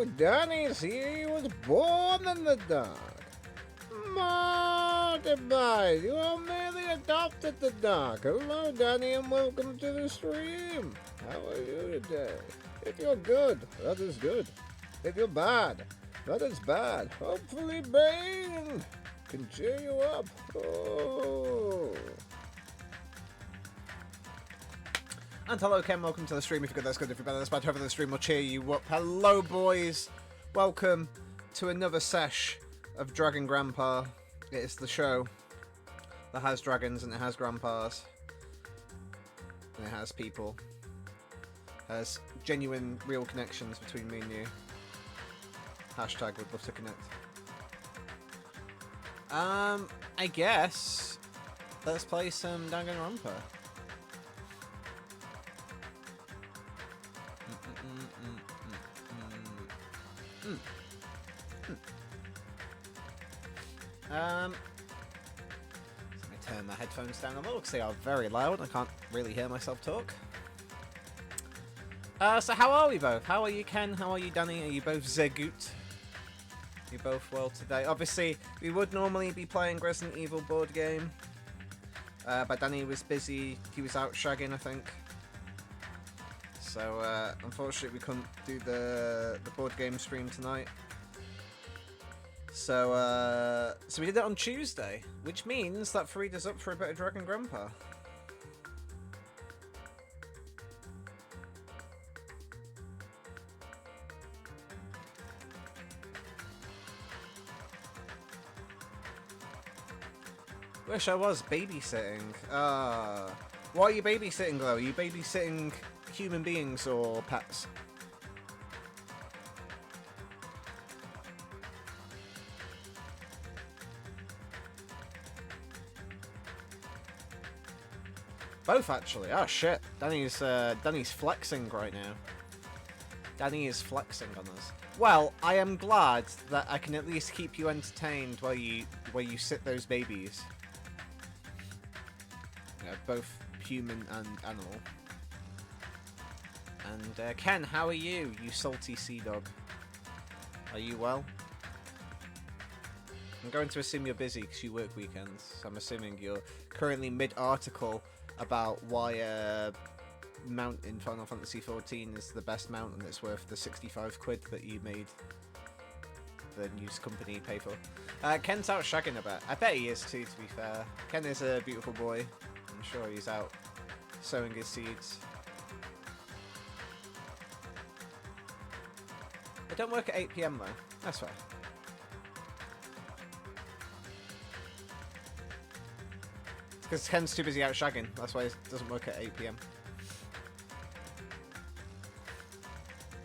Danny's here. He was born in the dark. Mortified, you are merely adopted the dark. Hello, Danny, and welcome to the stream. How are you today? If you're good, that is good. If you're bad, that is bad. Hopefully Bane can cheer you up. Oh. And hello, Ken. Welcome to the stream. If you're good, that's good. If you're bad, that's bad. Whoever the stream will cheer you up. Hello, boys. Welcome to another sesh of Dragon Grandpa. It is the show that has dragons and it has grandpas. And it has people. Has genuine, real connections between me and you. Hashtag would love to connect. I guess let's play some Danganronpa. Let me turn my headphones down a little because they are very loud. I can't really hear myself talk. So how are we both? How are you, Ken? How are you, Danny? Are you both zegoot? You both well today? Obviously, we would normally be playing Resident Evil board game, but Danny was busy. He was out shagging, I think. So unfortunately, we couldn't do the board game stream tonight. So we did it on Tuesday, which means that Frida's up for a bit of Dragon Grandpa. Wish I was babysitting. What are you babysitting though? Are you babysitting human beings or pets? Both, actually. Oh shit, Danny's flexing right now. Danny is flexing on us. Well, I am glad that I can at least keep you entertained while you sit those babies. Yeah, both human and animal. And Ken, how are you, you salty sea dog? Are you well? I'm going to assume you're busy because you work weekends. So I'm assuming you're currently mid-article about why mount in Final Fantasy XIV is the best mount and it's worth the 65 quid that you made the news company pay for. Ken's out shagging a bit. I bet he is too, to be fair. Ken is a beautiful boy. I'm sure he's out sowing his seeds. I don't work at 8 PM though. That's fair. Because Ken's too busy out shagging. That's why it doesn't work at 8 PM.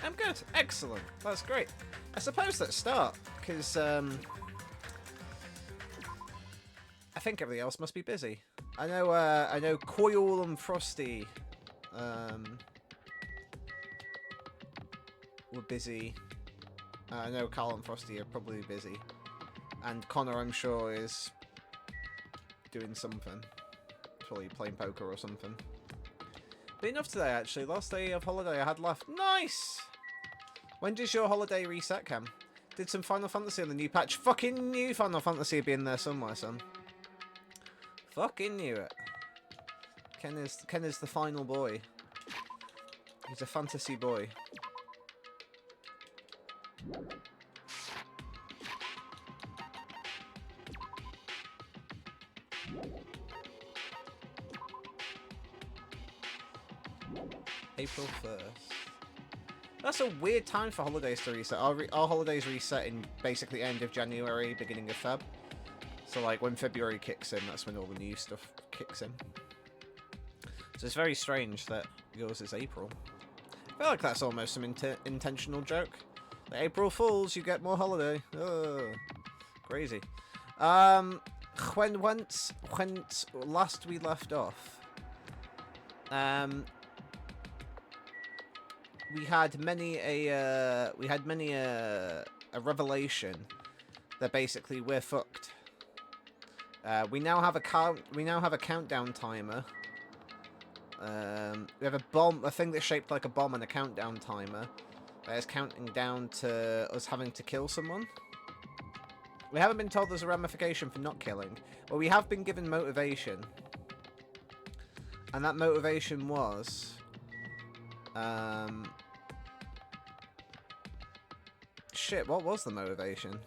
I'm good. Excellent. That's great. I suppose let's start. Because I think everything else must be busy. I know Coil and Frosty were busy. I know Carl and Frosty are probably busy. And Connor, I'm sure, is doing something. Probably playing poker or something. But enough today, actually. Last day of holiday I had left. Nice! When does your holiday reset, Cam? Did some Final Fantasy on the new patch. Fucking knew Final Fantasy would be in there somewhere, son. Fucking knew it. Ken is the final boy. He's a fantasy boy. April 1st. That's a weird time for holidays to reset. Our holidays reset in basically end of January, beginning of Feb. So like when February kicks in, that's when all the new stuff kicks in. So it's very strange that yours is April. I feel like that's almost some intentional joke. Like April Fools, you get more holiday. Oh, crazy. When last we left off, we had many a revelation that basically we're fucked. We now have a countdown timer. We have a thing that's shaped like a bomb, and a countdown timer. that is counting down to us having to kill someone. We haven't been told there's a ramification for not killing, but we have been given motivation. And that motivation was... Shit, what was the motivation?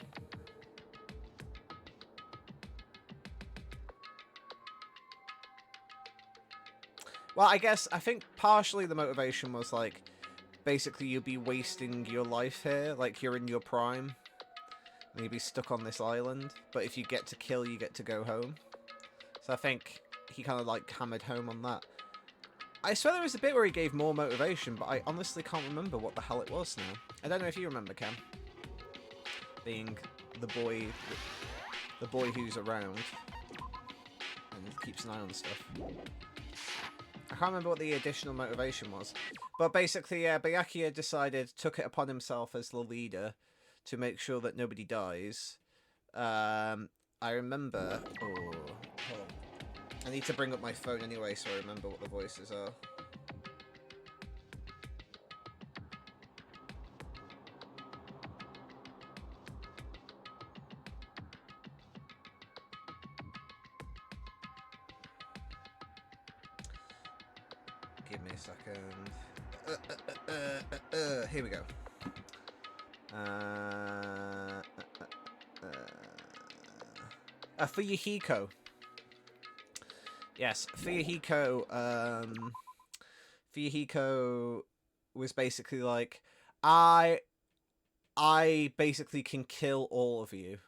Well, I think partially the motivation was, like, basically you'd be wasting your life here, like you're in your prime, and you'd be stuck on this island, but if you get to kill, you get to go home. So I think he kind of, like, hammered home on that. I swear there was a bit where he gave more motivation, but I honestly can't remember what the hell it was now. I don't know if you remember, Cam. Being the boy who's around and keeps an eye on stuff. I can't remember what the additional motivation was. But basically, Byakuya took it upon himself as the leader to make sure that nobody dies. I remember... Oh, hold on. I need to bring up my phone anyway so I remember what the voices are. Give me a second. Here we go. Fuyuhiko. Yes, Fuyuhiko. Fuyuhiko was basically like, I basically can kill all of you.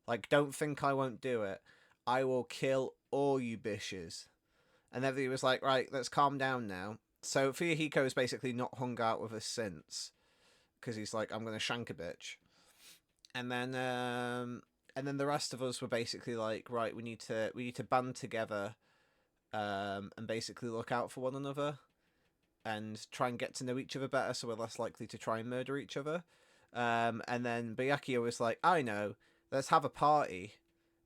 Like, don't think I won't do it. I will kill all you bitches. And everybody was like, right, let's calm down now. So Fuyuhiko has basically not hung out with us since, because he's like, I'm gonna shank a bitch. And then the rest of us were basically like, right, we need to band together, and basically look out for one another, and try and get to know each other better, so we're less likely to try and murder each other. And then Byakuya was like, I know, let's have a party,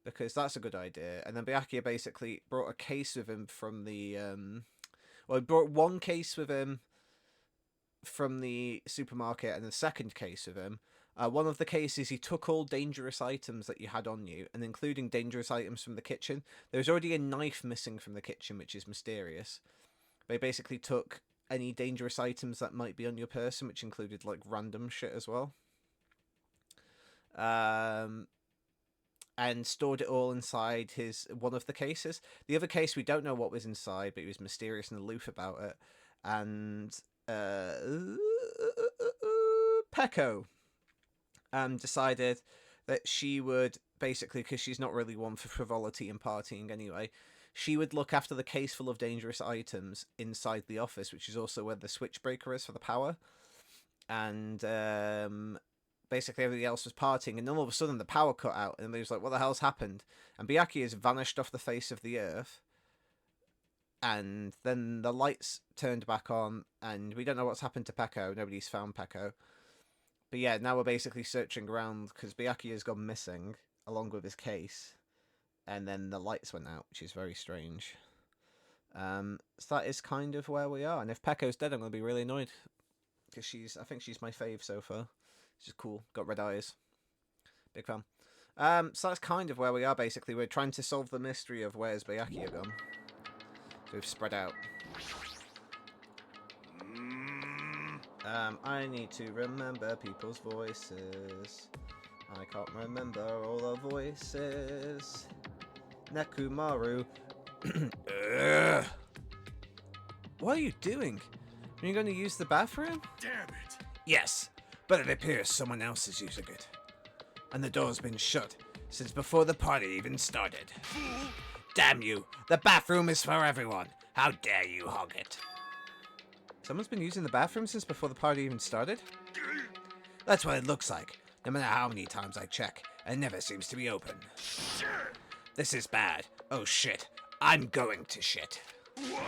because that's a good idea. And then Byakuya basically brought a case with him from the... he brought one case with him from the supermarket and the second case with him. One of the cases, he took all dangerous items that you had on you, and including dangerous items from the kitchen. There was already a knife missing from the kitchen, which is mysterious. They basically took any dangerous items that might be on your person, which included, like, random shit as well. And stored it all inside one of the cases. The other case, we don't know what was inside, but he was mysterious and aloof about it. And Peko decided that she would basically, because she's not really one for frivolity and partying anyway, she would look after the case full of dangerous items inside the office, which is also where the switch breaker is for the power. And basically everybody else was partying, and then all of a sudden the power cut out, and they was like, what the hell's happened? And Byakuya has vanished off the face of the earth, and then the lights turned back on, and we don't know what's happened to Peko. Nobody's found Peko. But yeah, now we're basically searching around, because Byakuya's gone missing, along with his case, and then the lights went out, which is very strange. So that is kind of where we are, and if Peko's dead, I'm going to be really annoyed, because I think she's my fave so far. Which is cool. Got red eyes. Big fan. So that's kind of where we are, basically. We're trying to solve the mystery of where's Byakuya gone. So we've spread out. I need to remember people's voices. I can't remember all the voices. Nekumaru. What are you doing? Are you going to use the bathroom? Damn it! Yes. But it appears someone else is using it. And the door's been shut since before the party even started. Fool! Damn you! The bathroom is for everyone! How dare you hog it? Someone's been using the bathroom since before the party even started? That's what it looks like. No matter how many times I check, it never seems to be open. Shit! This is bad. Oh shit. I'm going to shit. What?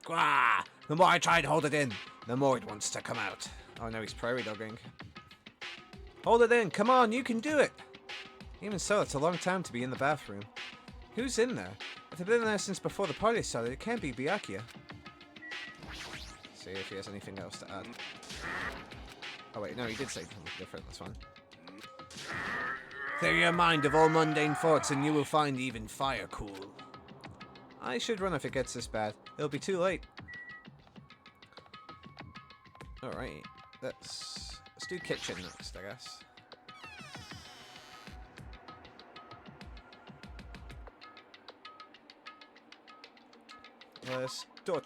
Gwah! The more I try to hold it in, the more it wants to come out. Oh no, he's prairie dogging. Hold it in, come on, you can do it! Even so, it's a long time to be in the bathroom. Who's in there? If they've been there since before the party started, it can't be Byakuya. See if he has anything else to add. Oh wait, no, he did say something different. That's fine. Clear your mind of all mundane thoughts and you will find even fire cool. I should run if it gets this bad. It'll be too late. Alright, let's do kitchen next, I guess. Let's do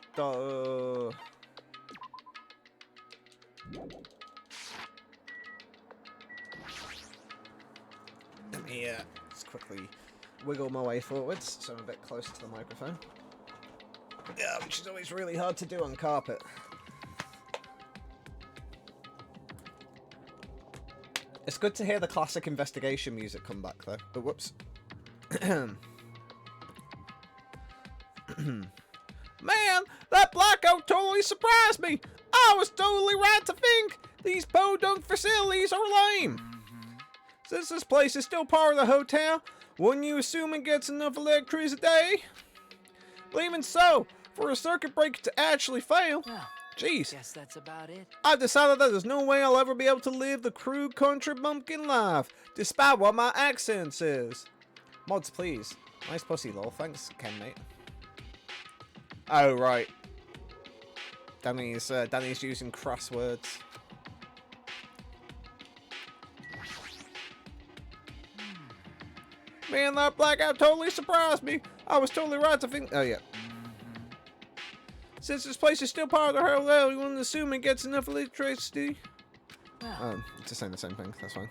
Let me just quickly wiggle my way forwards so I'm a bit closer to the microphone. Yeah, which is always really hard to do on carpet. It's good to hear the classic investigation music come back though. But whoops. Man, that blackout totally surprised me! I was totally right to think these podunk facilities are lame! Since this place is still part of the hotel, wouldn't you assume it gets enough electricity a day? But even so, for a circuit breaker to actually fail, jeez. Guess that's about it. I've decided that there's no way I'll ever be able to live the crude country bumpkin life, despite what my accent says. Mods, please. Nice pussy, lol. Thanks, Ken, mate. Oh, right. Danny's using crass words. Man, that blackout totally surprised me. I was totally right to think... Oh, yeah. Since this place is still part of the hotel, you wouldn't assume it gets enough electricity. It's just saying the same thing. That's fine.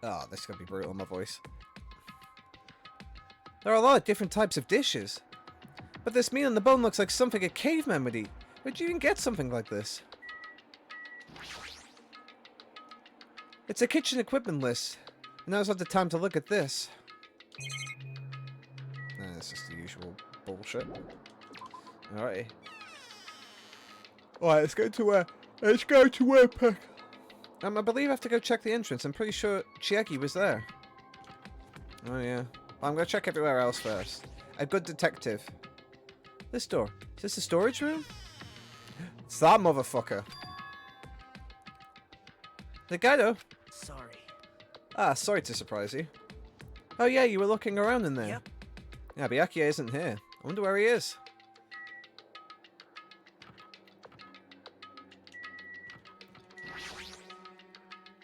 Oh, this is going to be brutal in my voice. There are a lot of different types of dishes. But this meat on the bone looks like something a caveman would eat. Where'd you even get something like this? It's a kitchen equipment list. Now's not the time to look at this. Nah, it's just the usual bullshit. Alrighty. Alright, let's go to Epic. I believe I have to go check the entrance. I'm pretty sure Chiaki was there. Oh yeah. Well, I'm gonna check everywhere else first. A good detective. This door. Is this a storage room? It's that motherfucker. The Gato. Sorry. Ah, sorry to surprise you. Oh yeah, you were looking around in there. Yep. Yeah, Byakuya isn't here. I wonder where he is.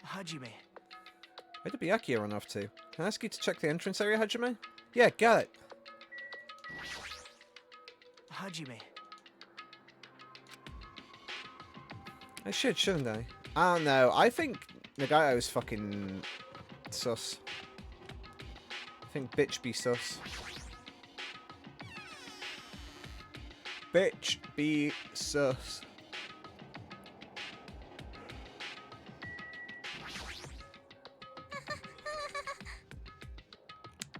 Hajime. Where did Byakuya run off to? Can I ask you to check the entrance area, Hajime? Yeah, got it. Hajime. I should, shouldn't I? I don't know. I think Nagao's fucking sus. I think bitch be sus. Bitch be sus.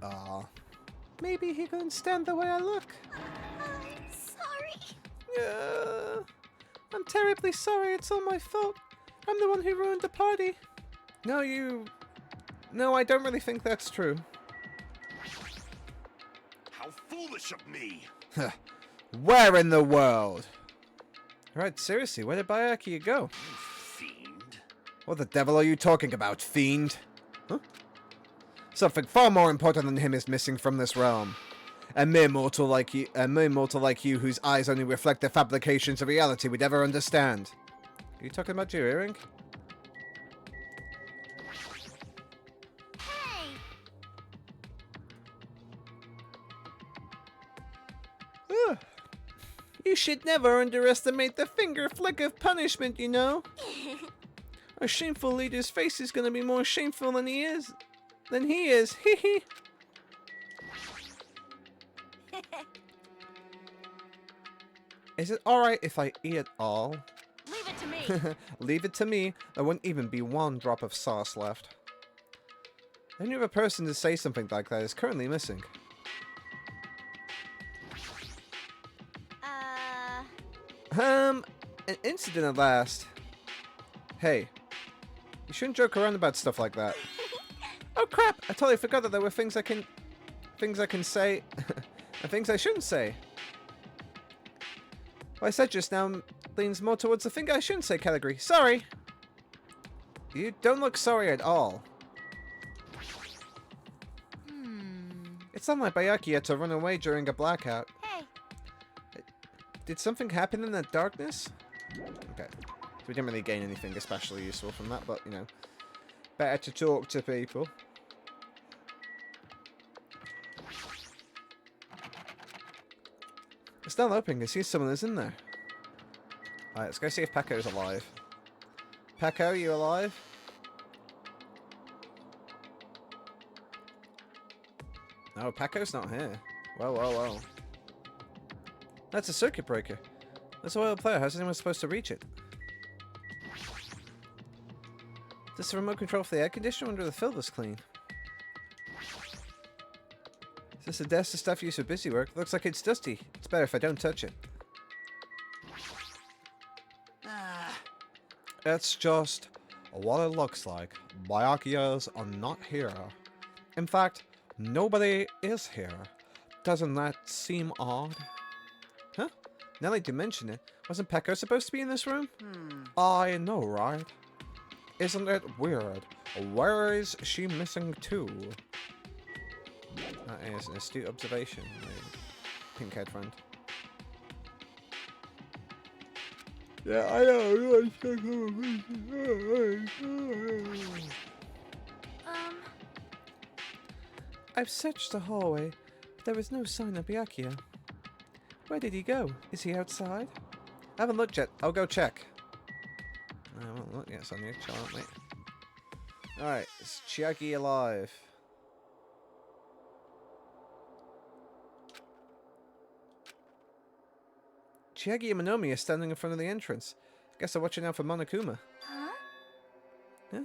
Ah. Maybe he couldn't stand the way I look. Sorry. I'm terribly sorry. It's all my fault. I'm the one who ruined the party. No, I don't really think that's true. How foolish of me! Where in the world? Right, seriously, where did Byakuya go? You fiend. What the devil are you talking about, fiend? Huh? Something far more important than him is missing from this realm. A mere mortal like you whose eyes only reflect the fabrications of reality would ever understand. Are you talking about your earring? Hey! You should never underestimate the finger flick of punishment, you know? A shameful leader's face is gonna be more shameful than he is. Hee hee. Is it alright if I eat it all? Leave it to me. Leave it to me. There wouldn't even be one drop of sauce left. The only other person to say something like that is currently missing. An incident at last. Hey, you shouldn't joke around about stuff like that. Oh crap! I totally forgot that there were things I can say, and things I shouldn't say. What I said just now leans more towards the finger I shouldn't say category. Sorry. You don't look sorry at all. It's not like Byakuya to run away during a blackout. Hey. Did something happen in that darkness? Okay. So we didn't really gain anything especially useful from that, but, you know. Better to talk to people. It's not opening. I see someone is in there. Alright, let's go see if Paco's alive. Paco, you alive? No, Paco's not here. Well, well, well. That's a circuit breaker. That's a wild player. How's anyone supposed to reach it? Is this a remote control for the air conditioner? I wonder if the filter's clean. Is this a desk of stuff used for busy work? Looks like it's dusty. It's better if I don't touch it. It's just what it looks like. Byakuyas are not here. In fact, nobody is here. Doesn't that seem odd? Huh? Now that you mention it, wasn't Peko supposed to be in this room? I know, right? Isn't it weird? Where is she missing to? That is an astute observation, my pink-haired friend. Yeah, I know. I've searched the hallway, but there was no sign of Byakuya. Where did he go? Is he outside? I haven't looked yet. I'll go check. I haven't looked yet, so I'm chill out, mate. Alright, is Chiaki alive? Chiaki and Monomi are standing in front of the entrance. Guess they're watching out for Monokuma. Huh? Huh?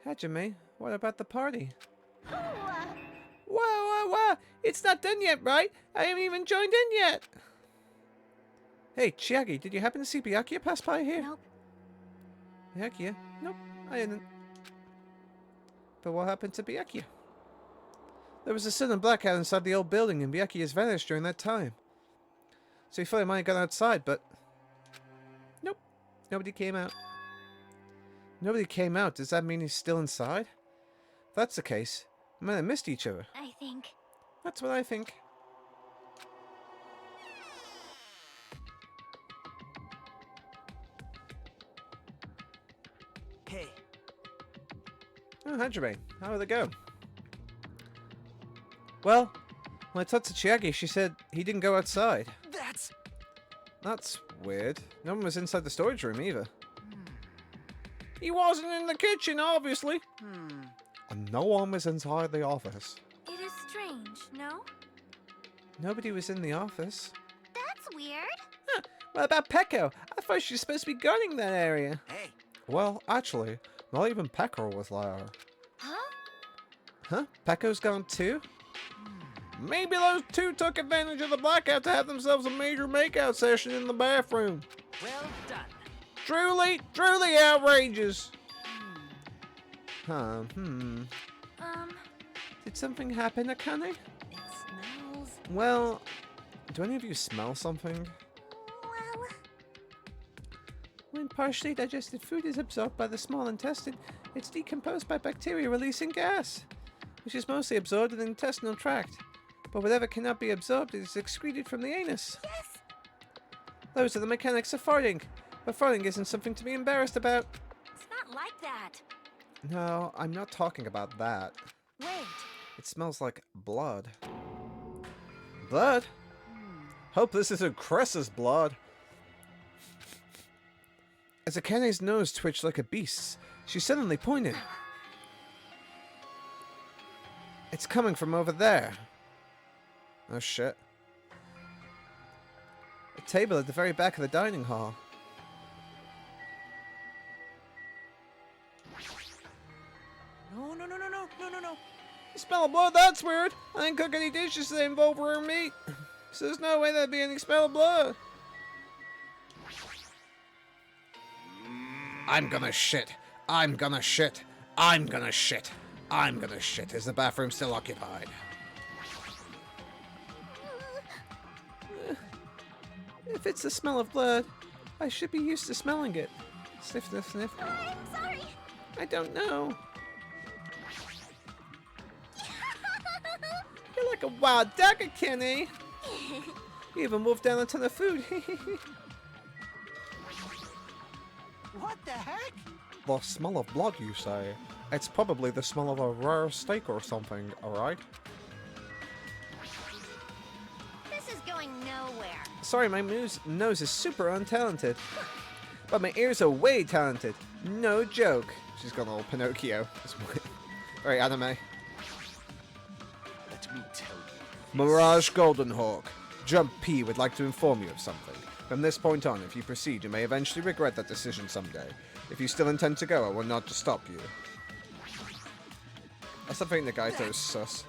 Hajime, what about the party? Oh, Whoa! It's not done yet, right? I haven't even joined in yet! Hey, Chiaki, did you happen to see Byakuya pass by here? nope. Byakuya? Nope, I didn't. But what happened to Byakuya? There was a sudden blackout inside the old building and Byakuya's vanished during that time. So he thought he might have gone outside, but... Nope. Nobody came out. Nobody came out? Does that mean he's still inside? If that's the case, we might have missed each other. I think. That's what I think. Hey. Oh, Hajime. How did it go? Well, when I talked to Chiaki, she said he didn't go outside. That's weird. No one was inside the storage room either. He wasn't in the kitchen, obviously. And no one was inside the office. It is strange, no? Nobody was in the office. That's weird. What about Peko? I thought she was supposed to be guarding that area. Hey. Well, actually, not even Peko was there. Huh? Huh? Peko's gone too? Maybe those two took advantage of the blackout to have themselves a major makeout session in the bathroom. Well done. Truly outrageous. Huh, Did something happen, Akane? It smells. Well, do any of you smell something? Well, When partially digested food is absorbed by the small intestine, it's decomposed by bacteria releasing gas, which is mostly absorbed in the intestinal tract. But whatever cannot be absorbed is excreted from the anus. yes. Those are the mechanics of farting. But farting isn't something to be embarrassed about. It's not like that. No, I'm not talking about that. Wait. It smells like blood. Blood? Hope this isn't Cress's blood. As Akane's nose twitched like a beast's, she suddenly pointed. It's coming from over there. Oh shit. A table at the very back of the dining hall. No. You smell of blood? That's weird. I didn't cook any dishes that involve rare meat. So there's no way there'd be any smell of blood. I'm gonna shit. I'm gonna shit. I'm gonna shit. I'm gonna shit. Is the bathroom still occupied? If it's the smell of blood, I should be used to smelling it. Sniff, sniff, sniff. I'm sorry. I don't know. You're like a wild dagger, Kenny. You even wolfed down a ton of food. What the heck? The smell of blood, you say? It's probably the smell of a rare steak or something, alright? This is going nowhere. Sorry, my nose is super untalented. But my ears are way talented. No joke. She's gone all Pinocchio. Very anime. Let me tell you. Mirage Goldenhawk. Jump P would like to inform you of something. From this point on, if you proceed, you may eventually regret that decision someday. If you still intend to go, I will not stop you. That's something the guy throws sus.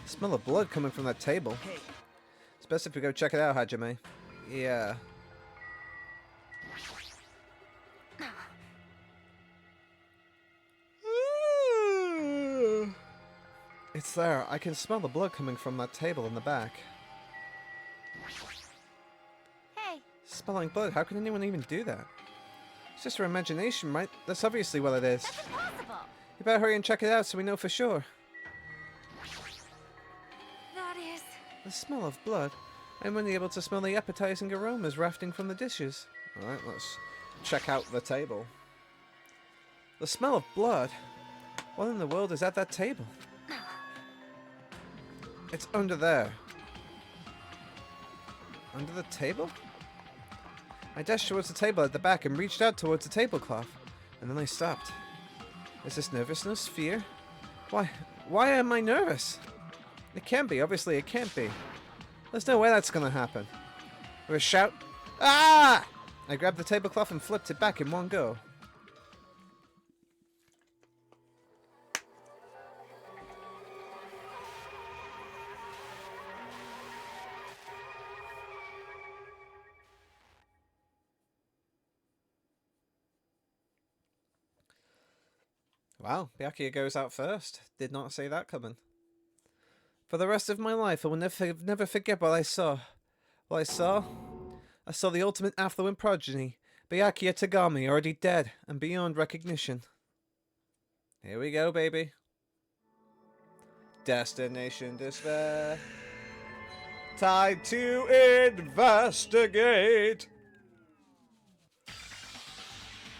Smell of blood coming from that table. Hey, It's best if we go check it out, Hajime. Yeah. It's there. I can smell the blood coming from that table in the back. Hey, Smelling blood? How can anyone even do that? It's just our imagination, right? That's obviously what it is. that's impossible. You better hurry and check it out so we know for sure. That is... The smell of blood. I'm only able to smell the appetizing aromas wafting from the dishes. Alright, let's check out the table. The smell of blood? What in the world is at that table? It's under there. Under the table? I dashed towards the table at the back and reached out towards the tablecloth. And then I stopped. Is this nervousness? Fear? Why am I nervous? It can't be. Obviously it can't be. There's no way that's gonna happen. With a shout, ah! I grabbed the tablecloth and flipped it back in one go. Wow, Byakuya goes out first. Did not see that coming. For the rest of my life, I will never forget what I saw. What I saw? I saw the ultimate affluent progeny, Byakuya Tagami, already dead and beyond recognition. Here we go, baby. Destination Despair. Time to investigate.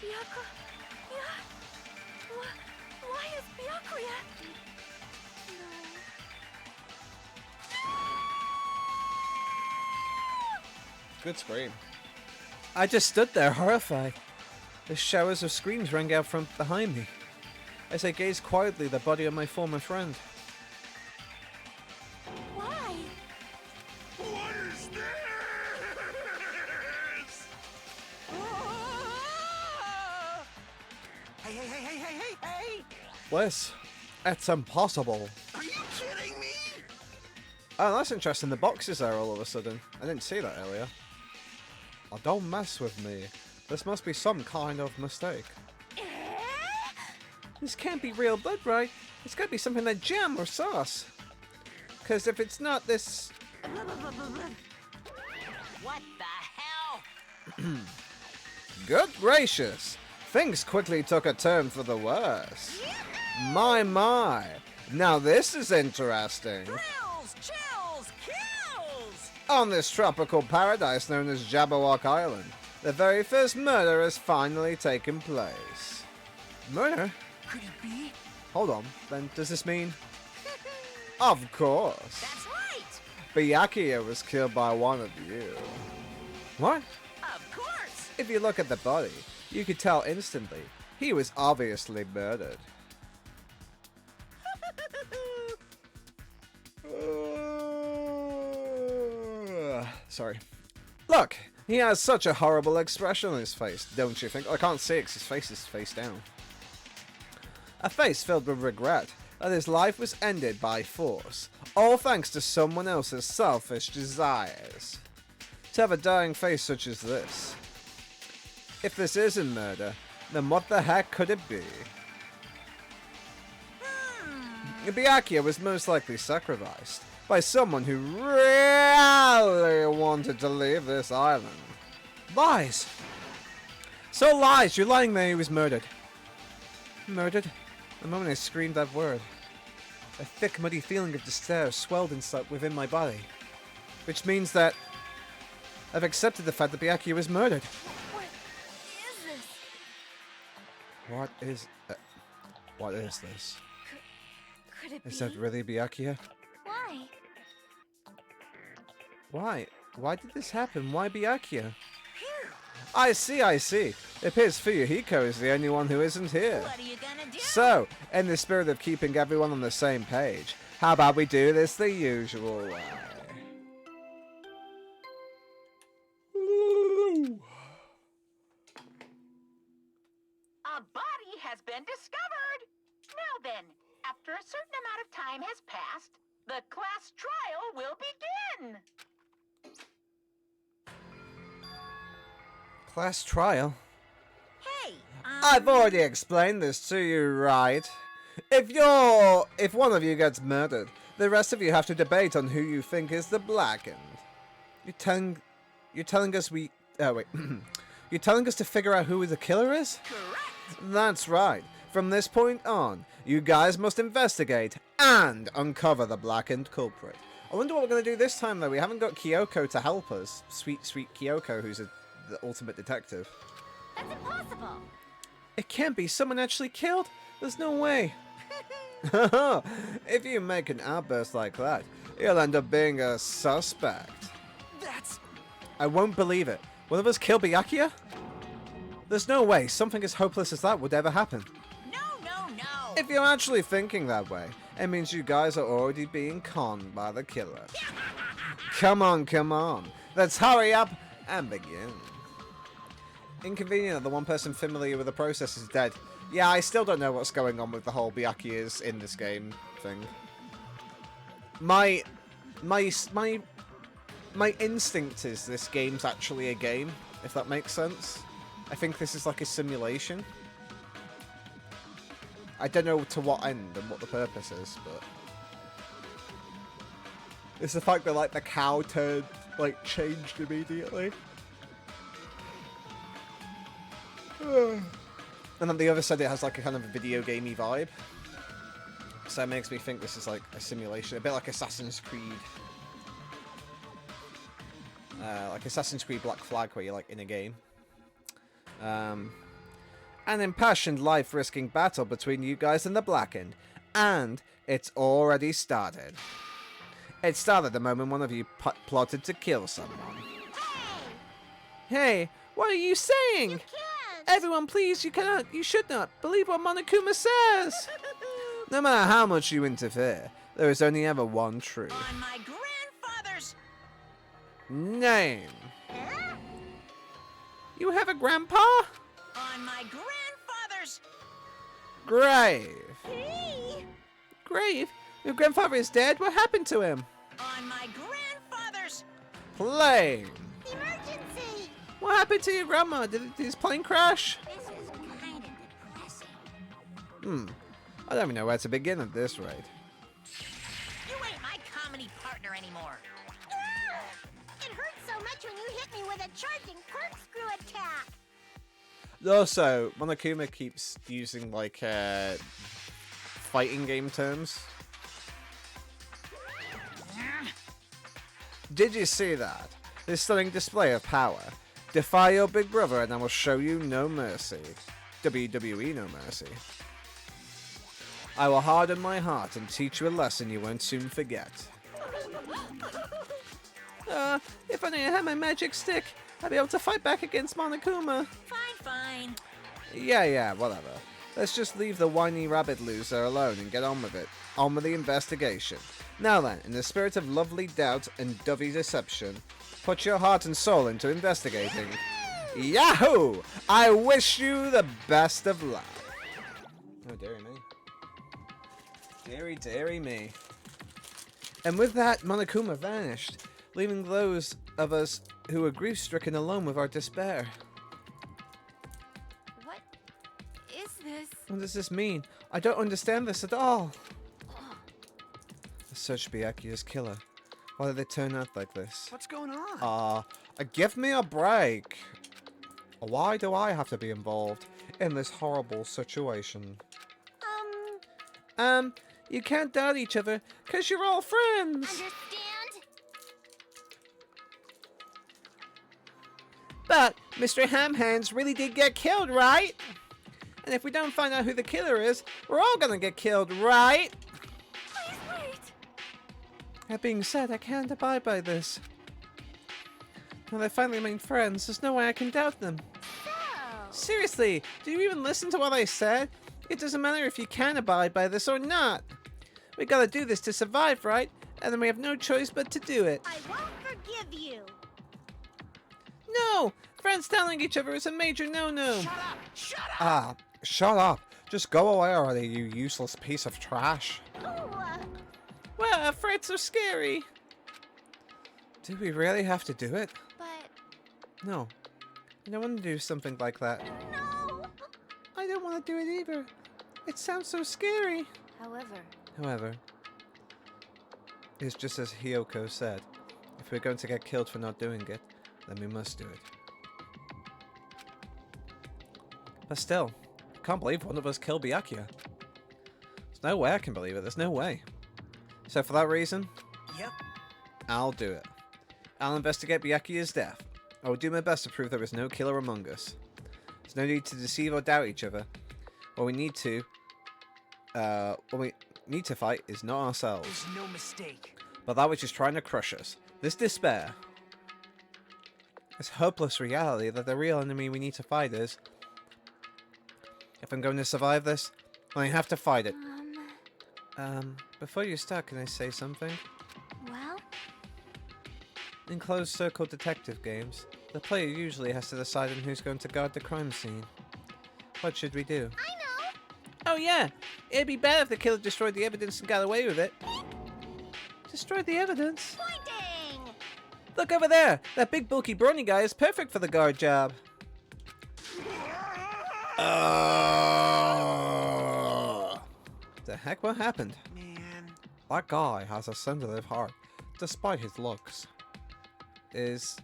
Byakuya? Why is Byakuya? Good scream. I just stood there, horrified. The showers of screams rang out from behind me as I gazed quietly at the body of my former friend. Why? What is this? Hey! Bliss, it's impossible. Are you kidding me? Oh, that's interesting. The box is there all of a sudden. I didn't see that earlier. Oh, don't mess with me. This must be some kind of mistake. This can't be real blood, right? It's gotta be something like jam or sauce. Because if it's not this... What the hell? Good gracious! Things quickly took a turn for the worse. My. Now this is interesting. Thrills, chills, kills! On this tropical paradise known as Jabberwock Island, the very first murder has finally taken place. Murder? Could it be? Hold on, then does this mean... Of course. That's right. Byakuya was killed by one of you. What? Of course! If you look at the body, you could tell instantly. He was obviously murdered. Sorry. Look, he has such a horrible expression on his face, don't you think? I can't see it 'cause his face is face down. A face filled with regret that his life was ended by force, all thanks to someone else's selfish desires. To have a dying face such as this. If this isn't murder, then what the heck could it be? Byakuya was most likely sacrificed by someone who really wanted to leave this island. Lies! So lies! You're lying there, he was murdered. Murdered? The moment I screamed that word, a thick, muddy feeling of despair swelled inside within my body. Which means that I've accepted the fact that Byakuya was murdered. What is this? What is this? Could it be? Is that really Byakuya? Why? Why? Why did this happen? Why Byakuya? Phew. I see, I see. It appears Fuyuhiko is the only one who isn't here. What are you gonna do? So, in the spirit of keeping everyone on the same page, how about we do this the usual way? A body has been discovered. Now then, after a certain amount of time has passed, the class trial will begin. Class trial? Hey, I've already explained this to you, right? If one of you gets murdered, the rest of you have to debate on who you think is the blackened. You're telling us we... Oh, wait. You're telling us to figure out who the killer is? Correct. That's right. From this point on, you guys must investigate and uncover the blackened culprit. I wonder what we're going to do this time, though. We haven't got Kyoko to help us. Sweet, sweet Kyoko, who's the ultimate detective. that's impossible. It can't be. Someone actually killed? There's no way. If you make an outburst like that, you'll end up being a suspect. That's... I won't believe it. One of us killed Byakuya? There's no way something as hopeless as that would ever happen. No, no, no. If you're actually thinking that way, it means you guys are already being conned by the killer. Come on, come on. Let's hurry up and begin. Inconvenient that the one person familiar with the process is dead. Yeah, I still don't know what's going on with the whole Byakuya's in this game thing. My instinct is this game's actually a game, if that makes sense. I think this is like a simulation. I don't know to what end and what the purpose is, but it's the fact that like the cow turned changed immediately. And on the other side it has like a kind of a video gamey vibe. So it makes me think this is like a simulation, a bit like Assassin's Creed. Like Assassin's Creed Black Flag, where you're like in a game. An impassioned life-risking battle between you guys and the Blackened, and it's already started. It started the moment one of you plotted to kill someone. Hey, what are you saying? You can't. Everyone, please, you should not believe what Monokuma says. No matter how much you interfere, there is only ever one truth. On my grandfather's... Name. Huh? You have a grandpa? On my grandfather's... Grave. Hey. Grave? Your grandfather is dead? What happened to him? On my grandfather's... Plane. Emergency. What happened to your grandma? Did his plane crash? This is kind of depressing. I don't even know where to begin at this rate. You ain't my comedy partner anymore. It hurt so much when you hit me with a charging corkscrew attack. Also, Monokuma keeps using fighting game terms. Did you see that? This stunning display of power. Defy your big brother and I will show you no mercy. WWE no mercy. I will harden my heart and teach you a lesson you won't soon forget. If only I had my magic stick, I'd be able to fight back against Monokuma. Fine, fine. Yeah, whatever. Let's just leave the whiny rabbit loser alone and get on with it. On with the investigation. Now then, in the spirit of lovely doubt and dovey deception, put your heart and soul into investigating. Yahoo! I wish you the best of luck. Oh, dearie me. Dearie me. And with that, Monokuma vanished, leaving those of us who were grief-stricken alone with our despair. What is this? What does this mean? I don't understand this at all. The search Byakuya's killer. Why did they turn out like this? What's going on? Give me a break. Why do I have to be involved in this horrible situation? You can't doubt each other, 'cause you're all friends! Understand? But Mr. Hamhands really did get killed, right? And if we don't find out who the killer is, we're all gonna get killed, right? Please wait. That being said, I can't abide by this. Now they finally remain friends, there's no way I can doubt them. So, Seriously, do you even listen to what I said? It doesn't matter if you can abide by this or not. We gotta do this to survive, right? And then we have no choice but to do it. I won't forgive you. No! Friends telling each other is a major no-no. Shut up! Shut up! Ah, shut up. Just go away already, you useless piece of trash. Oh, Well, frights are scary. Do we really have to do it? but No. I don't want to do something like that. no. I don't want to do it either. It sounds so scary. However, It's just as Hiyoko said. If we're going to get killed for not doing it, then we must do it. But still, I can't believe one of us killed Byakuya. There's no way I can believe it. There's no way. So for that reason, Yep. I'll do it. I'll investigate Byakuya's death. I will do my best to prove there is no killer among us. There's no need to deceive or doubt each other. What we need to fight is not ourselves, There's no mistake. but that which is trying to crush us. This despair. This hopeless reality that the real enemy we need to fight is. If I'm going to survive this, then I have to fight it. Before you start, can I say something? well, In closed circle detective games, the player usually has to decide on who's going to guard the crime scene. What should we do? I know. Oh yeah, it'd be better if the killer destroyed the evidence and got away with it. Destroyed the evidence? Pointing. Look over there! That big bulky brawny guy is perfect for the guard job. The heck, what happened? Man. That guy has a sensitive heart, despite his looks. Is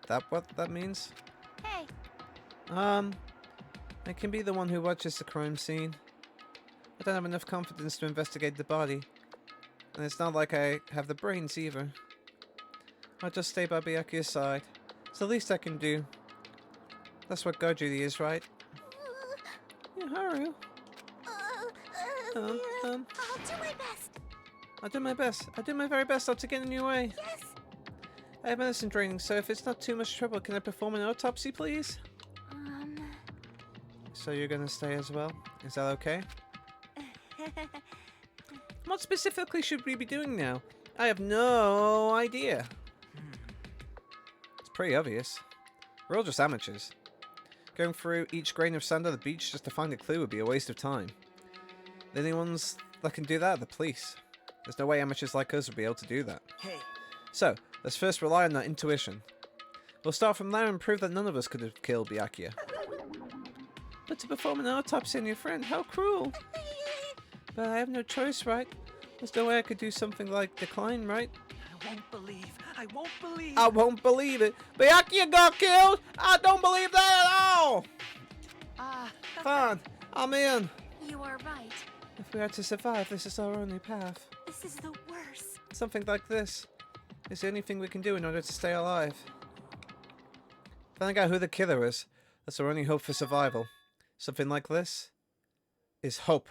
that what that means? Hey, I can be the one who watches the crime scene. I don't have enough confidence to investigate the body. And it's not like I have the brains either. I'll just stay by Byakuya's side. It's the least I can do. That's what guard duty is, right? Yeah, Haru. I'll Um, do my best. I'll do my best. I'll do my very best not to get in your way. Yes. I have medicine training, so if it's not too much trouble, can I perform an autopsy, please? So you're gonna stay as well? Is that okay? What specifically should we be doing now? I have no idea. It's pretty obvious. We're all just amateurs. Going through each grain of sand on the beach just to find a clue would be a waste of time. The only ones that can do that are the police. There's no way amateurs like us would be able to do that. Hey. So, let's first rely on our intuition. We'll start from there and prove that none of us could have killed Byakuya. But to perform an autopsy on your friend, how cruel! But I have no choice, right? There's no way I could do something like decline, right? I won't believe. I won't believe. I won't believe it. Byakuya got killed! I don't believe that at all! Fine, I'm in. You are right. If we are to survive, this is our only path. This is the worst. Something like this is the only thing we can do in order to stay alive. Find out who the killer is. That's our only hope for survival. Something like this is hope.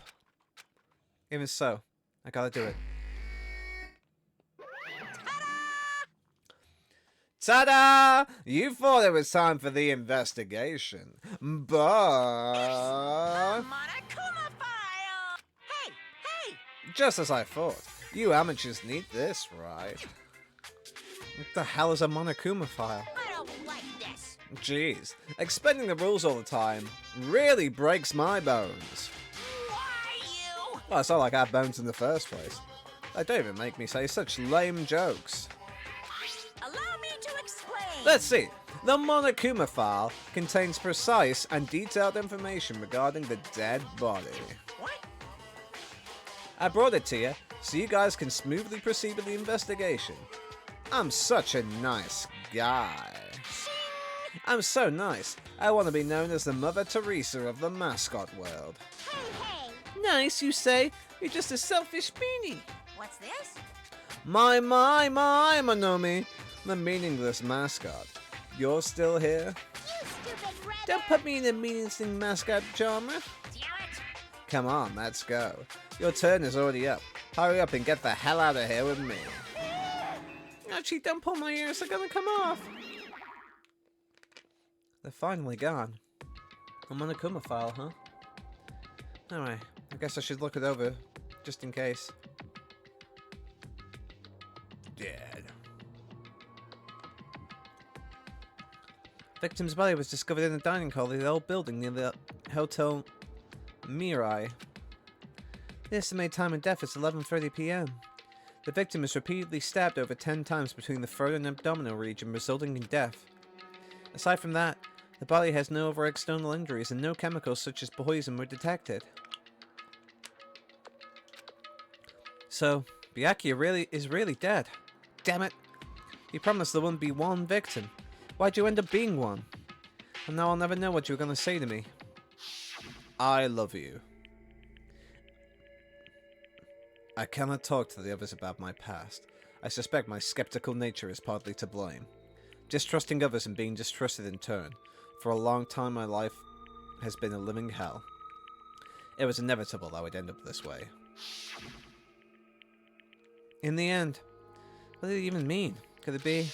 Even so, I gotta do it. Ta-da! You thought it was time for the investigation, but Monokuma file! Hey, hey! just as I thought, you amateurs need this, right? What the hell is a Monokuma file? I don't like this. Jeez, explaining the rules all the time really breaks my bones. Why you? Well, it's not like I have bones in the first place. They don't even make me say such lame jokes. Allow me to explain. Let's see. The Monokuma file contains precise and detailed information regarding the dead body. What? I brought it to you so you guys can smoothly proceed with the investigation. I'm such a nice guy. I'm so nice. I want to be known as the Mother Teresa of the mascot world. Hey, hey! Nice, you say? You're just a selfish meanie. What's this? My, Monomi. The meaningless mascot. You're still here? You stupid red. Don't put me in a meaningless mascot genre. Damn it! Come on, let's go. Your turn is already up. Hurry up and get the hell out of here with me. Actually, don't pull my ears, they're gonna come off. They're finally gone. I'm on a Kuma file, huh? Alright, I guess I should look it over, just in case. Dead. Victim's body was discovered in the dining hall of the old building near the Hotel Mirai. The estimated time of death is 11:30 p.m. The victim is repeatedly stabbed over 10 times between the throat and abdominal region, resulting in death. Aside from that, the body has no other external injuries and no chemicals such as poison were detected. So, Byakuya is really dead. Damn it! You promised there wouldn't be one victim. Why'd you end up being one? And now I'll never know what you were gonna say to me. I love you. I cannot talk to the others about my past. I suspect my skeptical nature is partly to blame. Distrusting others and being distrusted in turn. For a long time my life has been a living hell. It was inevitable I would end up this way. In the end, what did it even mean? Could it be?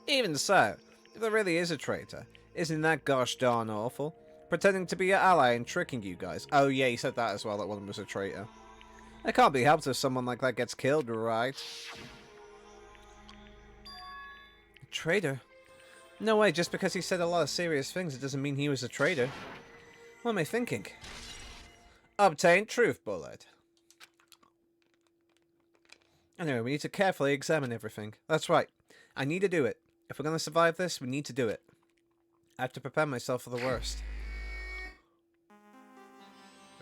Even so, if there really is a traitor, isn't that gosh darn awful? Pretending to be your ally and tricking you guys. Oh yeah, he said that as well, that one was a traitor. It can't be helped if someone like that gets killed, right? A traitor? No way, just because he said a lot of serious things, it doesn't mean he was a traitor. What am I thinking? Obtain truth bullet. Anyway, we need to carefully examine everything. That's right. I need to do it. If we're going to survive this, we need to do it. I have to prepare myself for the worst.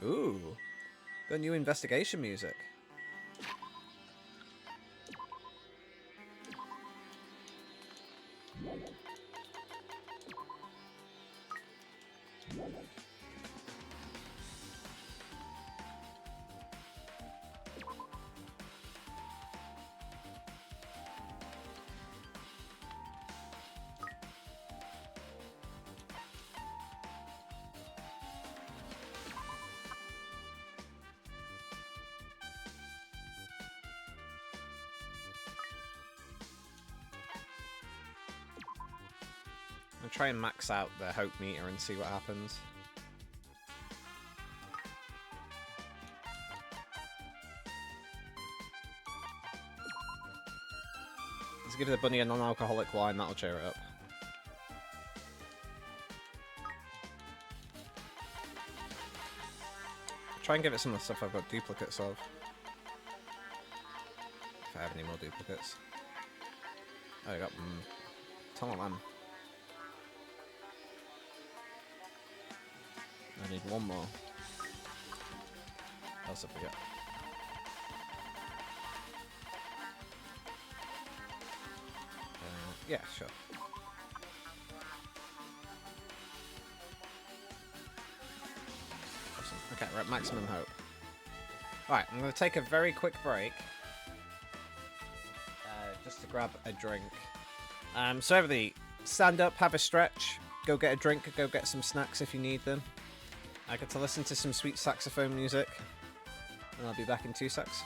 Ooh. Got new investigation music. I'll try and max out the hope meter and see what happens. Let's give the bunny a non-alcoholic wine, that'll cheer it up. Try and give it some of the stuff I've got duplicates of. If I have any more duplicates. Oh, I got a ton of them. I need one more. What else have we got? Yeah, sure. Awesome. Okay, we're at maximum hope. Alright, I'm going to take a very quick break. Just to grab a drink. So everybody, stand up, have a stretch, go get a drink, go get some snacks if you need them. I get to listen to some sweet saxophone music, and I'll be back in 2 secs.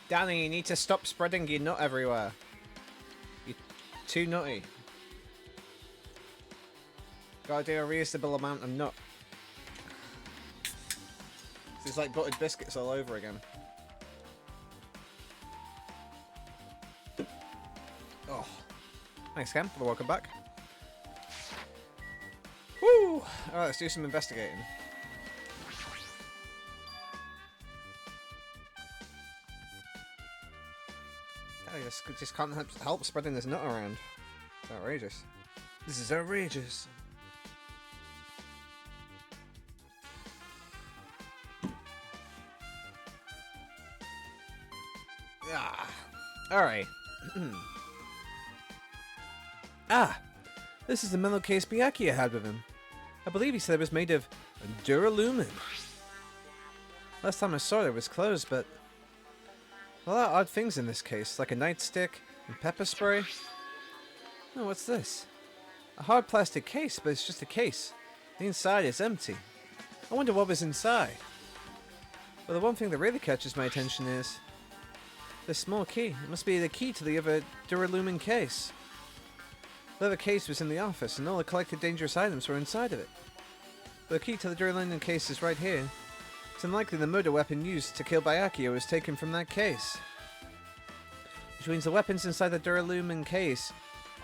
Danny, you need to stop spreading your nut everywhere. You're too nutty. Gotta do a reasonable amount of nut. This is like buttered biscuits all over again. Oh. Thanks, Cam, for the welcome back. Woo! Alright, let's do some investigating. I just can't help spreading this nut around. It's outrageous. This is outrageous. Ah. Alright. Ah! This is the metal case Byakuya had with him. I believe he said it was made of duralumin. Last time I saw it, it was closed, but a lot of odd things in this case, like a nightstick and pepper spray. Oh, what's this? A hard plastic case, but it's just a case. The inside is empty. I wonder what was inside. Well, the one thing that really catches my attention is this small key. It must be the key to the other duralumin case. The other case was in the office, and all the collected dangerous items were inside of it. But the key to the duralumin case is right here. It's unlikely the murder weapon used to kill Byakuya was taken from that case. Which means the weapons inside the duralumin case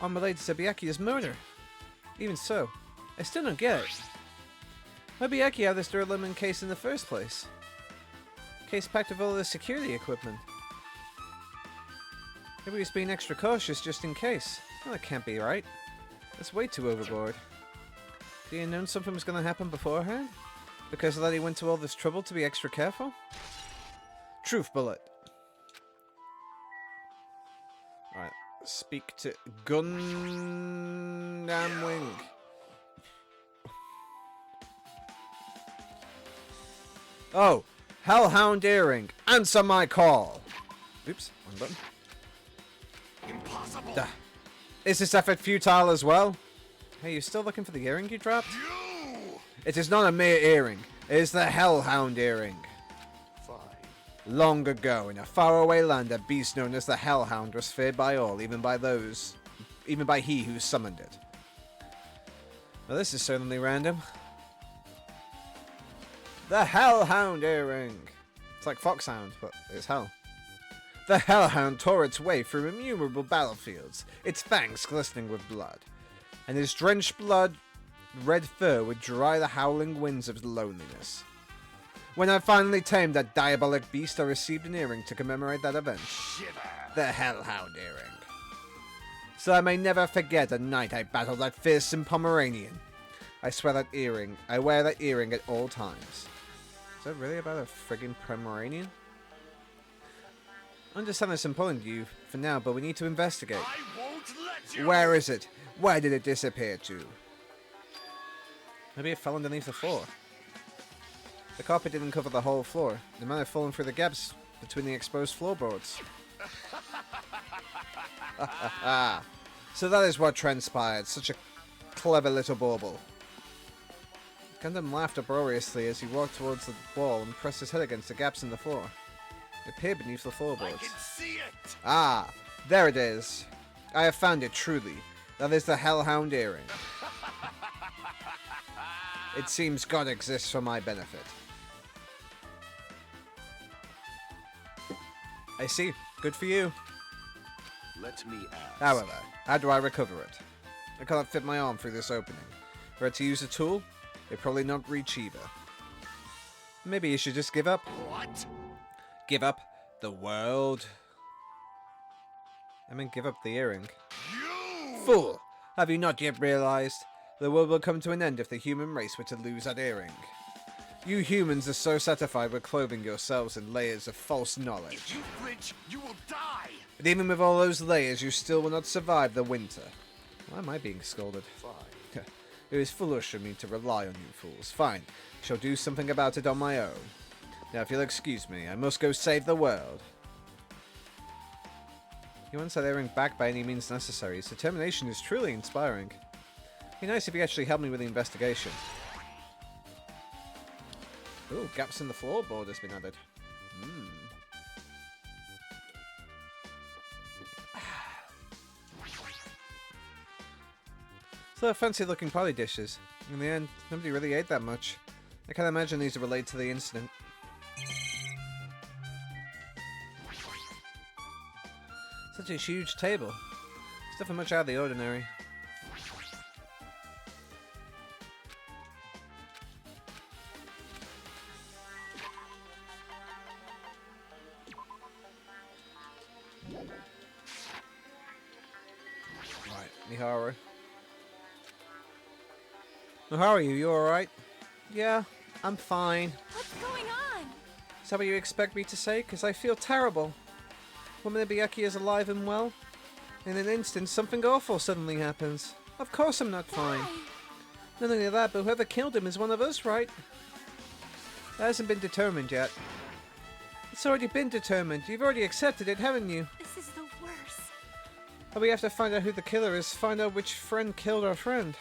aren't related to Byakuya's murder. Even so, I still don't get it. Why did Byakuya have this duralumin case in the first place? Case packed with all the security equipment. Maybe he's being extra cautious just in case. Well, that can't be right. That's way too overboard. Did he have known something was going to happen beforehand? Because of that he went to all this trouble to be extra careful? Truth bullet. Alright, speak to Gundam Wing. Oh, Hellhound Earring, answer my call. Oops, wrong button. Impossible. Duh. Is this effort futile as well? Hey, you still looking for the earring you dropped? It is not a mere earring. It is the Hellhound Earring. Fine. Long ago, in a faraway land, a beast known as the Hellhound was feared by all, even by he who summoned it. Well, this is certainly random. The Hellhound Earring. It's like Foxhound, but it's hell. The Hellhound tore its way through innumerable battlefields, its fangs glistening with blood, and his drenched blood red fur would dry the howling winds of loneliness. When I finally tamed that diabolic beast, I received an earring to commemorate that event. Shiver. The Hellhound Earring. So I may never forget a night I battled that fearsome Pomeranian. I wear that earring at all times. Is that really about a friggin' Pomeranian? I understand it's important to you for now, but we need to investigate. I won't let you. Where is it? Where did it disappear to? Maybe it fell underneath the floor. The carpet didn't cover the whole floor. It might have fallen through the gaps between the exposed floorboards. So that is what transpired. Such a clever little bauble. Gundam laughed uproariously as he walked towards the wall and pressed his head against the gaps in the floor. It appeared beneath the I floorboards. can see it. Ah, there it is. I have found it truly. That is the Hellhound Earring. It seems God exists for my benefit. I see. Good for you. Let me ask. However, how do I recover it? I cannot fit my arm through this opening. Were to use a tool, it'd probably not reach either. Maybe you should just give up. What? Give up the world. I mean, give up the earring. You. Fool! Have you not yet realized? The world will come to an end if the human race were to lose that earring. You humans are so satisfied with clothing yourselves in layers of false knowledge. If you flinch, you will die. But even with all those layers, you still will not survive the winter. Why am I being scolded? Fine. It is foolish of me to rely on you fools. Fine, I shall do something about it on my own. Now, if you'll excuse me, I must go save the world. He wants that earring back by any means necessary. His determination is truly inspiring. It'd be nice if he actually helped me with the investigation. Ooh, gaps in the floorboard has been added. So they're fancy-looking party dishes. In the end, nobody really ate that much. I can't imagine these are related to the incident. Such a huge table. It's nothing much out of the ordinary. Right, Miharu. Miharu, you alright? Yeah, I'm fine. What's going on? Is that what you expect me to say? Because I feel terrible. Woman Byakuya is alive and well. In an instant, something awful suddenly happens. Of course I'm not fine. Why? Not only that, but whoever killed him is one of us, right? That hasn't been determined yet. It's already been determined. You've already accepted it, haven't you? This is the worst. But we have to find out who the killer is, find out which friend killed our friend.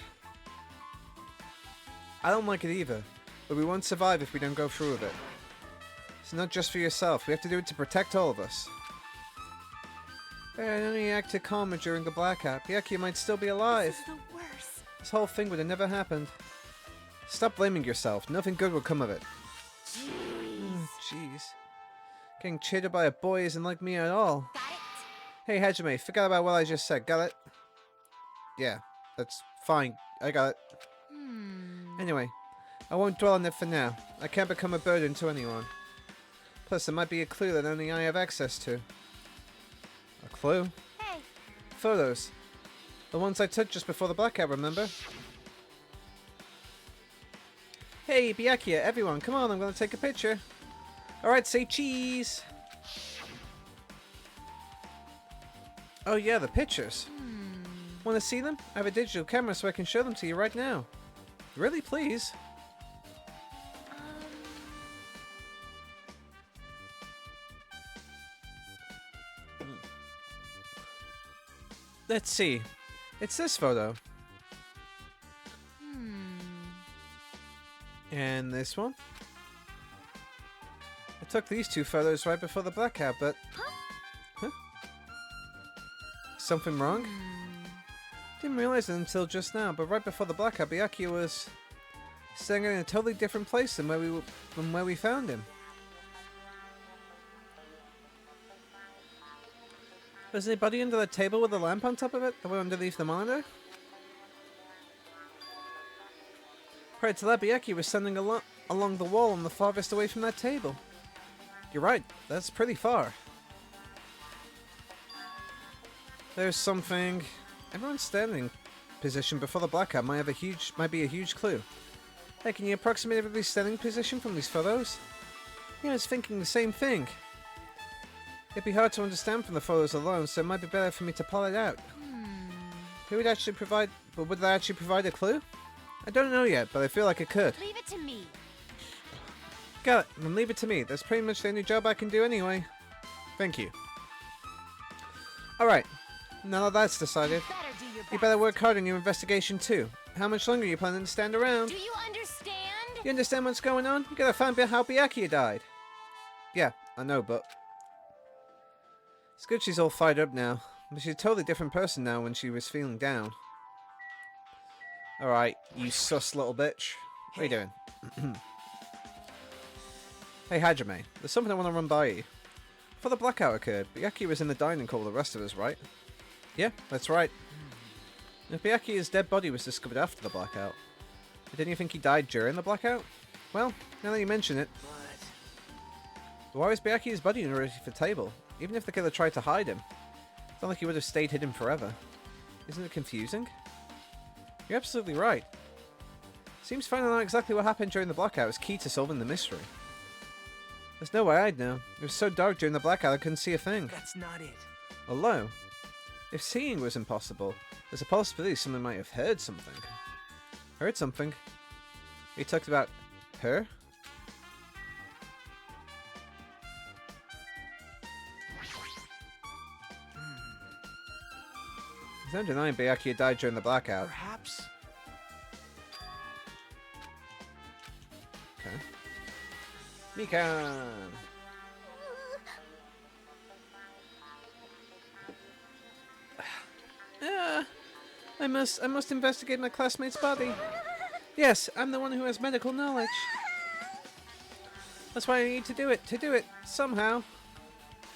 I don't like it either, but we won't survive if we don't go through with it. It's not just for yourself, we have to do it to protect all of us. I only acted calmer during the blackout. Byakuya might still be alive. This is the worst. This whole thing would have never happened. Stop blaming yourself. Nothing good will come of it. Jeez. Getting cheated by a boy isn't like me at all. Got it? Hey, Hajime, forget about what I just said. Got it? Yeah, that's fine. I got it. Anyway, I won't dwell on it for now. I can't become a burden to anyone. Plus, there might be a clue that only I have access to. A clue? Hey, Photos. The ones I took just before the blackout, remember? Hey, Byakuya, everyone, come on, I'm gonna take a picture. Alright, say cheese! Oh yeah, the pictures. Want to see them? I have a digital camera so I can show them to you right now. Really, please? Let's see. It's this photo. And this one. I took these two photos right before the blackout, but... Huh? Something wrong? Didn't realize it until just now, but right before the blackout, Byakuya was staying in a totally different place than where we found him. Was anybody under the table with a lamp on top of it? The one underneath the monitor? Prior to that, Byakuya was standing along the wall on the farthest away from that table. You're right, that's pretty far. There's something... Everyone's standing position before the blackout might be a huge clue. Hey, can you approximate everybody's standing position from these photos? Yeah, I was thinking the same thing. It'd be hard to understand from the photos alone, so it might be better for me to plot it out. Who would actually provide... But would that actually provide a clue? I don't know yet, but I feel like it could. leave it to me. Got it, then leave it to me. That's pretty much the only job I can do anyway. Thank you. Alright, now that that's decided, Better do your best. you better work hard on your investigation too. How much longer are you planning to stand around? Do you understand? You understand what's going on? You gotta find out how Byakuya died. Yeah, I know, but... It's good she's all fired up now. But she's a totally different person now when she was feeling down. Alright, you sus little bitch. What are you doing? Hey Hajime, there's something I want to run by you. Before the blackout occurred, Byakuya was in the dining hall with the rest of us, right? Yeah, that's right. If Byakuya's dead body was discovered after the blackout, didn't you think he died during the blackout? Well, now that you mention it... Why was Byakuya's body underneath the table? Even if the killer tried to hide him, it's not like he would have stayed hidden forever. Isn't it confusing? You're absolutely right. Seems finding out exactly what happened during the blackout is key to solving the mystery. There's no way I'd know. It was so dark during the blackout I couldn't see a thing. That's not it. Although, if seeing was impossible, there's a possibility someone might have heard something. Heard something? He talked about her? There's no denying Byakuya died during the blackout. Perhaps. Okay. Mikan! I must investigate my classmate's body. Yes, I'm the one who has medical knowledge. That's why I need to do it somehow.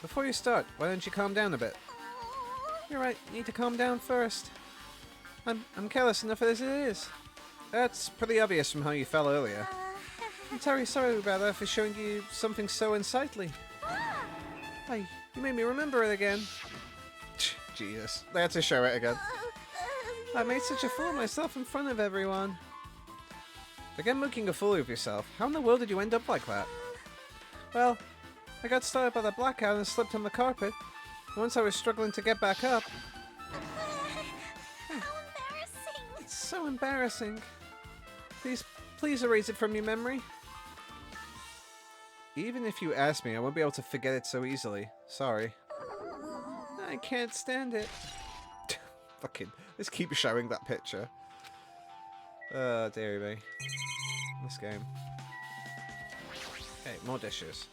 Before you start, why don't you calm down a bit? You're right, you need to calm down first. I'm careless enough as it is. That's pretty obvious from how you fell earlier. I'm terribly sorry about that for showing you something so unsightly. Hey, you made me remember it again. Jesus, they had to show it again. I made such a fool of myself in front of everyone. Again, making a fool of yourself. How in the world did you end up like that? Well, I got started by the blackout and slipped on the carpet. Once I was struggling to get back up. How embarrassing. It's so embarrassing. Please erase it from your memory. Even if you ask me, I won't be able to forget it so easily. Sorry. I can't stand it. Fucking, let's keep showing that picture. Oh, dearie me. This game. Okay, more dishes.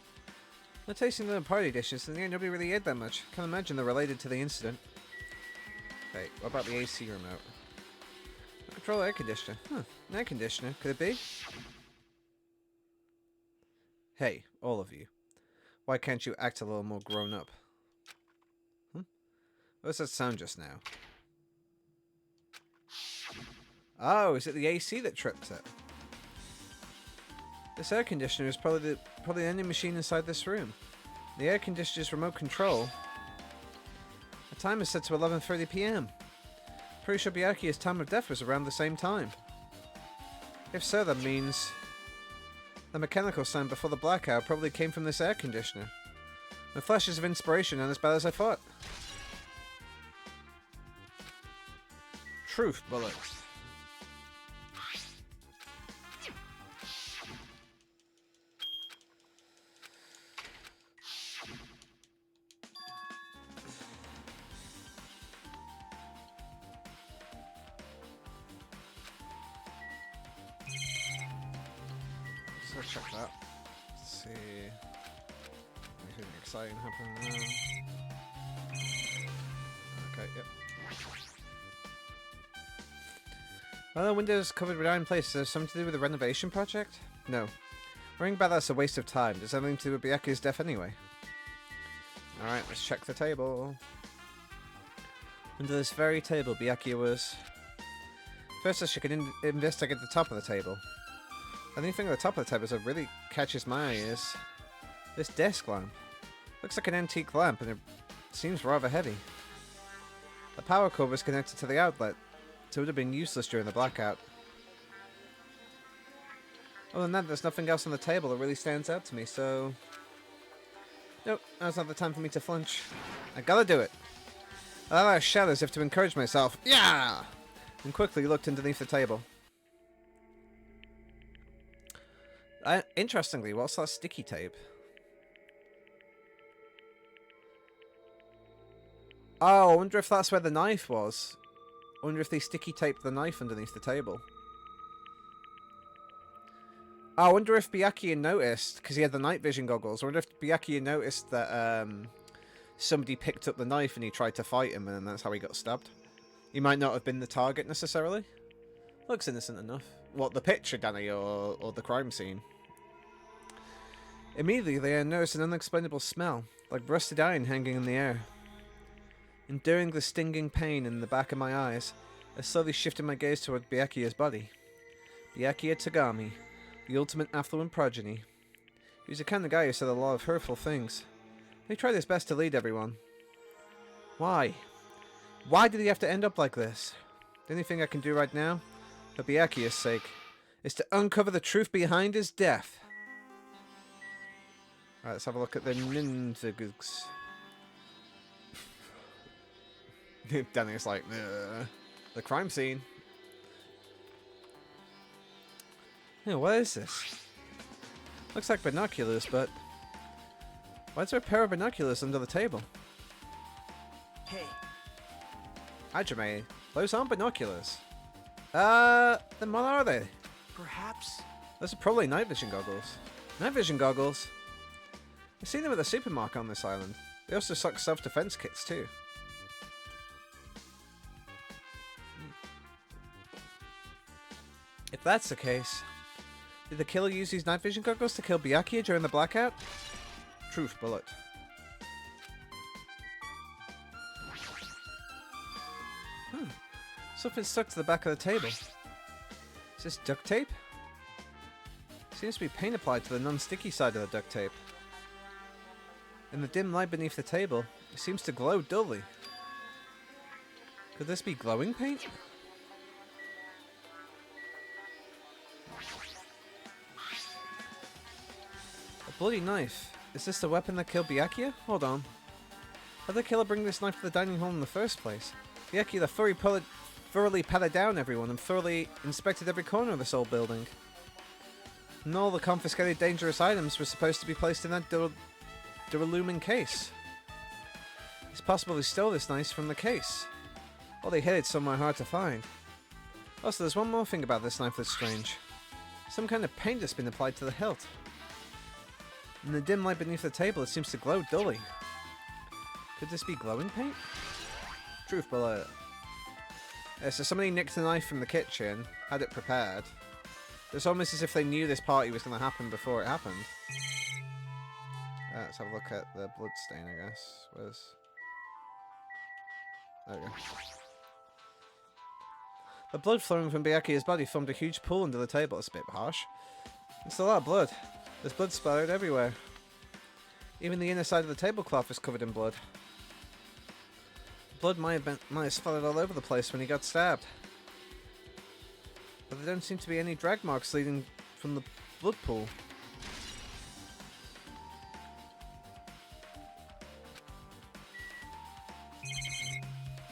Not tasting the party dishes, and nobody really ate that much. Can't imagine they're related to the incident. Okay, what about the AC remote? Control air conditioner. Huh, an air conditioner. Could it be? Hey, all of you. Why can't you act a little more grown up? What was that sound just now? Oh, is it the AC that trips it? This air conditioner is probably the only machine inside this room. The air conditioner's remote control. The time is set to 11:30 p.m. Pretty sure Byakuya's time of death was around the same time. If so, that means the mechanical sound before the blackout probably came from this air conditioner. The flashes of inspiration aren't as bad as I thought. Truth bullets. So check that. Let's see. Anything exciting happen now? Okay, yep. Well, the window's covered with iron plates. Is there something to do with the renovation project? No. Worrying about that's a waste of time. Does anything to do with Byakuya's death anyway? Alright, let's check the table. Under this very table, Byakuya was... First, I should investigate the top of the table. The only thing at the top of the table that really catches my eye is this desk lamp. Looks like an antique lamp, and it seems rather heavy. The power cord was connected to the outlet, so it would have been useless during the blackout. Other than that, there's nothing else on the table that really stands out to me, so... Nope, now's not the time for me to flinch. I gotta do it. I let out a shout as if to encourage myself. Yeah! And quickly looked underneath the table. Interestingly, what's that sticky tape? Oh, I wonder if that's where the knife was. I wonder if they sticky taped the knife underneath the table. Oh, I wonder if Byakuya noticed, because he had the night vision goggles, I wonder if Byakuya noticed that somebody picked up the knife and he tried to fight him, and that's how he got stabbed. He might not have been the target necessarily. Looks innocent enough. What, the picture, Danny, or the crime scene? Immediately, I noticed an unexplainable smell, like rusted iron hanging in the air. Enduring the stinging pain in the back of my eyes, I slowly shifted my gaze toward Byakuya's body. Byakuya Tagami, the ultimate affluent progeny. He was the kind of guy who said a lot of hurtful things. He tried his best to lead everyone. Why? Why did he have to end up like this? The only thing I can do right now, for Byakuya's sake, is to uncover the truth behind his death. Alright, let's have a look at the ninjagugs. Danny's like, the crime scene. Yeah, what is this? Looks like binoculars, but why is there a pair of binoculars under the table? Hey. Hajime, those aren't binoculars. Then what are they? Perhaps? Those are probably night vision goggles. Night vision goggles? I've seen them at the supermarket on this island. They also stock self-defense kits too. If that's the case, did the killer use these night vision goggles to kill Byakuya during the blackout? Truth bullet. Something stuck to the back of the table. Is this duct tape? Seems to be paint applied to the non-sticky side of the duct tape. In the dim light beneath the table, it seems to glow dully. Could this be glowing paint? A bloody knife. Is this the weapon that killed Byakuya? Hold on. How did the killer bring this knife to the dining hall in the first place? Byakuya the thoroughly patted down everyone and thoroughly inspected every corner of this old building. And all the confiscated dangerous items were supposed to be placed in that duralumin case. It's possible he stole this knife from the case. Or they hid it somewhere hard to find. Also, there's one more thing about this knife that's strange. Some kind of paint has been applied to the hilt. In the dim light beneath the table, it seems to glow dully. Could this be glowing paint? Truth bullet. So somebody nicked the knife from the kitchen, had it prepared. It's almost as if they knew this party was going to happen before it happened. Let's have a look at the blood stain, I guess. Where's... There we go. The blood flowing from Byakuya's body formed a huge pool under the table. It's a bit harsh. It's a lot of blood. There's blood splattered everywhere. Even the inner side of the tablecloth is covered in blood. Blood might have splattered all over the place when he got stabbed. But there don't seem to be any drag marks leading from the blood pool.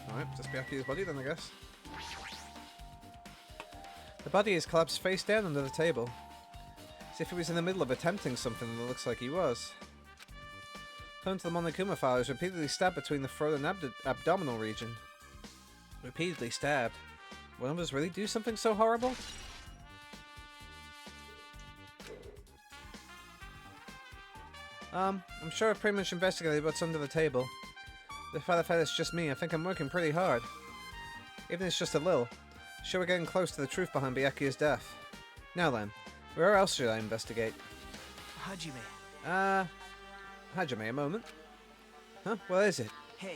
Alright, just Byakuya's body then, I guess. The body is collapsed face down under the table. As if he was in the middle of attempting something that looks like he was. According to the Monokuma file, he was repeatedly stabbed between the throat and abdominal region. Repeatedly stabbed. Will one of us really do something so horrible? I'm sure I've pretty much investigated what's under the table. If it's just me, I think I'm working pretty hard. Even if it's just a little. Sure, we're getting close to the truth behind Byakuya's death. Now then, where else should I investigate? Hajime. Hajime, a moment. Huh? What is it? Hey.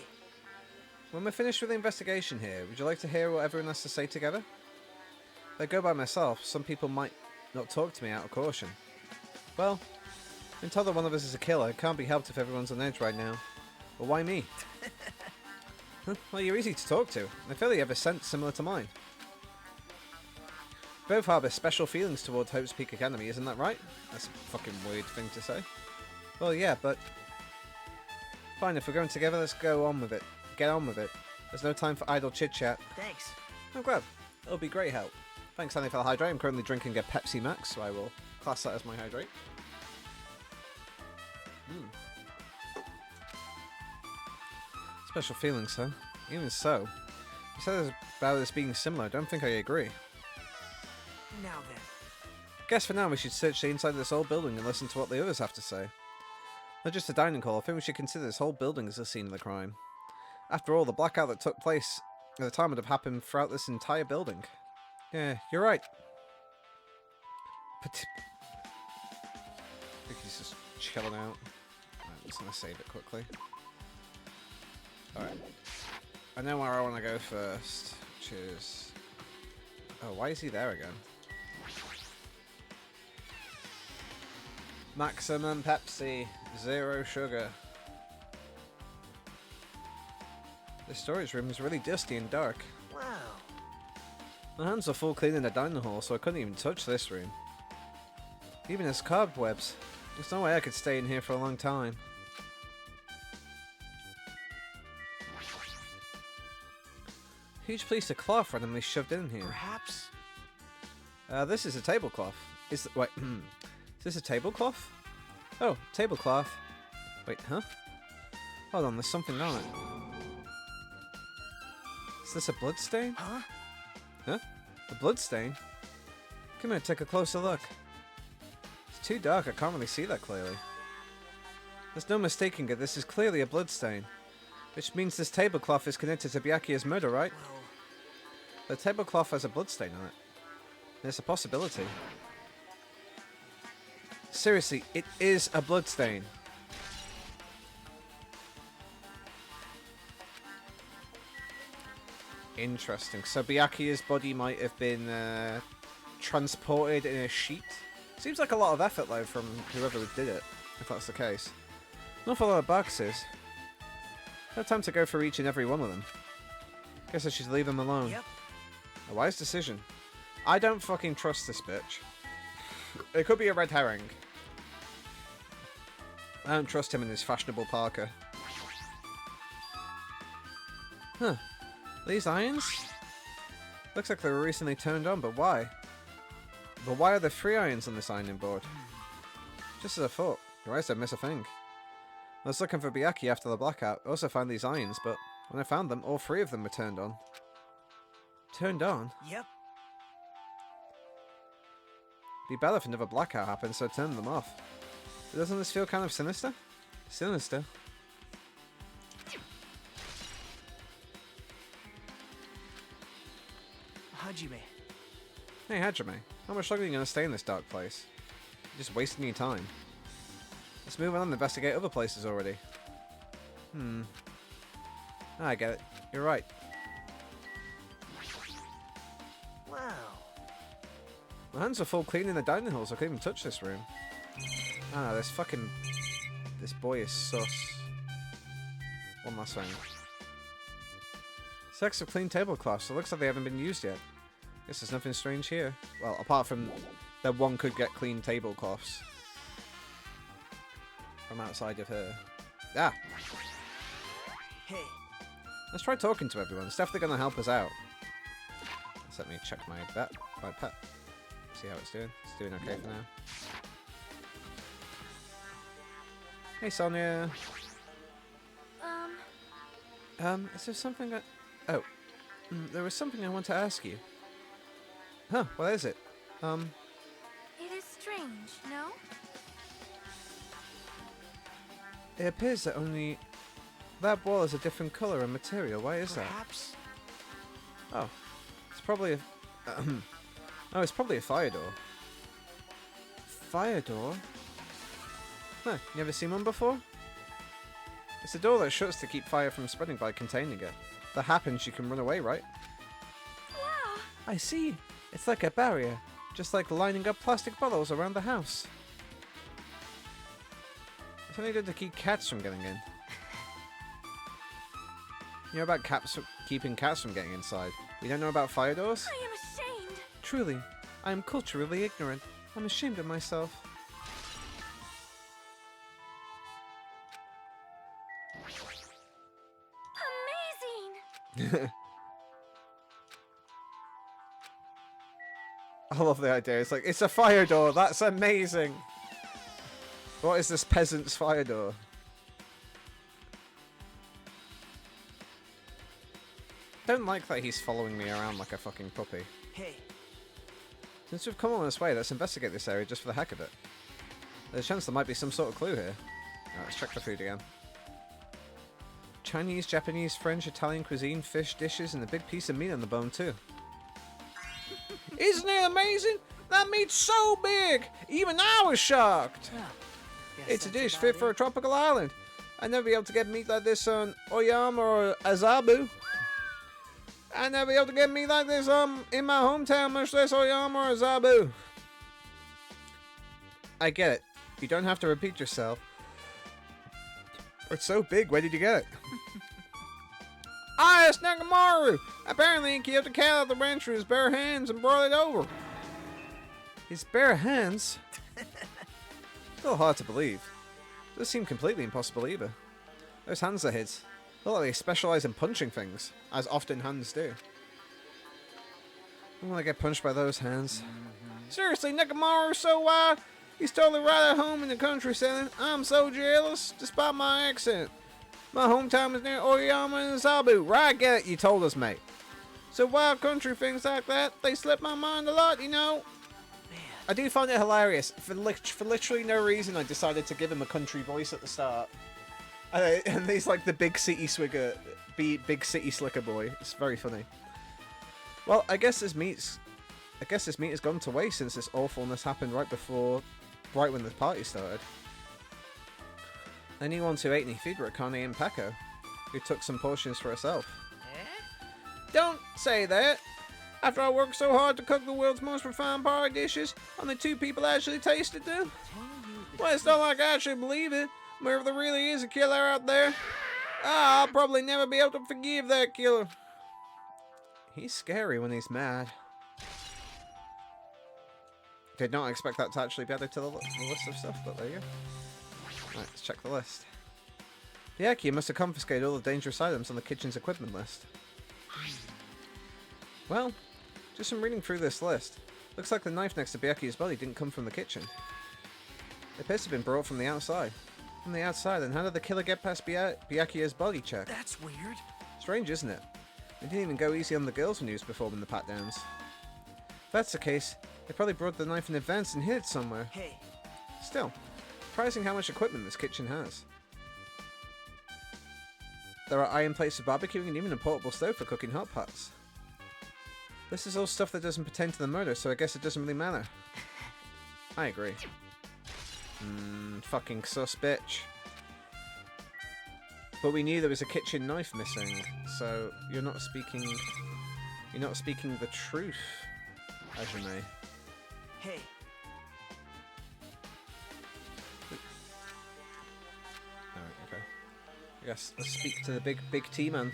When we're finished with the investigation here, would you like to hear what everyone has to say together? If I go by myself, some people might not talk to me out of caution. Well, I'm told that one of us is a killer. It can't be helped if everyone's on edge right now. But why me? Well, you're easy to talk to. And I feel you have a sense similar to mine. Both harbour special feelings towards Hope's Peak Academy, isn't that right? That's a fucking weird thing to say. Well, yeah, but... Fine, if we're going together, let's go on with it. Get on with it. There's no time for idle chit-chat. Thanks. I'm glad. It'll be great help. Thanks, Annie, for the hydrate. I'm currently drinking a Pepsi Max, so I will class that as my hydrate. Special feelings, huh? Even so. You said about this being similar. I don't think I agree. Now then. Guess for now we should search the inside of this old building and listen to what the others have to say. Not just the dining hall, I think we should consider this whole building as the scene of the crime. After all, the blackout that took place at the time would have happened throughout this entire building. Yeah, you're right. But I think he's just chilling out. I'm just going to save it quickly. Alright. I know where I want to go first, which is... Oh, why is he there again? Maximum Pepsi, 0 sugar. This storage room is really dusty and dark. Wow. My hands are full cleaning the dining hall, so I couldn't even touch this room. Even has cobwebs. There's no way I could stay in here for a long time. Huge piece of cloth randomly shoved in here. Perhaps. This is a tablecloth. Is this a tablecloth? Oh, tablecloth. Wait, huh? Hold on, there's something on it. Is this a blood stain? Huh? Huh? A blood stain? Come here, take a closer look. It's too dark, I can't really see that clearly. There's no mistaking it, this is clearly a blood stain. Which means this tablecloth is connected to Byakuya's murder, right? Well, The tablecloth has a blood stain on it. It's a possibility. Seriously, it is a bloodstain. Interesting. So Byakuya's body might have been transported in a sheet. Seems like a lot of effort, though, from whoever did it, if that's the case. An awful lot of boxes. No time to go for each and every one of them. Guess I should leave them alone. Yep. A wise decision. I don't fucking trust this bitch. It could be a red herring. I don't trust him in his fashionable parka. Huh. These irons? Looks like they were recently turned on, but why? But why are there 3 irons on this ironing board? Just as I thought. Your eyes don't miss a thing. I was looking for Byakuya after the blackout. I also found these irons, but when I found them, all 3 of them were turned on. Turned on? Yep. Be better if another blackout happened, so I turned them off. But doesn't this feel kind of sinister? Sinister? Hajime. Hey Hajime, how much longer are you going to stay in this dark place? You're just wasting your time. Let's move on and investigate other places already. I get it. You're right. Wow. My hands are full cleaning the dining hall, so I couldn't even touch this room. Ah, this boy is sus. One last thing. Stacks of clean tablecloths. It looks like they haven't been used yet. Guess there's nothing strange here. Well, apart from that one could get clean tablecloths from outside of her. Ah! Hey. Let's try talking to everyone. It's definitely going to help us out. Let's let me check my pet. See how it's doing. It's doing okay for now. Hey, Sonia. Is there something there was something I want to ask you. Huh, what is it? It is strange, no? It appears that only that wall is a different color and material. Why is that? Perhaps. Oh, it's probably a oh, it's probably a fire door. Fire door? Huh, you ever seen one before? It's a door that shuts to keep fire from spreading by containing it. If that happens, you can run away, right? Wow! I see. It's like a barrier, just like lining up plastic bottles around the house. It's only good to keep cats from getting in. You know about keeping cats from getting inside. We don't know about fire doors? I am ashamed! Truly, I am culturally ignorant. I'm ashamed of myself. Amazing! I love the idea. It's like, it's a fire door. That's amazing. What is this peasant's fire door? Don't like that he's following me around like a fucking puppy. Hey. Since we've come all this way, let's investigate this area just for the heck of it. There's a chance there might be some sort of clue here. Alright, let's check the food again. Chinese, Japanese, French, Italian cuisine, fish dishes, and a big piece of meat on the bone too. Isn't it amazing? That meat's so big! Even I was shocked! Well, guess It's a that's dish about fit for a it. tropical island. I'd never be able to get meat like this on Oyama or Azabu. I'd never be able to get meat like this in my hometown, much less Oyama or Azabu. I get it. You don't have to repeat yourself. It's so big, where did you get it? It's Nagamaru! Apparently he killed the cat at the ranch with his bare hands and brought it over. His bare hands? Still hard to believe. Doesn't seem completely impossible either. Those hands are his. Look like they specialise in punching things, as often hands do. I want to get punched by those hands. Seriously, Nekamaru's so wild. He's totally right at home in the country setting. I'm so jealous, despite my accent. My hometown is near Oyama and Zabu. Right, get it, you told us, mate. So wild country things like that, they slip my mind a lot, you know. Man. I do find it hilarious. For literally no reason, I decided to give him a country voice at the start. And he's like the big city big city slicker boy. It's very funny. Well, I guess this meat's I guess this meat has gone to waste since this awfulness happened right when the party started. The only ones who ate any food were Connie and Paco, who took some portions for herself. Don't say that! After I worked so hard to cook the world's most refined party dishes, only 2 people actually tasted them. Well, it's not like I actually believe it, but if there really is a killer out there, I'll probably never be able to forgive that killer. He's scary when he's mad. Did not expect that to actually be added to the list of stuff, but there you go. Right, let's check the list. Byakuya must have confiscated all the dangerous items on the kitchen's equipment list. Well, just from reading through this list, looks like the knife next to Byakuya's body didn't come from the kitchen. It appears to have been brought from the outside. From the outside, then how did the killer get past Byakuya's body check? That's weird. Strange, isn't it? They didn't even go easy on the girls when he was performing the pat-downs. If that's the case, they probably brought the knife in advance and hid it somewhere. Hey. Still, surprising how much equipment this kitchen has. There are iron plates for barbecuing and even a portable stove for cooking hot pots. This is all stuff that doesn't pertain to the murder, so I guess it doesn't really matter. I agree. Fucking sus, bitch. But we knew there was a kitchen knife missing, so you're not speaking the truth, Hajime. Hey. Alright, okay. I guess let's speak to the big T man.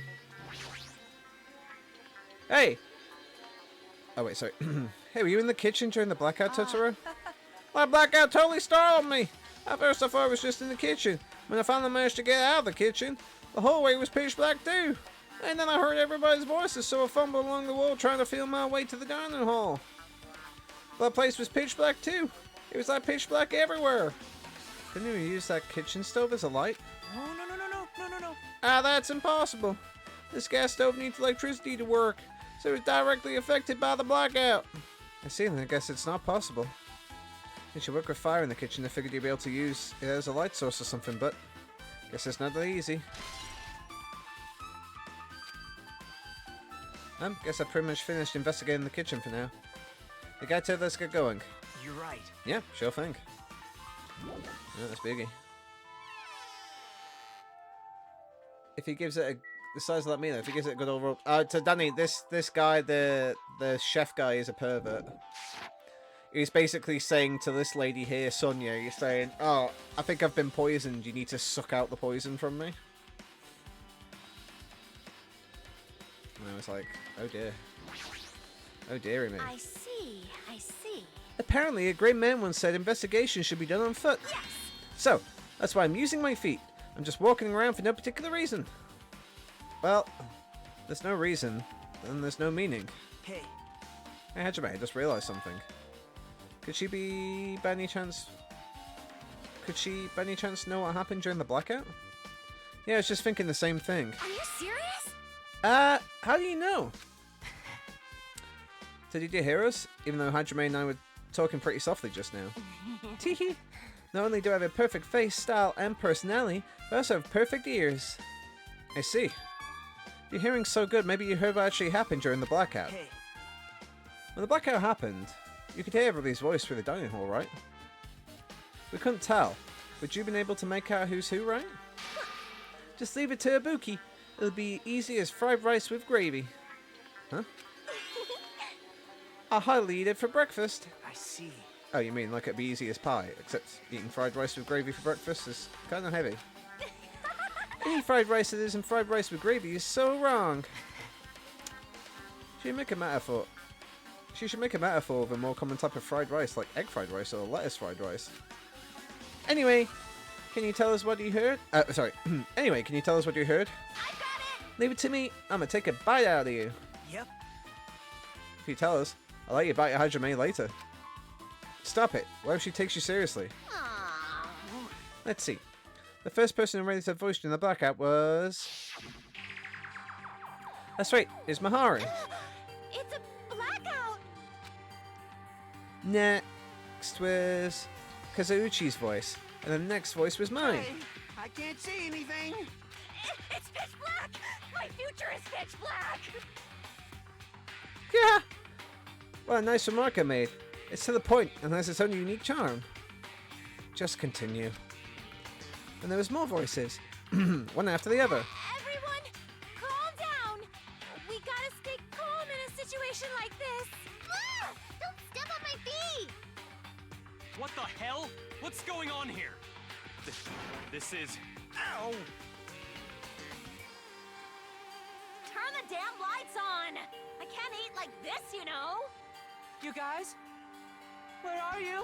Hey! Oh wait, sorry. Hey, were you in the kitchen during the blackout, Totoro? That blackout totally startled me! At first I thought I was just in the kitchen. When I finally managed to get out of the kitchen, the hallway was pitch black too. And then I heard everybody's voices, so I fumbled along the wall trying to feel my way to the dining hall. That place was pitch black too. It was like pitch black everywhere. Couldn't you use that kitchen stove as a light? No. Ah, that's impossible. This gas stove needs electricity to work, so it's directly affected by the blackout. I see, then I guess it's not possible. You should work with fire in the kitchen. I figured you'd be able to use it as a light source or something, but guess it's not that easy. Guess I pretty much finished investigating the kitchen for now. The guy said let's get going. You're right. Yeah, sure thing. Yeah, that's biggie. If he gives it the size like me, though, if he gives it a good overall... to Danny, this guy, the chef guy, is a pervert. He's basically saying to this lady here, Sonia, he's saying, oh, I think I've been poisoned, you need to suck out the poison from me. And I was like, oh dear. Oh dearie me. I see. Apparently, a great man once said investigation should be done on foot. Yes! So, that's why I'm using my feet. I'm just walking around for no particular reason. Well, there's no reason, then there's no meaning. Hey. Hey, Hajime, I just realized something. Could she by any chance know what happened during the blackout? Yeah, I was just thinking the same thing. Are you serious? How do you know? Did you hear us? Even though Hajime and I were talking pretty softly just now. Teehee. Not only do I have a perfect face, style, and personality, but I also have perfect ears. I see. Your hearing's so good, maybe you heard what actually happened during the blackout. Hey. When the blackout happened, you could hear everybody's voice through the dining hall, right? We couldn't tell. Would you been able to make out who's who, right? Just leave it to Ibuki. It'll be easy as fried rice with gravy. Huh? I'll highly eat it for breakfast. I see. Oh, you mean like it'd be easy as pie, except eating fried rice with gravy for breakfast is kind of heavy. Any fried rice that isn't fried rice with gravy is so wrong. She should make a metaphor of a more common type of fried rice, like egg fried rice or lettuce fried rice. Anyway, can you tell us what you heard? Anyway, can you tell us what you heard? I got it! Leave it to me. I'm gonna take a bite out of you. Yep. If you tell us, I'll let you bite Hajime later. Stop it. What if she takes you seriously? Aww. Let's see. The first person who raised her voice during the blackout was... That's right, it's Mahari. It's a blackout! Next was Kazauchi's voice, and the next voice was mine. Hey, I can't see anything. It's pitch black! My future is pitch black! Yeah. What a nice remark I made. It's to the point and has its own unique charm. Just continue. And there was more voices, one after the other. Everyone, calm down. We gotta stay calm in a situation like this. Ah! Don't step on my feet. What the hell? What's going on here? This is... Ow! Turn the damn lights on. I can't eat like this, you know. You guys? Where are you?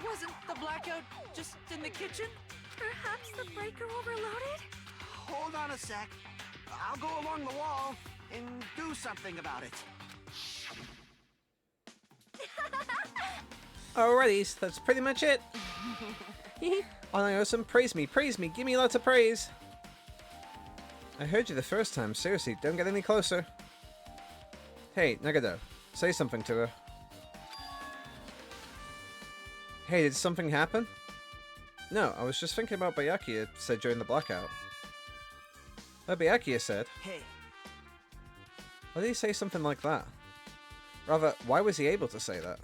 Wasn't the blackout just in the kitchen? Perhaps the breaker overloaded? Hold on a sec. I'll go along the wall and do something about it. Alrighty, so that's pretty much it. On I awesome, praise me, give me lots of praise. I heard you the first time, seriously, don't get any closer. Hey, Nagado, say something to her. Hey, did something happen? No, I was just thinking about what Byakuya said during the blackout. What Byakuya said? Hey, Why did he say something like that? Rather, why was he able to say that?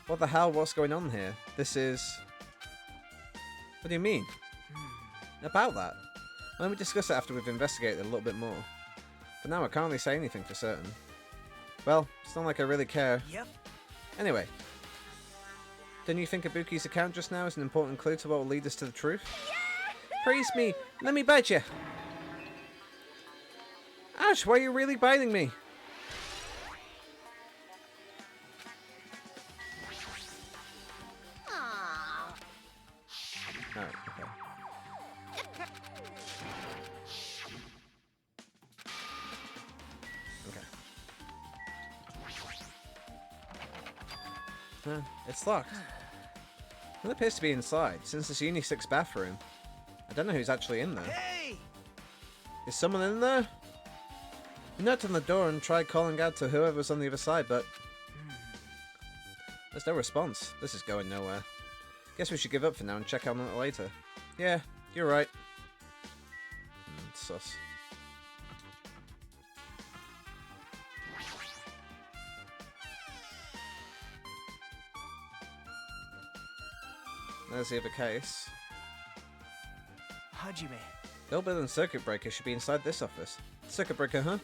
What the hell, what's going on here? This is... What do you mean? About that? Well, let me discuss it after we've investigated it a little bit more. But now I can't really say anything for certain. Well, it's not like I really care. yep. Anyway. Don't you think Ibuki's account just now is an important clue to what will lead us to the truth? Praise me! Let me bite you! Ouch, why are you really biting me? Aww. Oh, okay. Okay. It's locked. It appears to be inside, since it's Unisex bathroom. I don't know who's actually in there. Hey! Is someone in there? We knocked on the door and tried calling out to whoever's on the other side, but... There's no response. This is going nowhere. Guess we should give up for now and check on it later. Yeah, you're right. Sus. There's the other case. Hajime. Bill and circuit breaker should be inside this office. Circuit breaker, huh?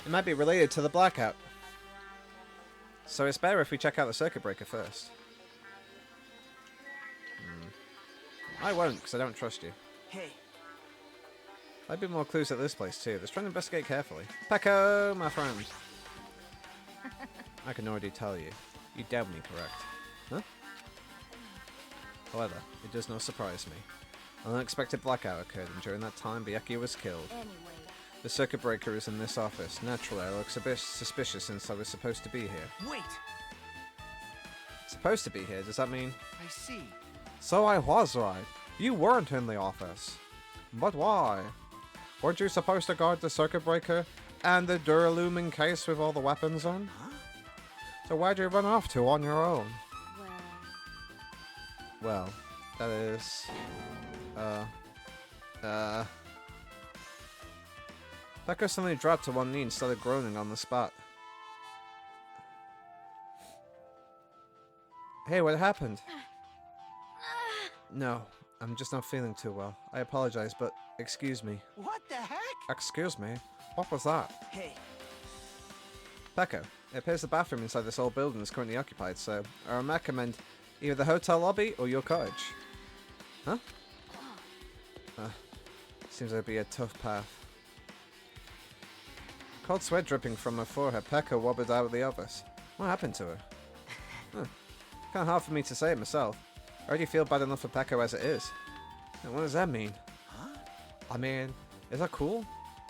It might be related to the blackout. So it's better if we check out the circuit breaker first. I won't, because I don't trust you. Hey, Might be more clues at this place too. Let's try and investigate carefully. Pecco, my friend. I can already tell you. You doubt me, correct? Huh? However, it does not surprise me. An unexpected blackout occurred, and during that time, Byakuya was killed. Anyway. The circuit breaker is in this office. Naturally, I look suspicious since I was supposed to be here. wait! Supposed to be here? Does that mean... I see. So I was right. You weren't in the office. But why? Weren't you supposed to guard the circuit breaker and the Duralumin case with all the weapons on? Huh? So why'd you run off to on your own? Well, Well, that is... Becca suddenly dropped to one knee and started groaning on the spot. Hey, what happened? No, I'm just not feeling too well. I apologize, but excuse me. What the heck? Excuse me? What was that? Hey, Becca, it appears the bathroom inside this old building is currently occupied, so I recommend either the hotel lobby or your cottage. Huh? Seems like it'd be a tough path. Cold sweat dripping from her forehead, Pekka wobbled out of the office. What happened to her? Huh. Kinda hard for me to say it myself. I already feel bad enough for Pekka as it is. And what does that mean? huh? I mean, is that cool?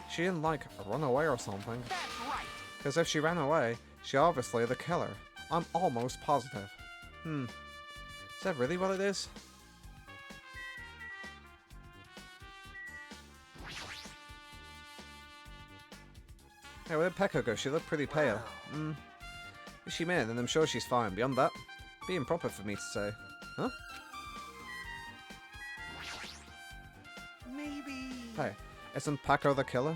She didn't, like, run away or something. That's right! Because if she ran away, she obviously the killer. I'm almost positive. Is that really what it is? Hey, where did Pekka go? She looked pretty pale. If she may, then I'm sure she's fine. Beyond that, be improper for me to say. Huh? Maybe... Hey, isn't Paco the killer?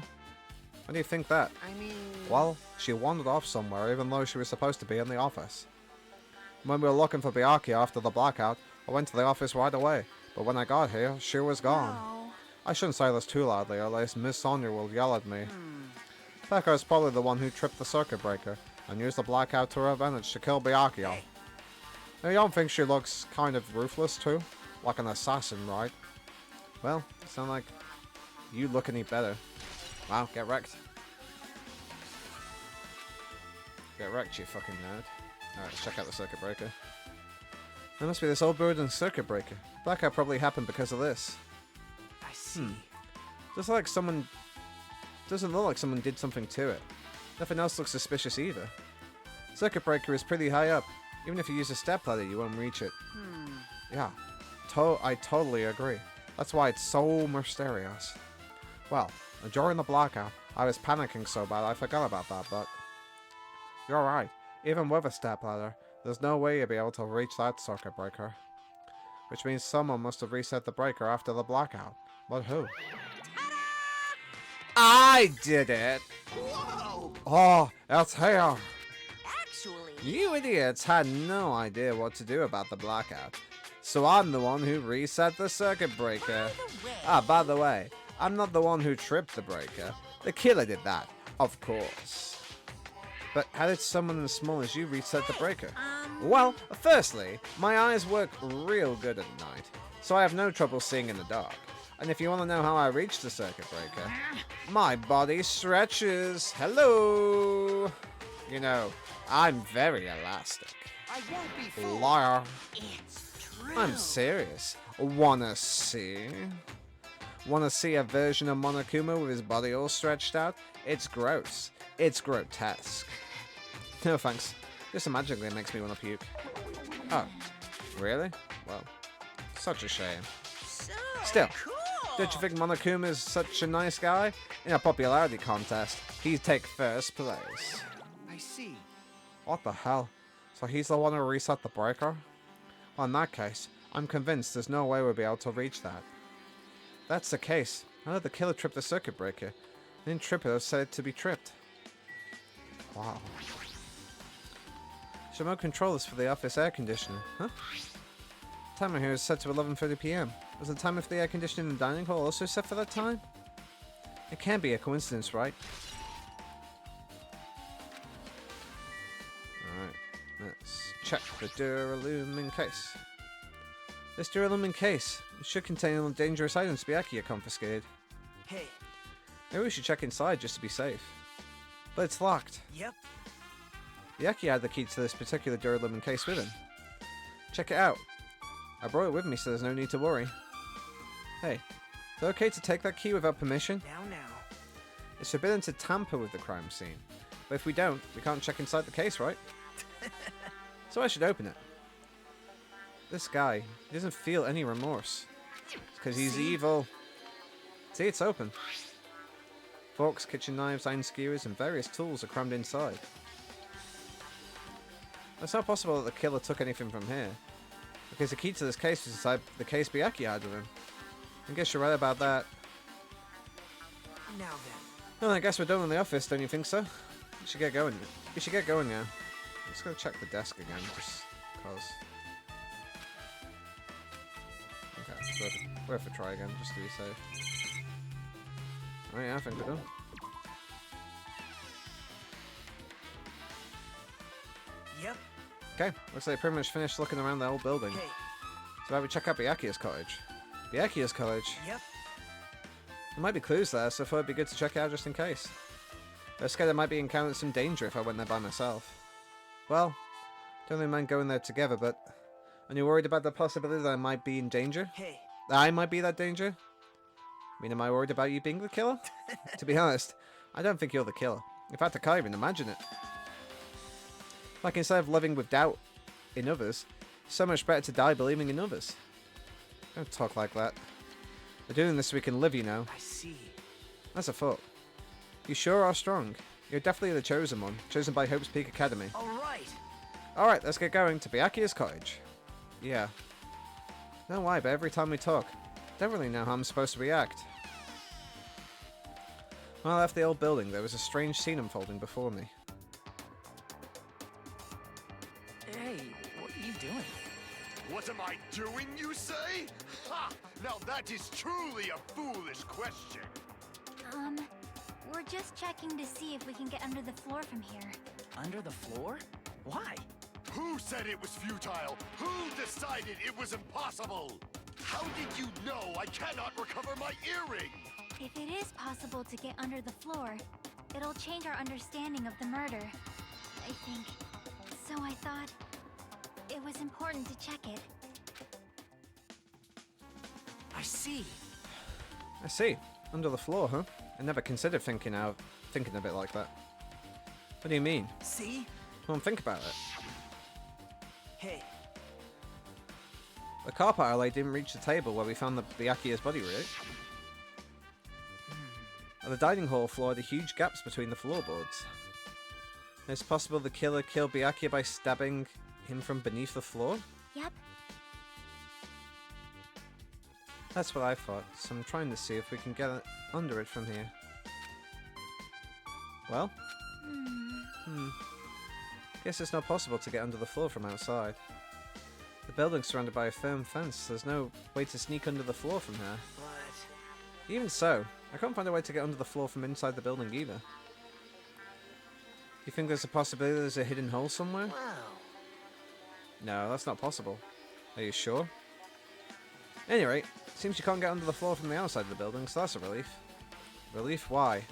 Why do you think that? I mean... Well, she wandered off somewhere even though she was supposed to be in the office. When we were looking for Byakuya after the blackout, I went to the office right away, but when I got here, she was gone. No. I shouldn't say this too loudly, or else Miss Sonia will yell at me. Becca is probably the one who tripped the circuit breaker and used the blackout to her advantage to kill Byakuya. Now, you don't think she looks kind of ruthless too? Like an assassin, right? Well, it's not like you look any better. Wow, get wrecked. Get wrecked, you fucking nerd. Alright, let's check out the circuit breaker. There must be this old building circuit breaker. Blackout probably happened because of this. I see. Just like someone... Doesn't look like someone did something to it. Nothing else looks suspicious either. Circuit breaker is pretty high up. Even if you use a stepladder, you won't reach it. Yeah, I totally agree. That's why it's so mysterious. Well, during the blackout, I was panicking so bad I forgot about that, but... You're right. Even with a stepladder, there's no way you'll be able to reach that circuit breaker. Which means someone must have reset the breaker after the blackout. But who? I did it! Whoa! Oh, it's here! Actually, You idiots had no idea what to do about the blackout. So I'm the one who reset the circuit breaker. By the way, I'm not the one who tripped the breaker. The killer did that, of course. But how did someone as small as you reset the breaker? Well, firstly, my eyes work real good at night, so I have no trouble seeing in the dark. And if you want to know how I reached the circuit breaker, my body stretches. Hello! You know, I'm very elastic. I won't be fooled. Liar. it's true. I'm serious. Wanna see? Wanna see a version of Monokuma with his body all stretched out? It's gross. It's grotesque. No thanks. Just magically makes me want to puke. Oh, really? Well, such a shame. So Still, cool. don't you think Monokuma is such a nice guy? In a popularity contest, he'd take first place. I see. What the hell? So he's the one who reset the breaker? Well, in that case, I'm convinced there's no way we'll be able to reach that. If that's the case, how did the killer trip the circuit breaker? Didn't trip it, or said it to be tripped. Wow. Remote controllers for the office air conditioner, huh? Timer here is set to 11:30 PM. Was the timer for the air conditioning in the dining hall also set for that time? It can't be a coincidence, right? Alright, let's check the Duralumin case. This Duralumin case should contain all dangerous items Byakuya confiscated. Hey. Maybe we should check inside just to be safe. But it's locked. Yep. Byakuya had the key to this particular Duralumin case with him. Check it out. I brought it with me so there's no need to worry. Hey, is it okay to take that key without permission? Now. It's forbidden to tamper with the crime scene. But if we don't, we can't check inside the case, right? So I should open it. This guy, he doesn't feel any remorse. It's because he's evil. See, it's open. Forks, kitchen knives, iron skewers, and various tools are crammed inside. It's not possible that the killer took anything from here, because the key to this case was inside the case Byakuya had with him. I guess you're right about that. Now then. Well, I guess we're done in the office, don't you think so? We should get going. We should get going now. I'm just gonna check the desk again, just cause. Okay, it's worth a try again, just to be safe. Oh yeah, I think we're done. Yep. Okay, looks like I pretty much finished looking around the whole building. Hey. So how about we check out Byakuya's cottage? Byakuya's cottage? Yep. There might be clues there, so I thought it'd be good to check it out just in case. I was scared I might be encountering some danger if I went there by myself. Well, don't really mind going there together, but... Are you worried about the possibility that I might be in danger? Hey. That I might be that danger? I mean, am I worried about you being the killer? To be honest, I don't think you're the killer. In fact, I can't even imagine it. Like, instead of living with doubt in others, it's so much better to die believing in others. Don't talk like that. We're doing this so we can live, you know. I see. That's a thought. You sure are strong. You're definitely the chosen one, chosen by Hope's Peak Academy. All right. Alright, let's get going to Byakuya's cottage. Yeah. I don't know why, but every time we talk, I don't really know how I'm supposed to react. When I left the old building, there was a strange scene unfolding before me. Hey, what are you doing? What am I doing, you say? Ha! Now that is truly a foolish question. We're just checking to see if we can get under the floor from here. Under the floor? Why? Who said it was futile? Who decided it was impossible? How did you know I cannot recover my earring? If it is possible to get under the floor, it'll change our understanding of the murder, I think. So I thought it was important to check it. I see. I see. Under the floor, huh? I never considered thinking of it like that. What do you mean? See? Come on, think about it. Hey, The carpet alley didn't reach the table where we found the Byakuya's body, right? The dining hall floor had huge gaps between the floorboards. It's possible the killer killed Byakuya by stabbing him from beneath the floor? Yep. That's what I thought, so I'm trying to see if we can get under it from here. Well? Guess it's not possible to get under the floor from outside. The building's surrounded by a firm fence, there's no way to sneak under the floor from here. but... Even so, I can't find a way to get under the floor from inside the building either. Do you think there's a possibility there's a hidden hole somewhere? Wow. No, that's not possible. Are you sure? Any rate, seems you can't get under the floor from the outside of the building, so that's a relief. Relief? Why?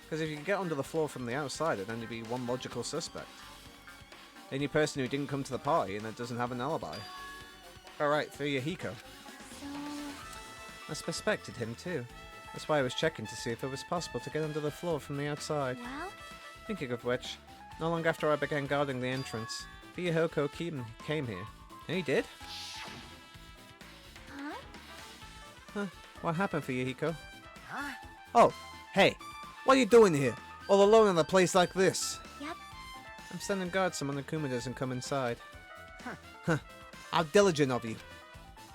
Because if you can get under the floor from the outside, there'd only be one logical suspect. The only person who didn't come to the party and that doesn't have an alibi. Alright, Fuyuhiko. So... I suspected him too. That's why I was checking to see if it was possible to get under the floor from the outside. well? Thinking of which, not long after I began guarding the entrance, Fuyuhiko came here. And he did? Huh? Huh? What happened, Fuyuhiko? Huh? Oh, hey, what are you doing here? All alone in a place like this? Yep. I'm standing guard so Monokuma doesn't come inside. Huh. Huh. How diligent of you.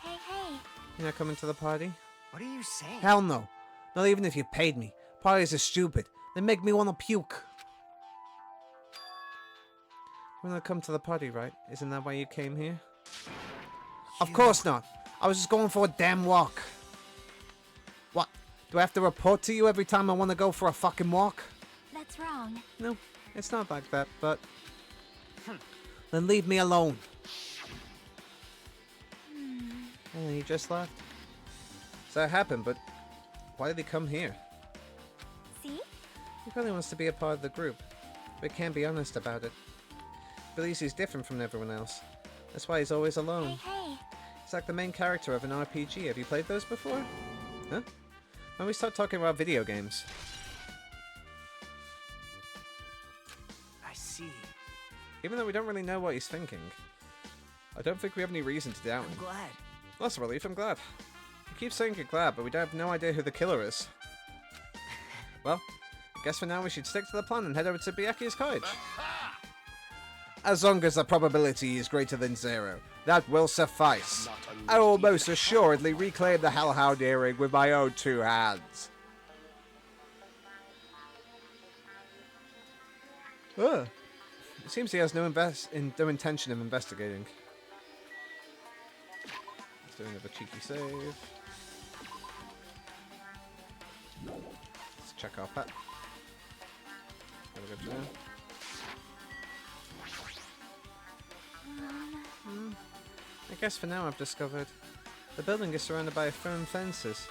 Hey, hey. You're not coming to the party? What are you saying? Hell no. Not even if you paid me. Parties are stupid. They make me want to puke. You're not come to the party, right? Isn't that why you came here? Of course not. I was just going for a damn walk. What? Do I have to report to you every time I want to go for a fucking walk? That's wrong. No, it's not like that, but... Then leave me alone. Oh, he just left? So that happened, but why did he come here? See? He probably wants to be a part of the group, but can't be honest about it. Believes he's different from everyone else. That's why he's always alone. Hey, hey. He's like the main character of an RPG. Have you played those before? Huh? When we start talking about video games. I see. Even though we don't really know what he's thinking, I don't think we have any reason to doubt I'm him. glad. That's a relief, I'm glad. You keep saying you're glad, but we have no idea who the killer is. Well, I guess for now we should stick to the plan and head over to Byakuya's cottage. As long as the probability is greater than 0, that will suffice. I will most assuredly reclaim the Hellhound earring with my own 2 hands. It seems he has no intention of investigating. Let's do another cheeky save. Let's check our pet. Have a good time. I guess for now I've discovered the building is surrounded by firm fences.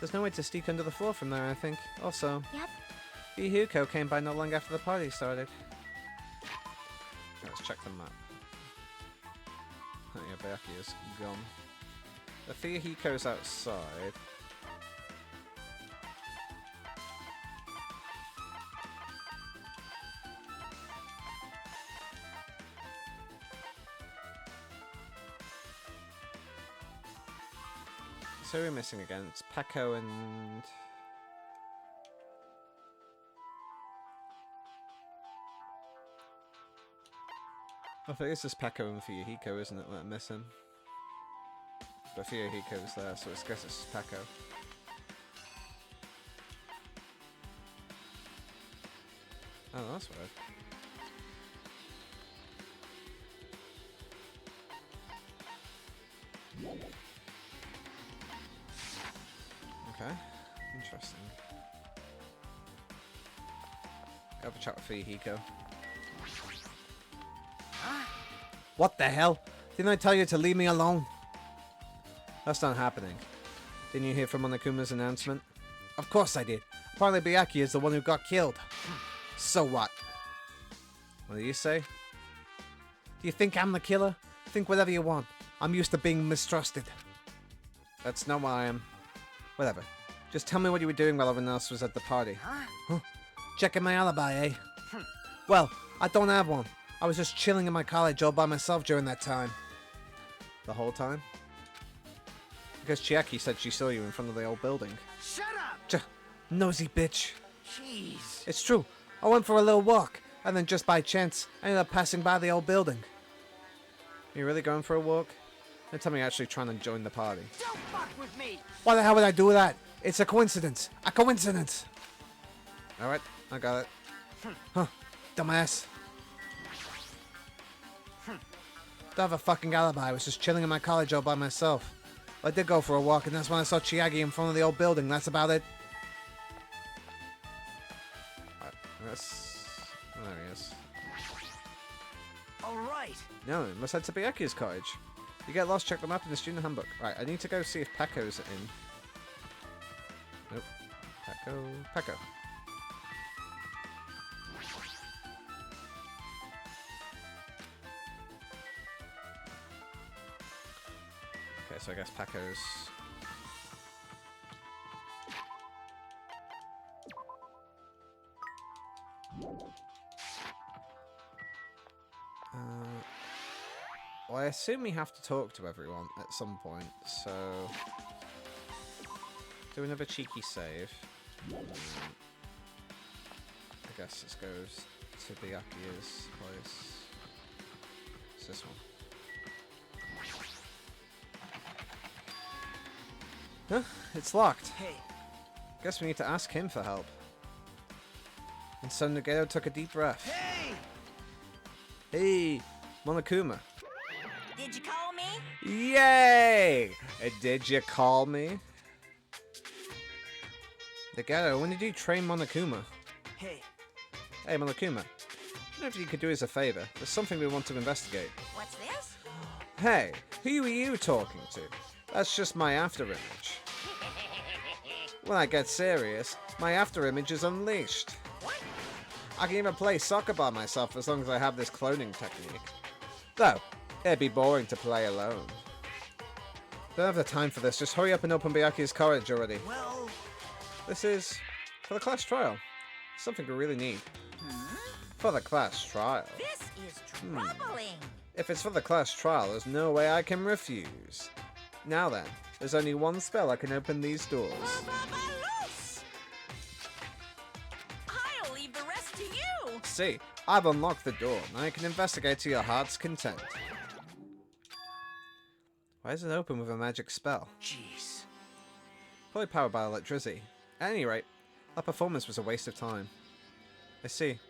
There's no way to sneak under the floor from there, I think. Also, Yep. Fuyuhiko came by not long after the party started. Let's check the map. Oh yeah, Byakuya's gone. The Fuyuhiko's outside. So we're missing again. It's Peko and... I think it's just Peko and Fuyuhiko, isn't it, that are missing? But Fuyuhiko's there, so I guess it's Peko. that's weird. Okay, interesting. Go have a chat with Fuyuhiko. What the hell? Didn't I tell you to leave me alone? That's not happening. Didn't you hear from Monokuma's announcement? Of course I did. Apparently Byakuya is the one who got killed. So what? What do you say? Do you think I'm the killer? Think whatever you want. I'm used to being mistrusted. That's not what I am. Whatever. Just tell me what you were doing while everyone else was at the party. Huh? Checking my alibi, eh? Well, I don't have one. I was just chilling in my college all by myself during that time. The whole time? Because Chiaki said she saw you in front of the old building. Shut up! Nosy bitch. Jeez. It's true. I went for a little walk, and then just by chance, I ended up passing by the old building. Are you really going for a walk? Don't tell me you're actually trying to join the party. Don't fuck with me! Why the hell would I do that? It's a coincidence. A coincidence. Alright, I got it. Huh, dumbass. Don't have a fucking alibi. I was just chilling in my college all by myself. I did go for a walk, and that's when I saw Chiagi in front of the old building. That's about it. Oh, there he is. Alright. No, must head to Byakuya's cottage. If you get lost, check the map in the student handbook. Right, I need to go see if Pecco's in. Nope. Pecco. Okay, so I guess Pecco's... well, I assume we have to talk to everyone at some point, so... Do another cheeky save. I guess this goes to Byakuya's place. It's this one. Huh? It's locked. Hey. Guess we need to ask him for help. And Son Nagero took a deep breath. Hey! Hey, Monokuma. Did you call me? Yay! Did you call me? Nagero, when did you train Monokuma? Hey. Hey, Monokuma. I don't know if you could do us a favor. There's something we want to investigate. What's this? Hey, who are you talking to? That's just my afterimage. When I get serious, my afterimage is unleashed. What? I can even play soccer by myself as long as I have this cloning technique. Though, it'd be boring to play alone. Don't have the time for this, just hurry up and open Byakuya's cottage already. Well... This is for the class trial. Something we really need. For the class trial. This is troubling. If it's for the class trial, there's no way I can refuse. Now then, there's only one spell that can open these doors. I'll leave the rest to you. See, I've unlocked the door, and I can investigate to your heart's content. Why is it open with a magic spell? Jeez. Probably powered by electricity. At any rate, that performance was a waste of time. I see.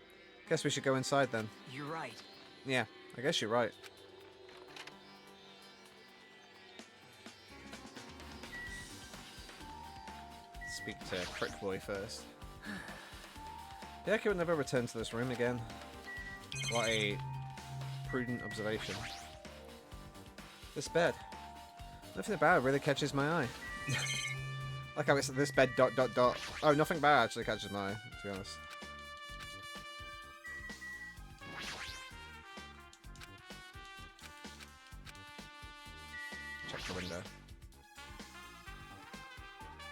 Guess we should go inside then. You're right. Yeah, I guess you're right. Speak to Prick Boy first. Byakuya would never return to this room again. What a prudent observation. This bed. Nothing about it really catches my eye. Like how it's this bed ... Oh, nothing bad actually catches my eye, to be honest. Check the window.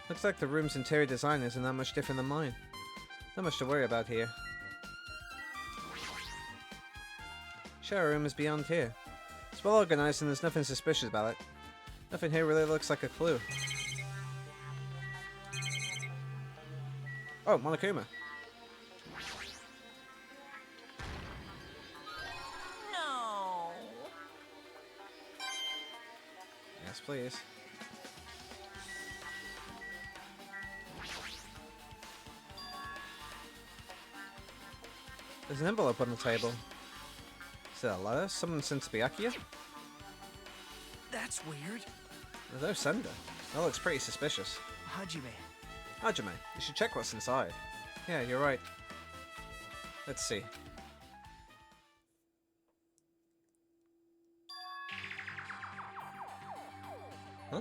Looks like the room's interior design isn't that much different than mine. Not much to worry about here. Shower room is beyond here. It's well organized and there's nothing suspicious about it. Nothing here really looks like a clue. Oh, Monokuma. No. Yes, please. There's an envelope on the table. Is it a letter? Someone sent to Byakuya? That's weird. There's no sender. That looks pretty suspicious. Hajime. Hajime, you should check what's inside. Yeah, you're right. Let's see. Huh?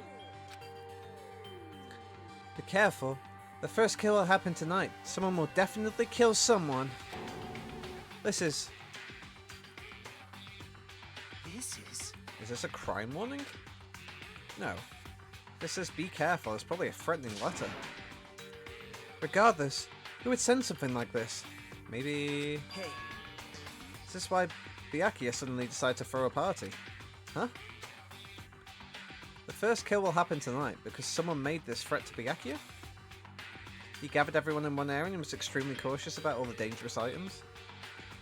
Be careful. The first kill will happen tonight. Someone will definitely kill someone. This is... Is this a crime warning? No. This says be careful. It's probably a threatening letter. Regardless, who would send something like this? Maybe... Hey. Is this why Byakuya suddenly decided to throw a party? Huh? The first kill will happen tonight because someone made this threat to Byakuya? He gathered everyone in one area and was extremely cautious about all the dangerous items.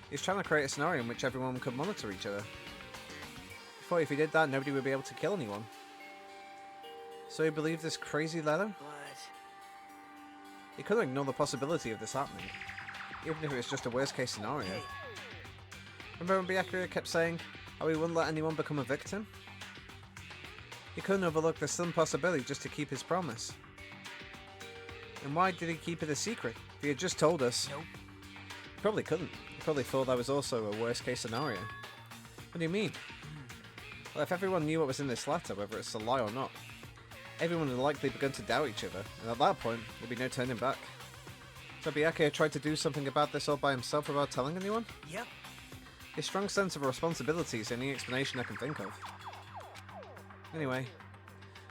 He's trying to create a scenario in which everyone could monitor each other. He thought if he did that, nobody would be able to kill anyone. So he believed this crazy letter? But... He couldn't ignore the possibility of this happening, even if it was just a worst case scenario. Hey. Remember when Byakuya kept saying how he wouldn't let anyone become a victim? He couldn't overlook the slim possibility just to keep his promise. And why did he keep it a secret? If he had just told us... Nope. He probably couldn't. He probably thought that was also a worst case scenario. What do you mean? Well, if everyone knew what was in this letter, whether it's a lie or not, everyone would likely begun to doubt each other, and at that point, there'd be no turning back. So Byakuya tried to do something about this all by himself without telling anyone? Yep. His strong sense of responsibility is the only explanation I can think of. Anyway,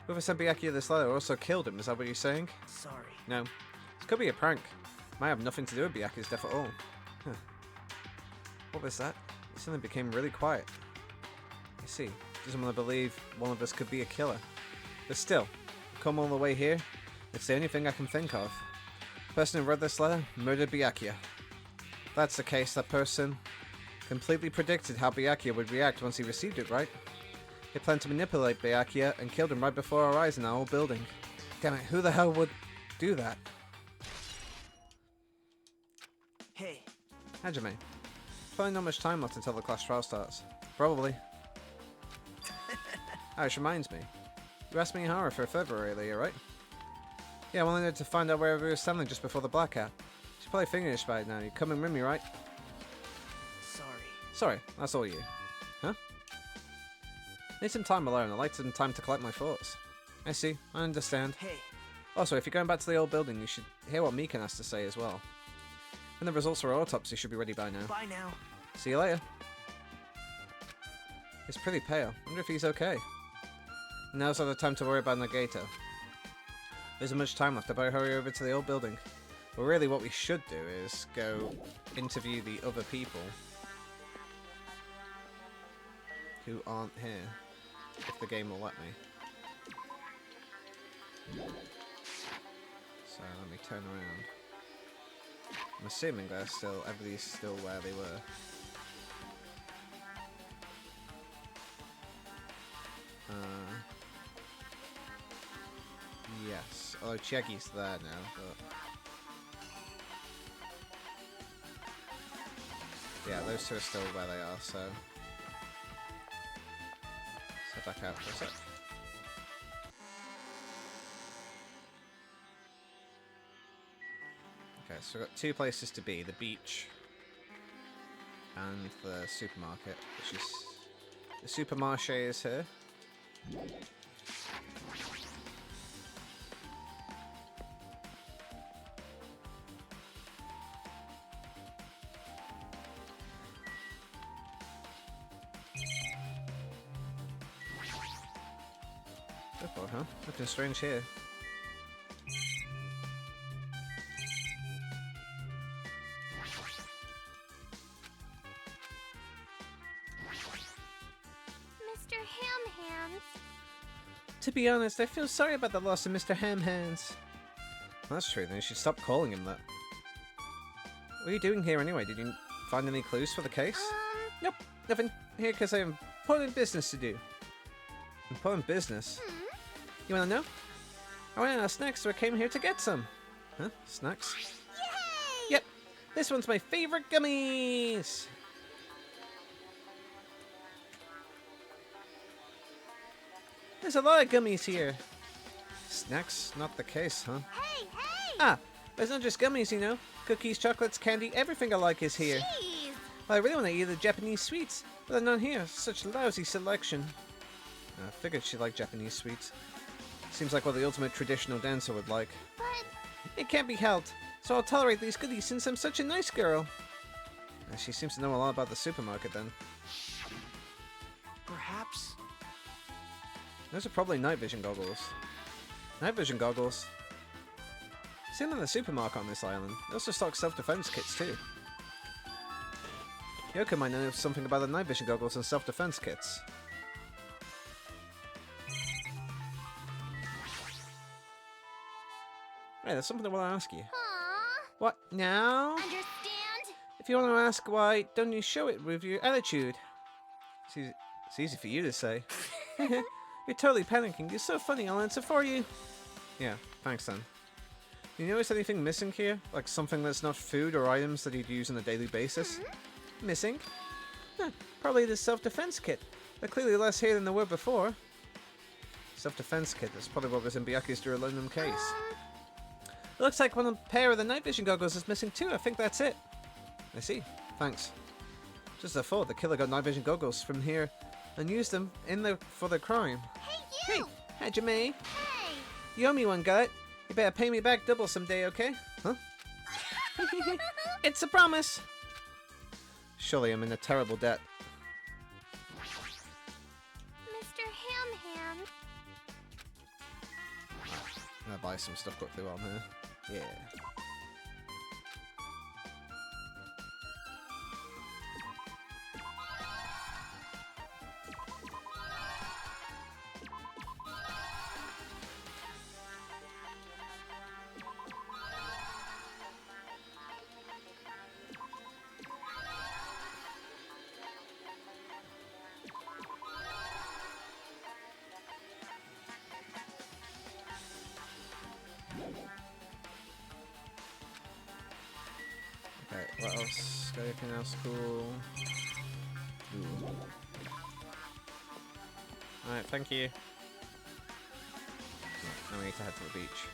whoever sent Byakuya this letter also killed him, is that what you're saying? Sorry. No. This could be a prank. Might have nothing to do with Byakuya's death at all. Huh. What was that? It suddenly became really quiet. I see. Doesn't want to believe one of us could be a killer. But still, come all the way here, it's the only thing I can think of. The person who wrote this letter murdered Byakuya. If that's the case, that person completely predicted how Byakuya would react once he received it, right? He planned to manipulate Byakuya and killed him right before our eyes in our old building. Damn it, who the hell would do that? Hey. Hajime. Probably not much time left until the class trial starts. Probably. Oh, which reminds me. You asked me Hara for a favor earlier, right? Yeah, I wanted to find out where we were standing just before the blackout. She's probably finished by now. You're coming with me, right? Sorry. Sorry, that's all you. Huh? Need some time alone. I'd like some time to collect my thoughts. I see. I understand. Hey. Also, if you're going back to the old building, you should hear what Mikan has to say as well. And the results for our autopsy should be ready by now. Bye now. See you later. He's pretty pale. I wonder if he's okay. Now's not the time to worry about Nagato. There isn't much time left. I better hurry over to the old building. But really what we should do is go interview the other people who aren't here, if the game will let me. So let me turn around. I'm assuming they're still, everybody's still where they were. Yes. Although Chiaki's there now, but... Yeah, those two are still where they are, so... Let's head back out for a sec. Okay, so we've got two places to be, the beach and the supermarket, which is... The supermarché is here. Good, huh? Looking strange here. Mr. Ham Hands. To be honest, I feel sorry about the loss of Mr. Ham Hands. That's true, then you should stop calling him that. What are you doing here anyway? Did you find any clues for the case? Nope, nothing. Here because I have important business to do. Important business? You wanna know? I ran out of snacks, so I came here to get some. Huh? Snacks? Yay! Yep. This one's my favorite gummies! There's a lot of gummies here. Snacks? Not the case, huh? Hey, hey! Ah, there's not just gummies, you know. Cookies, chocolates, candy, everything I like is here. Jeez! Well, I really want to eat the Japanese sweets, but they're not here. Such lousy selection. I figured she liked Japanese sweets. Seems like what the ultimate traditional dancer would like. But It can't be helped, so I'll tolerate these goodies since I'm such a nice girl. She seems to know a lot about the supermarket then. Perhaps. Those are probably night vision goggles. Night vision goggles. Same in the supermarket on this island. They also stock self-defense kits too. Yoko might know something about the night vision goggles and self-defense kits. Hey, there's something I want to ask you. Aww. What now? Understand? If you want to ask why, don't you show it with your attitude? It's easy for you to say. You're totally panicking. You're so funny. I'll answer for you. Yeah, thanks then. Do you notice anything missing here? Like something that's not food or items that you'd use on a daily basis? Missing? Huh, probably the self-defense kit. They're clearly less here than they were before. Self-defense kit. That's probably what was in Byaku's Duraluminium case. It looks like one pair of the night vision goggles is missing too. I think that's it. I see. Thanks. Just as I thought, the killer got night vision goggles from here and used them for the crime. Hey, you! Hey, Hajime. Hey! You owe me one, got it? You better pay me back double someday, okay? Huh? It's a promise! Surely I'm in a terrible debt. Mr. Ham Ham. I'm gonna buy some stuff quickly while I'm here. Yeah. Okay, what else? Got anything else cool? Alright, thank you. Now we need to head to the beach.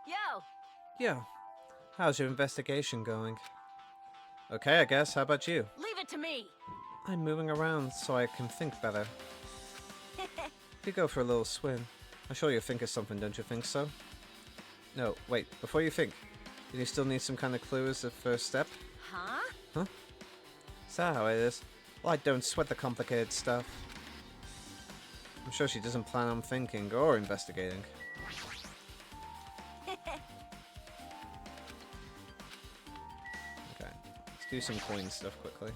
Yo! Yo, how's your investigation going? Okay, I guess. How about you? Leave it to me! I'm moving around so I can think better. If you go for a little swim, I'm sure you'll think of something, don't you think so? No, wait, before you think, do you still need some kind of clue as the first step? Huh? Huh? Is that how it is? Well, I don't sweat the complicated stuff. I'm sure she doesn't plan on thinking or investigating. Okay, let's do some coin stuff quickly.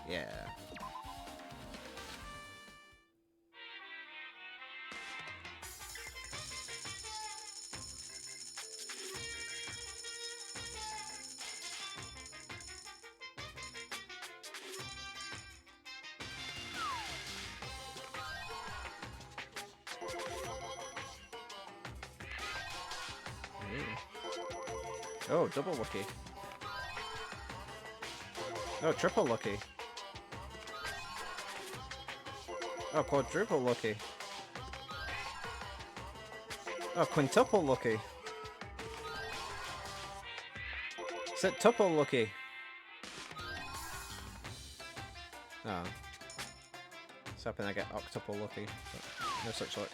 Yeah. Oh, double lucky. Oh, triple lucky. Oh, quadruple lucky. Oh, quintuple lucky. Septuple lucky. Oh. It's hoping I get octuple lucky, but no such luck.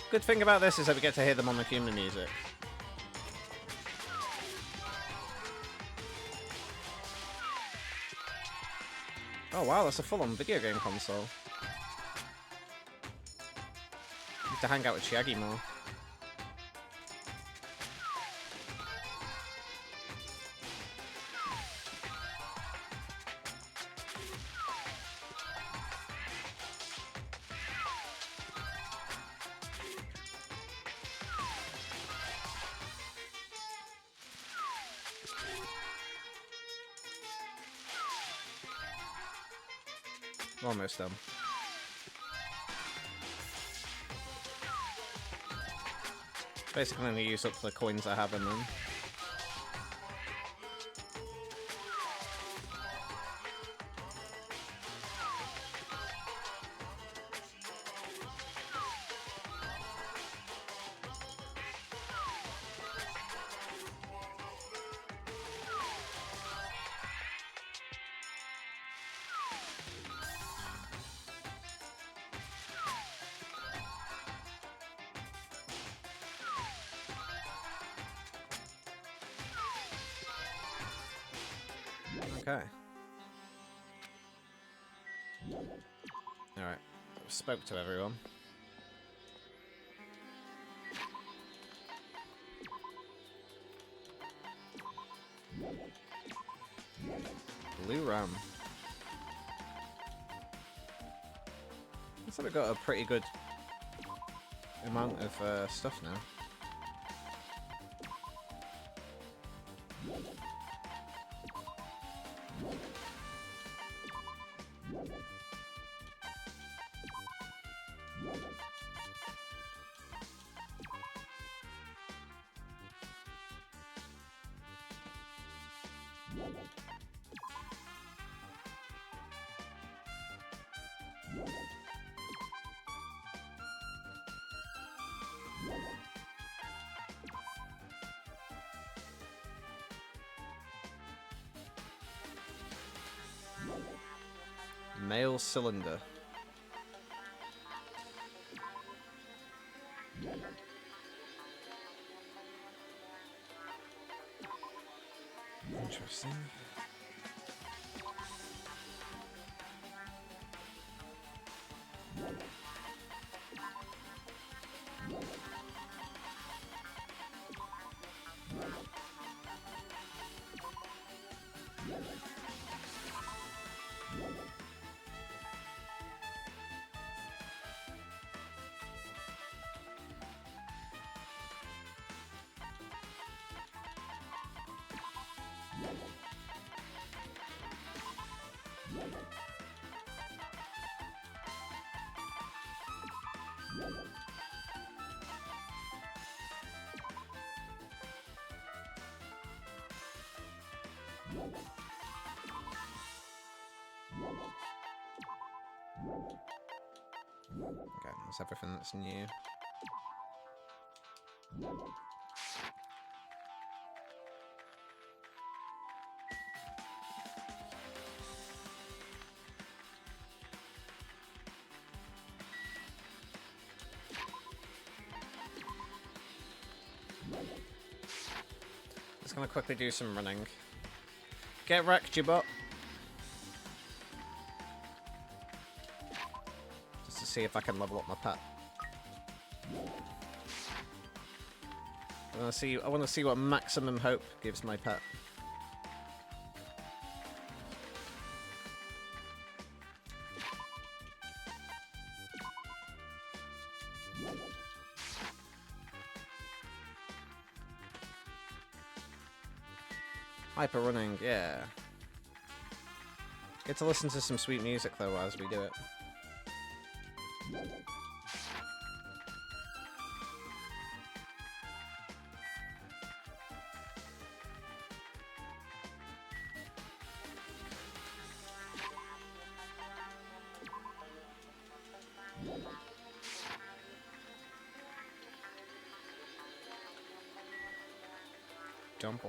Good thing about this is that we get to hear them on the human music. Oh wow, that's a full-on video game console. Need to hang out with Shaggy more. Almost done. Basically, I'm gonna use up the coins I have in them. Okay. Alright. Spoke to everyone. Blue rum. Looks like we've got a pretty good amount of stuff now. Mail cylinder. Interesting. Okay, that's everything that's new. Just gonna quickly do some running. Get wrecked, you bot. Just to see if I can level up my pet. I want to see what maximum hope gives my pet. Hyper running, yeah. Get to listen to some sweet music though as we do it. Jump.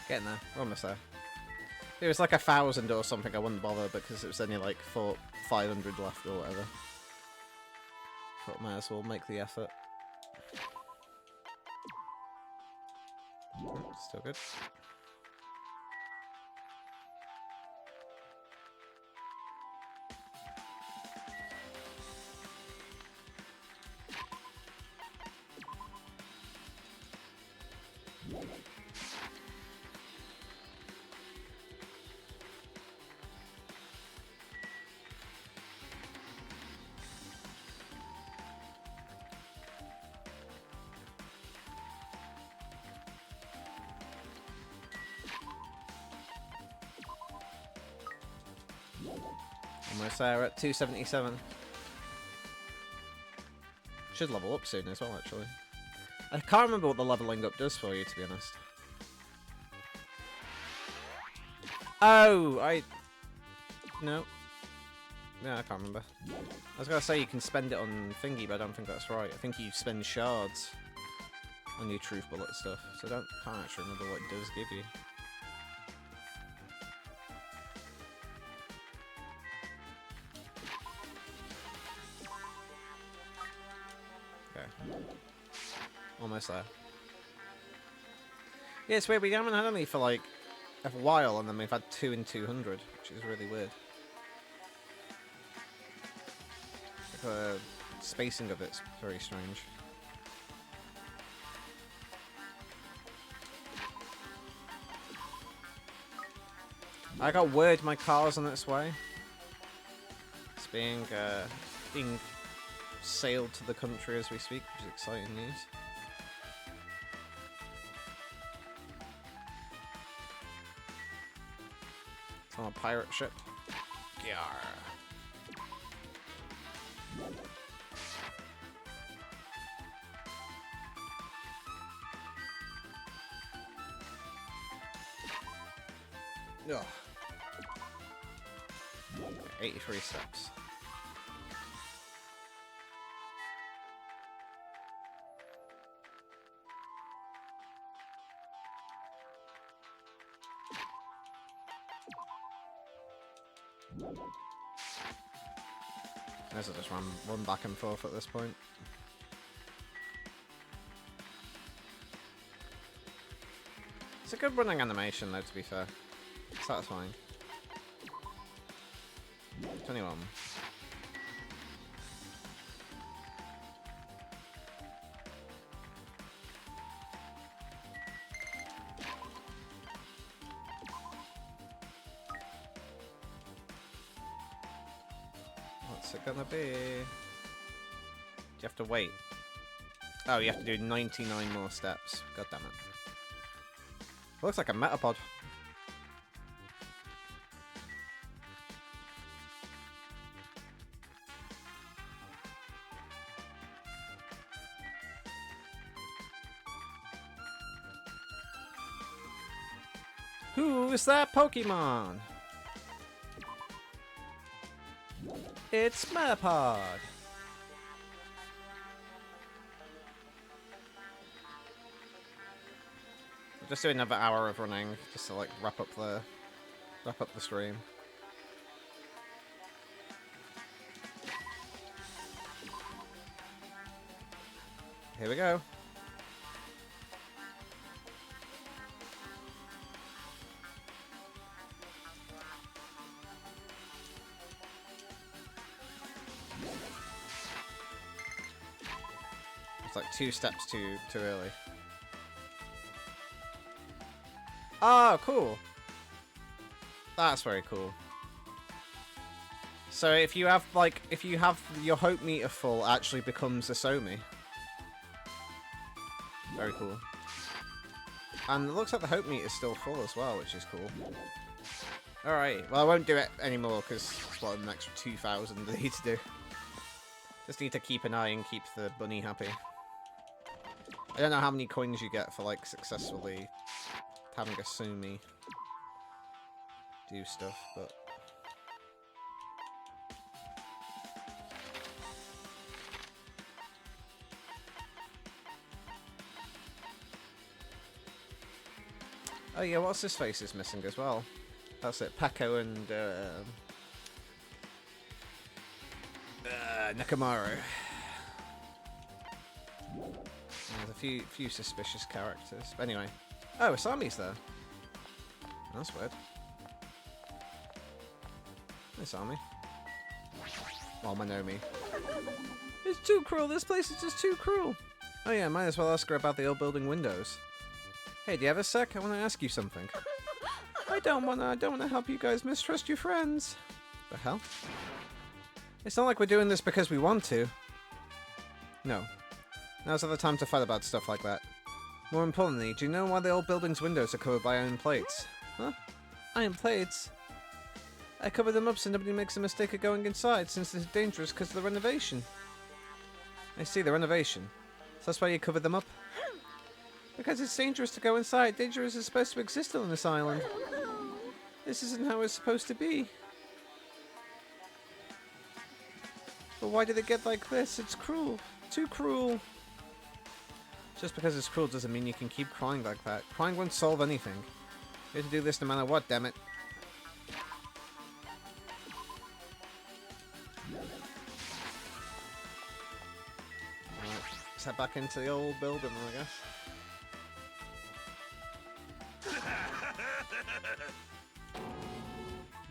Getting there. We're almost there. If it was like 1,000 or something, I wouldn't bother because it was only like 500 left or whatever. But might as well make the effort. Still good. Almost there at 277. Should level up soon as well, actually. I can't remember what the leveling up does for you, to be honest. Oh, no. Yeah, I can't remember. I was going to say you can spend it on thingy, but I don't think that's right. I think you spend shards on your truth bullet stuff, so I can't actually remember what it does give you. Almost there. Yeah, it's weird. We haven't had any for like a while, and then we've had 2 in 200, which is really weird. The spacing of it's very strange. I got word my car's on its way. It's being sailed to the country as we speak, which is exciting news. It's on a pirate ship. Yarr. Ugh. 83 steps. Guess I'll just run back and forth at this point. It's a good running animation though, to be fair. Satisfying. 21. What's it gonna be? Do you have to wait? Oh, you have to do 99 more steps. God damn it. Looks like a metapod. Who is that Pokemon? It's Metapod. Just do another hour of running, just to like wrap up the stream. Here we go. It's like 2 steps too early. Oh, cool. That's very cool. So if you have your hope meter full, actually becomes a Somi. Very cool. And it looks like the hope meter is still full as well, which is cool. Alright, well I won't do it anymore because it's what an extra 2,000 I need to do. Just need to keep an eye and keep the bunny happy. I don't know how many coins you get for like successfully having a Sumi do stuff, but Oh yeah, what's his face is missing as well. That's it, Paco and Nakamaru. There's a few suspicious characters. But anyway. Oh, Asami's there. That's weird. Hey, Asami. Oh, Manomi. It's too cruel. This place is just too cruel. Oh yeah, might as well ask her about the old building windows. Hey, do you have a sec? I want to ask you something. I don't wanna help you guys mistrust your friends. The hell? It's not like we're doing this because we want to. No. Now's not the time to fight about stuff like that. More importantly, do you know why the old building's windows are covered by iron plates? Huh? Iron plates? I covered them up so nobody makes a mistake of going inside, since it's dangerous because of the renovation. I see, the renovation. So that's why you covered them up? Because it's dangerous to go inside. Danger isn't supposed to exist on this island. This isn't how it's supposed to be. But why did it get like this? It's cruel. Too cruel. Just because it's cruel doesn't mean you can keep crying like that. Crying won't solve anything. You have to do this no matter what, damn it. Alright, let's head back into the old building, I guess.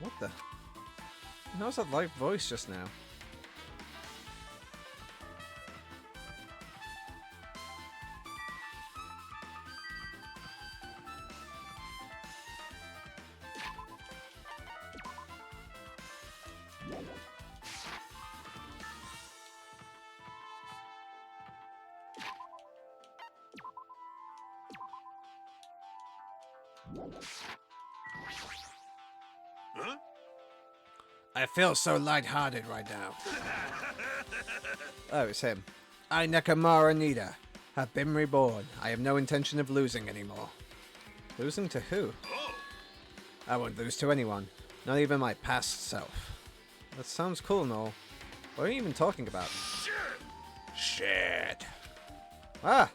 What the? How was that light voice just now? Huh? I feel so lighthearted right now. Oh, it's him. I, Nakamura Nida, have been reborn. I have no intention of losing anymore. Losing to who? I won't lose to anyone, not even my past self. That sounds cool and all. What are you even talking about? Shit. Ah!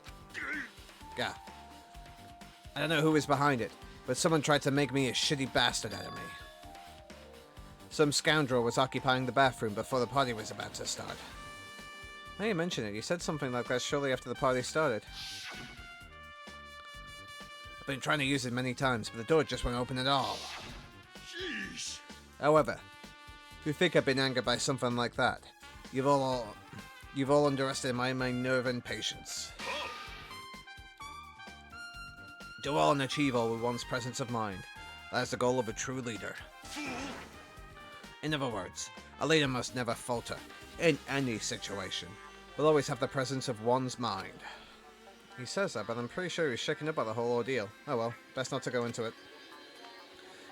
Gah. I don't know who is behind it, but someone tried to make me a shitty bastard out of me. Some scoundrel was occupying the bathroom before the party was about to start. Now you mention it, you said something like that shortly after the party started. I've been trying to use it many times, but the door just won't open at all. Jeez. However, if you think I've been angered by something like that, you've all underestimated my nerve and patience. Do all and achieve all with one's presence of mind. That's the goal of a true leader. In other words, a leader must never falter, in any situation, but always have the presence of one's mind. He says that, but I'm pretty sure he's shaken up by the whole ordeal. Oh well, best not to go into it.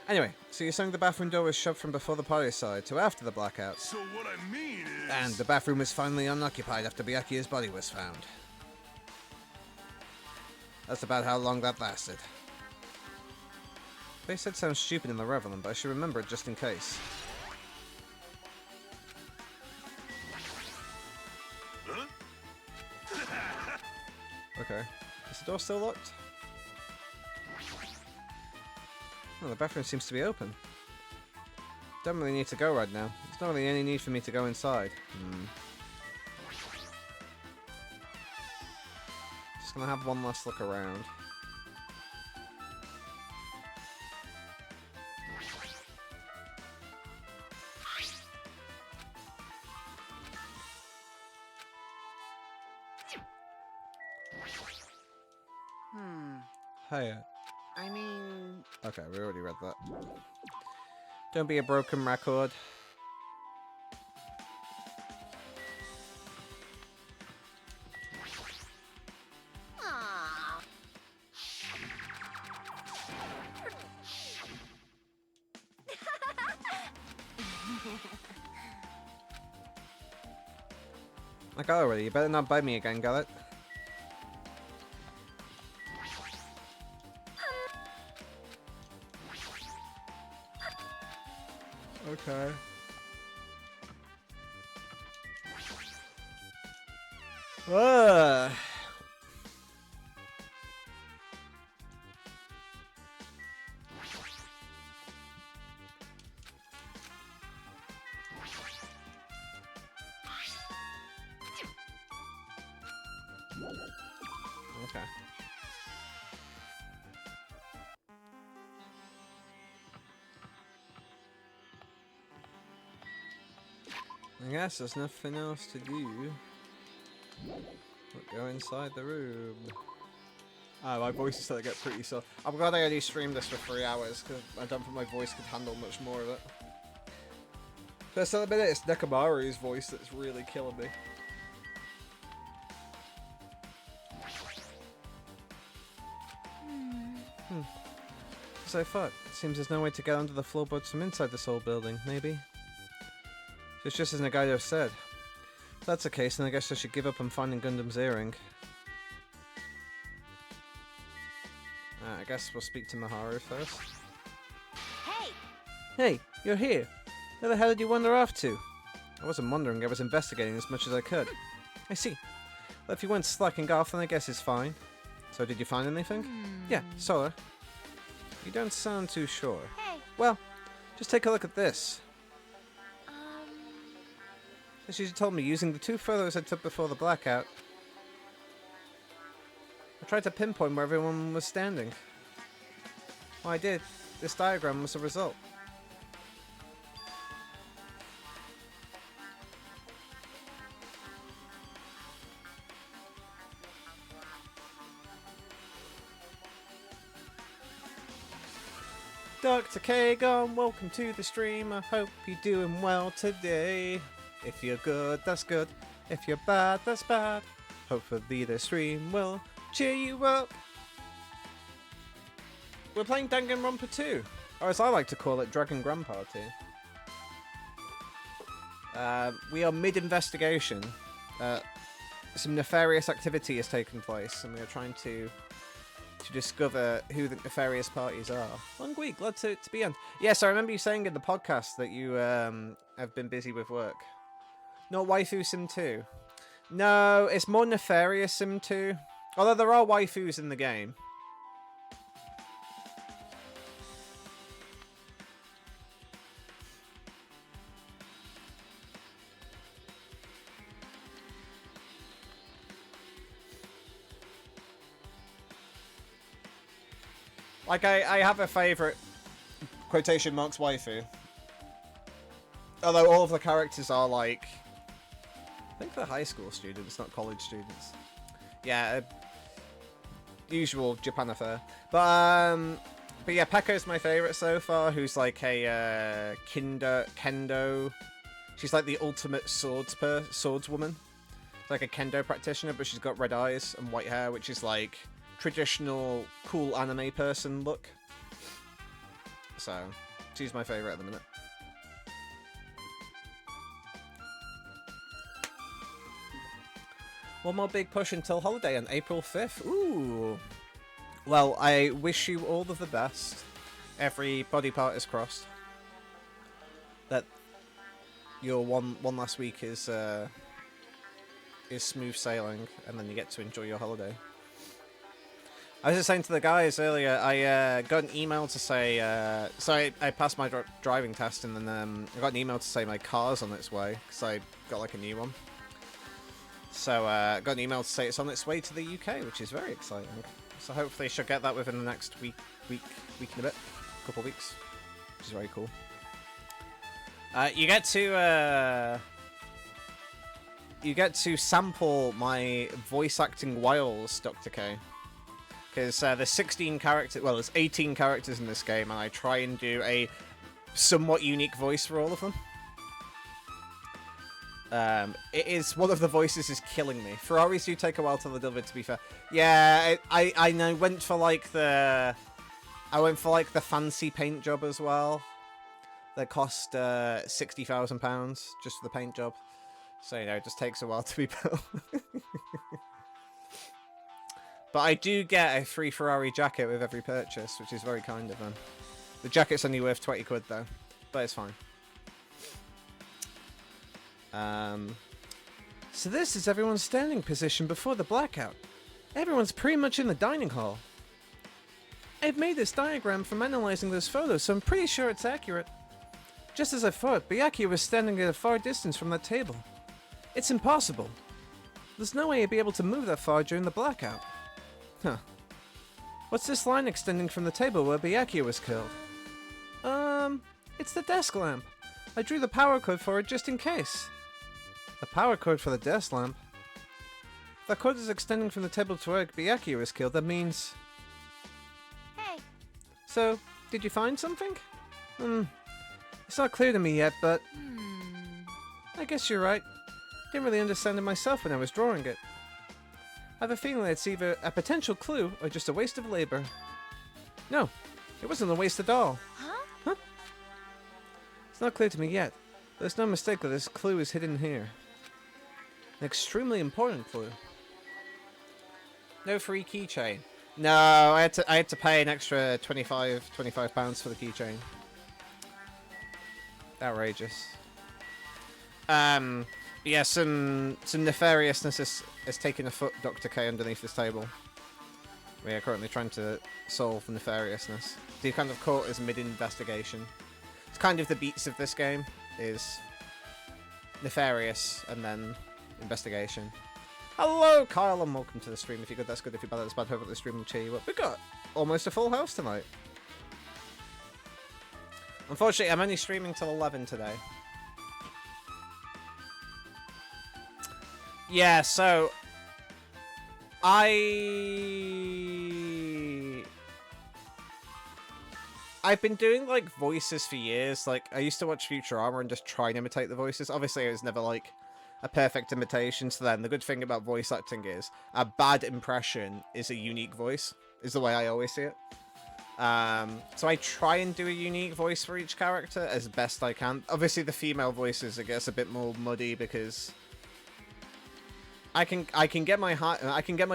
Anyway, so you're saying the bathroom door was shoved from before the party started to after the blackout. So what I mean is... And the bathroom was finally unoccupied after Byakuya's body was found. That's about how long that lasted. They said sounds stupid in the Revelant, but I should remember it just in case. Huh? Okay. Is the door still locked? Oh, the bathroom seems to be open. Don't really need to go right now. There's not really any need for me to go inside. Just gonna have one last look around. Hey. I mean... Okay, we already read that. Don't be a broken record. Aww. I got already. You better not bite me again, got it? Okay. Okay. I guess there's nothing else to do. But go inside the room. Oh, my voice is starting to get pretty sore. I'm glad I only streamed this for 3 hours, because I don't think my voice could handle much more of it. First at the minute, it's Nekomaru's voice that's really killing me. So far, it seems there's no way to get onto the floorboards from inside this old building, maybe? It's just as Nagato said. If that's the case, then I guess I should give up on finding Gundam's earring. I guess we'll speak to Maharu first. Hey! Hey, you're here! Where the hell did you wander off to? I wasn't wandering, I was investigating as much as I could. I see. Well, if you weren't slacking off, then I guess it's fine. So did you find anything? Yeah, sorta. You don't sound too sure. Hey! Well, just take a look at this. As you told me, using the 2 photos I took before the blackout, I tried to pinpoint where everyone was standing. Well, I did. This diagram was the result. Dr. Kagon, welcome to the stream. I hope you're doing well today. If you're good, that's good. If you're bad, that's bad. Hopefully the stream will cheer you up. We're playing Danganronpa 2, or as I like to call it, Dragon Grandpa 2. We are mid-investigation. Some nefarious activity has taken place, and we are trying to discover who the nefarious parties are. Long week, glad to be on. Yes, I remember you saying in the podcast that you have been busy with work. Not Waifu Sim 2. No, it's more Nefarious Sim 2. Although there are waifus in the game. Like, I have a favourite quotation marks waifu. Although all of the characters are like... I think they're high school students, not college students. Yeah, usual Japan affair. But yeah, Pekko's my favourite so far, who's like a kendo. She's like the ultimate swordswoman. Like a kendo practitioner, but she's got red eyes and white hair, which is like traditional cool anime person look. So, she's my favourite at the minute. One more big push until holiday on April 5th. Ooh. Well, I wish you all of the best. Every body part is crossed. That your one last week is smooth sailing, and then you get to enjoy your holiday. I was just saying to the guys earlier, I got an email to say, so I passed my driving test, and then I got an email to say my car's on its way, because I got like a new one. So I got an email to say it's on its way to the UK, which is very exciting. So hopefully I should get that within the next week and a bit, couple of weeks, which is very cool. You get to sample my voice acting wiles, Dr. K. Because there's 16 characters, well, there's 18 characters in this game, and I try and do a somewhat unique voice for all of them. It is, one of the voices is killing me. Ferraris do take a while to deliver, to be fair. Yeah, I know, went for like the fancy paint job as well. That cost £60,000 just for the paint job. So, you know, it just takes a while to be built. But I do get a free Ferrari jacket with every purchase, which is very kind of them. The jacket's only worth 20 quid though, but it's fine. So this is everyone's standing position before the blackout. Everyone's pretty much in the dining hall. I've made this diagram from analyzing those photos, so I'm pretty sure it's accurate. Just as I thought, Byakuya was standing at a far distance from that table. It's impossible. There's no way he'd be able to move that far during the blackout. Huh. What's this line extending from the table where Byakuya was killed? It's the desk lamp. I drew the power code for it just in case. The power code for the desk lamp? If that code is extending from the table to where Byakuya was killed, that means... Hey, So, did you find something? It's not clear to me yet, but... I guess you're right. Didn't really understand it myself when I was drawing it. I have a feeling that it's either a potential clue or just a waste of labor. No, it wasn't a waste at all. huh? It's not clear to me yet, but there's no mistake that this clue is hidden here. An extremely important clue. No free keychain. No, I had to pay an extra £25 for the keychain. Outrageous. Yeah, some nefariousness has taken afoot, Dr. K, underneath this table. We are currently trying to solve the nefariousness. So you kind of caught as mid-investigation. It's kind of the beats of this game, is nefarious and then investigation. Hello, Kyle, and welcome to the stream. If you're good, that's good. If you're bad, that's bad. Hopefully the stream will cheer you up. We've got almost a full house tonight. Unfortunately, I'm only streaming till 11 today. Yeah, so... I've been doing, like, voices for years. Like, I used to watch Futurama and just try and imitate the voices. Obviously, it was never, like, a perfect imitation. So then, the good thing about voice acting is a bad impression is a unique voice, is the way I always see it. So I try and do a unique voice for each character as best I can. Obviously, the female voices, it gets a bit more muddy because I can get my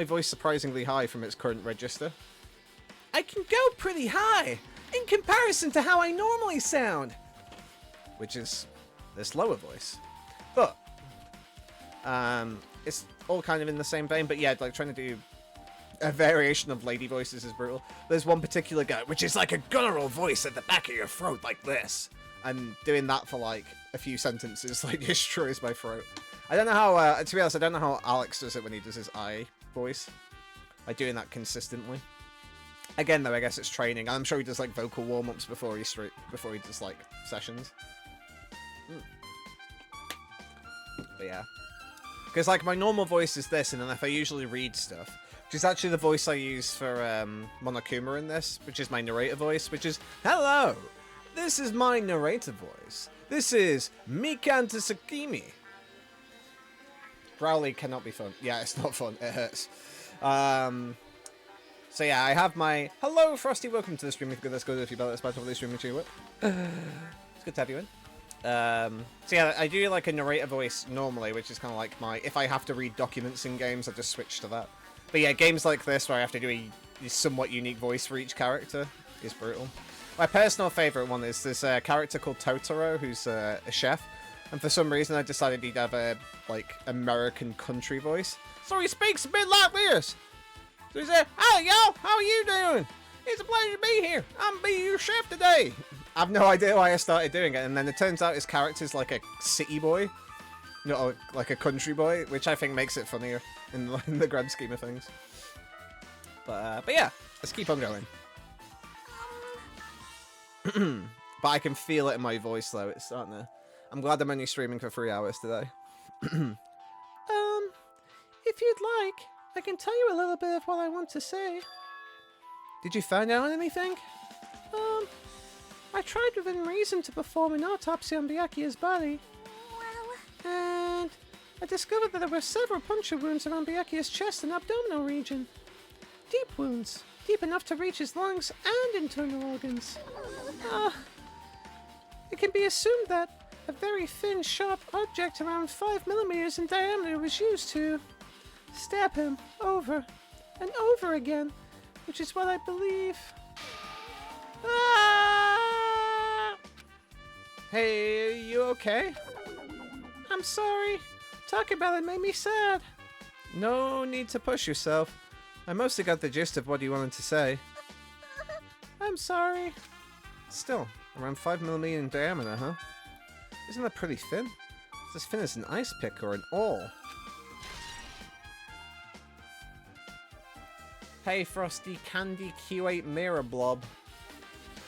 voice surprisingly high from its current register. I can go pretty high in comparison to how I normally sound, which is this lower voice. But it's all kind of in the same vein. But yeah, like trying to do a variation of lady voices is brutal. There's one particular guy which is like a guttural voice at the back of your throat like this, and doing that for like a few sentences like destroys my throat. I don't know how, to be honest, I don't know how Alex does it when he does his I voice. Like doing that consistently. Again, though, I guess it's training. I'm sure he does like vocal warm-ups before he does like sessions. But yeah, because like my normal voice is this, and then if I usually read stuff, which is actually the voice I use for Monokuma in this, which is my narrator voice, which is hello. This is my narrator voice. This is Mikanta Sakimi. Growly cannot be fun. Yeah, it's not fun. It hurts. So yeah, I have my... Hello, Frosty. Welcome to the stream. If you're good, that's good. If you're bad, that's bad. Hopefully the stream will cheer you up. It's good to have you in. So yeah, I do like a narrator voice normally, which is kind of like my... If I have to read documents in games, I just switch to that. But yeah, games like this where I have to do a somewhat unique voice for each character is brutal. My personal favourite one is this character called Totoro, who's a chef. And for some reason, I decided he'd have a, like, American country voice. So he speaks a bit like this. So he said, "Hi, y'all. How are you doing? It's a pleasure to be here. I'm be your chef today." I have no idea why I started doing it. And then it turns out his character's like a city boy, not like a country boy, which I think makes it funnier in the grand scheme of things. But yeah, let's keep on going. But I can feel it in my voice, though. It's starting to... I'm glad I'm only streaming for 3 hours today. If you'd like, I can tell you a little bit of what I want to say. Did you find out anything? I tried within reason to perform an autopsy on Byakuya's body. Well, And I discovered that there were several puncture wounds around Byakuya's chest and abdominal region. Deep wounds, deep enough to reach his lungs and internal organs. It can be assumed that a very thin, sharp object around 5 millimeters in diameter was used to stab him over and over again, which is what I believe. Hey, you okay? I'm sorry. Talking about it made me sad. No need to push yourself. I mostly got the gist of what you wanted to say. I'm sorry. Still, around 5 millimeters in diameter, huh? Isn't that pretty thin? It's as thin as an ice pick or an awl. Hey Frosty, Candy Q8 Mirror Blob.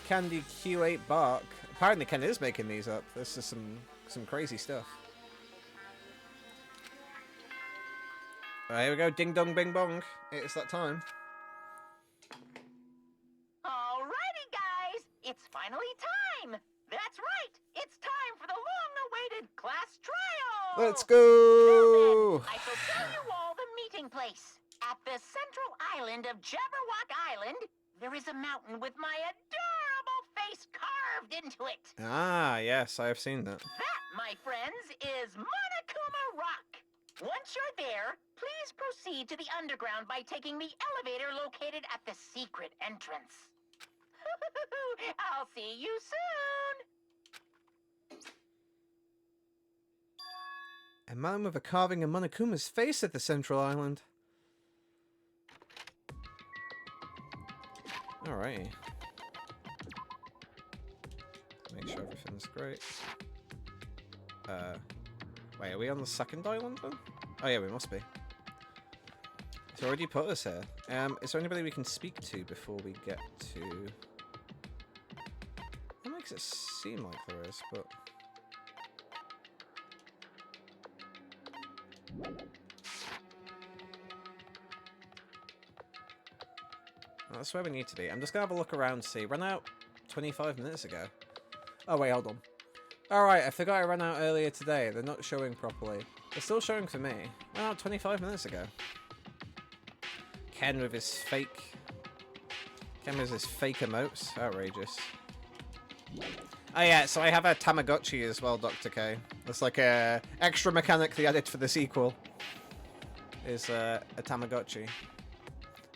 Candy Q8 Bark. Apparently Ken is making these up. This is some crazy stuff. Here we go, ding dong bing bong. It's that time. Alrighty, guys, it's finally time. That's right, it's time for the long-awaited class trial. Let's Now go! then, I shall tell you all the meeting place. At the central island of Jabberwock Island, there is a mountain with my adorable face carved into it. Ah, yes, I have seen that. That, my friends, is Monokuma Rock. Once you're there, please proceed to the underground by taking the elevator located at the secret entrance. I'll see you soon. A man with a carving of Monokuma's face at the central island. Alrighty. Make sure everything's great. Wait, are we on the second island then? Oh yeah, we must be. It's already put us here. Is there anybody we can speak to before we get to... That makes it seem like there is, but... That's where we need to be. I'm just going to have a look around to see. Ran out 25 minutes ago. Oh, wait, hold on. Alright, I forgot I ran out earlier today. They're not showing properly. They're still showing for me. Ran out 25 minutes ago. Ken with his fake... Ken with his fake emotes. Outrageous. Oh yeah, so I have a Tamagotchi as well, Dr. K. That's like a extra mechanic they added for the sequel. Is a Tamagotchi.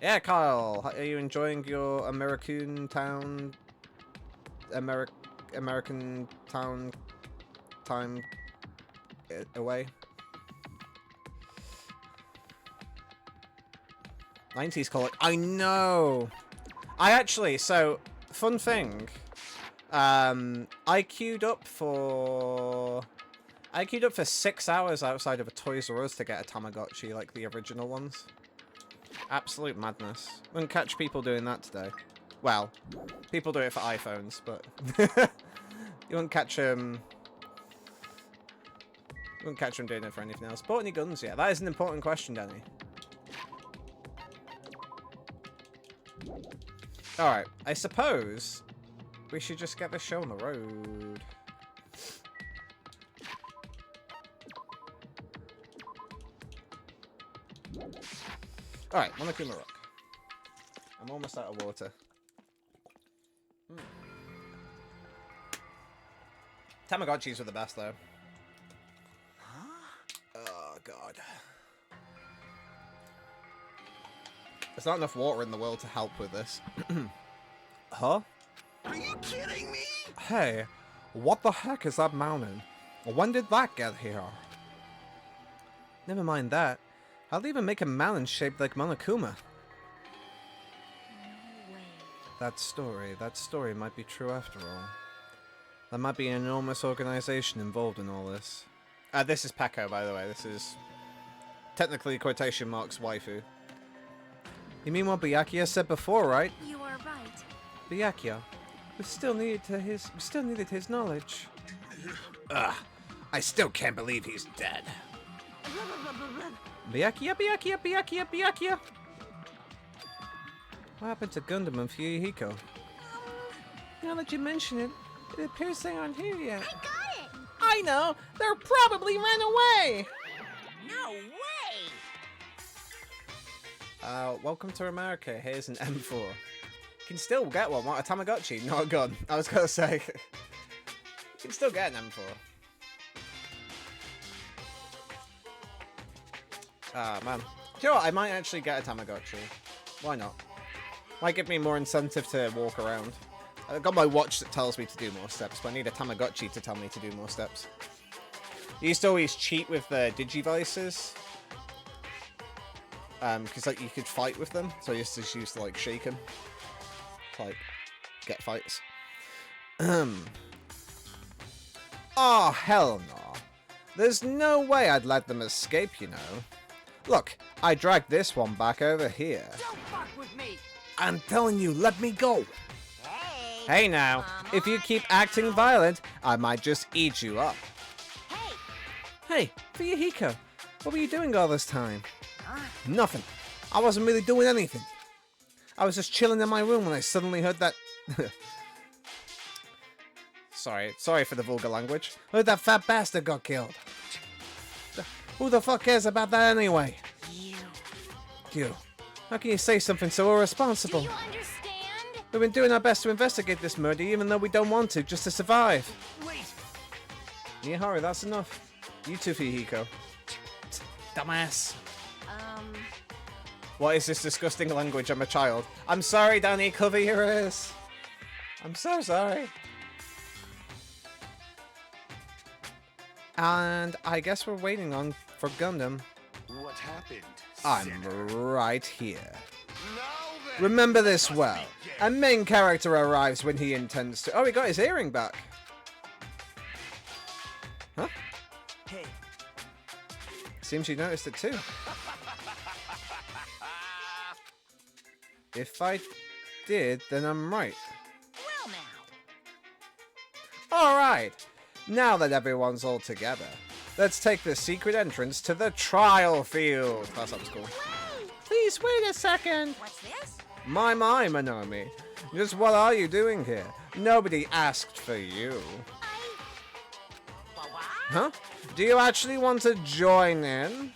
Yeah, Kyle, are you enjoying your American town time away? 90s call it. I know. I actually, so fun thing. I queued up for 6 hours outside of a Toys R Us to get a Tamagotchi, like the original ones. Absolute madness. Wouldn't catch people doing that today. Well, people do it for iPhones, but you wouldn't catch them. You wouldn't catch them doing it for anything else. Bought any guns yet? That is an important question, Danny. All right, I suppose we should just get this show on the road. Alright, Monokuma Rock. I'm almost out of water. Tamagotchis were the best, though. Oh, God. There's not enough water in the world to help with this. Huh? Are you kidding me? Hey, what the heck is that mountain? When did that get here? Never mind that. How'd they even make a mountain shaped like Monokuma? No way. That story might be true after all. There might be an enormous organization involved in all this. This is Peko, by the way. This is technically quotation marks waifu. You mean what Byakuya said before, right? You are right. Byakuya, we still needed his knowledge. Ugh, I still can't believe he's dead. Byakuya. What happened to Gundam and Fuyuhiko? Now that you mention it, it appears they aren't here yet. I got it! I know! They're probably ran away! No way! Welcome to America. Here's an M4. You can still get one. What, a Tamagotchi? Not a gun. I was gonna say. You can still get an M4. Ah, man. Do you know what? I might actually get a Tamagotchi. Why not? Might give me more incentive to walk around. I've got my watch that tells me to do more steps, but I need a Tamagotchi to tell me to do more steps. I used to always cheat with the Digivices. Because like you could fight with them, so I used to like shake them. To, like, get fights. Oh, hell no. There's no way I'd let them escape, you know. Look, I dragged this one back over here. Don't fuck with me! I'm telling you, let me go. Hey! Hey now, if you keep acting violent, I might just eat you up. Hey! Hey, Fuyuhiko, what were you doing all this time? Nothing. I wasn't really doing anything. I was just chilling in my room when I suddenly heard that... Sorry for the vulgar language. Heard that fat bastard got killed. Who the fuck cares about that anyway? You. How can you say something so irresponsible? Do you understand? We've been doing our best to investigate this murder even though we don't want to, just to survive. Wait. Miyahari, that's enough. You too, Fuyuhiko. Dumbass. What is this disgusting language? I'm a child. I'm sorry, Danny. Cover your ears. I'm so sorry. And I guess we're waiting on for Gundam. What happened? I'm sinner? right here. Now then, Remember this must well. begin. A main character arrives when he intends to. Oh, he got his earring back. Huh? Hey. Seems you noticed it too. If I did, then I'm right. Well now. Alright, now that everyone's all together, let's take the secret entrance to the trial field. That sounds cool. Please wait a second. What's this? My, Manomi. Just what are you doing here? Nobody asked for you. What? Huh? Do you actually want to join in?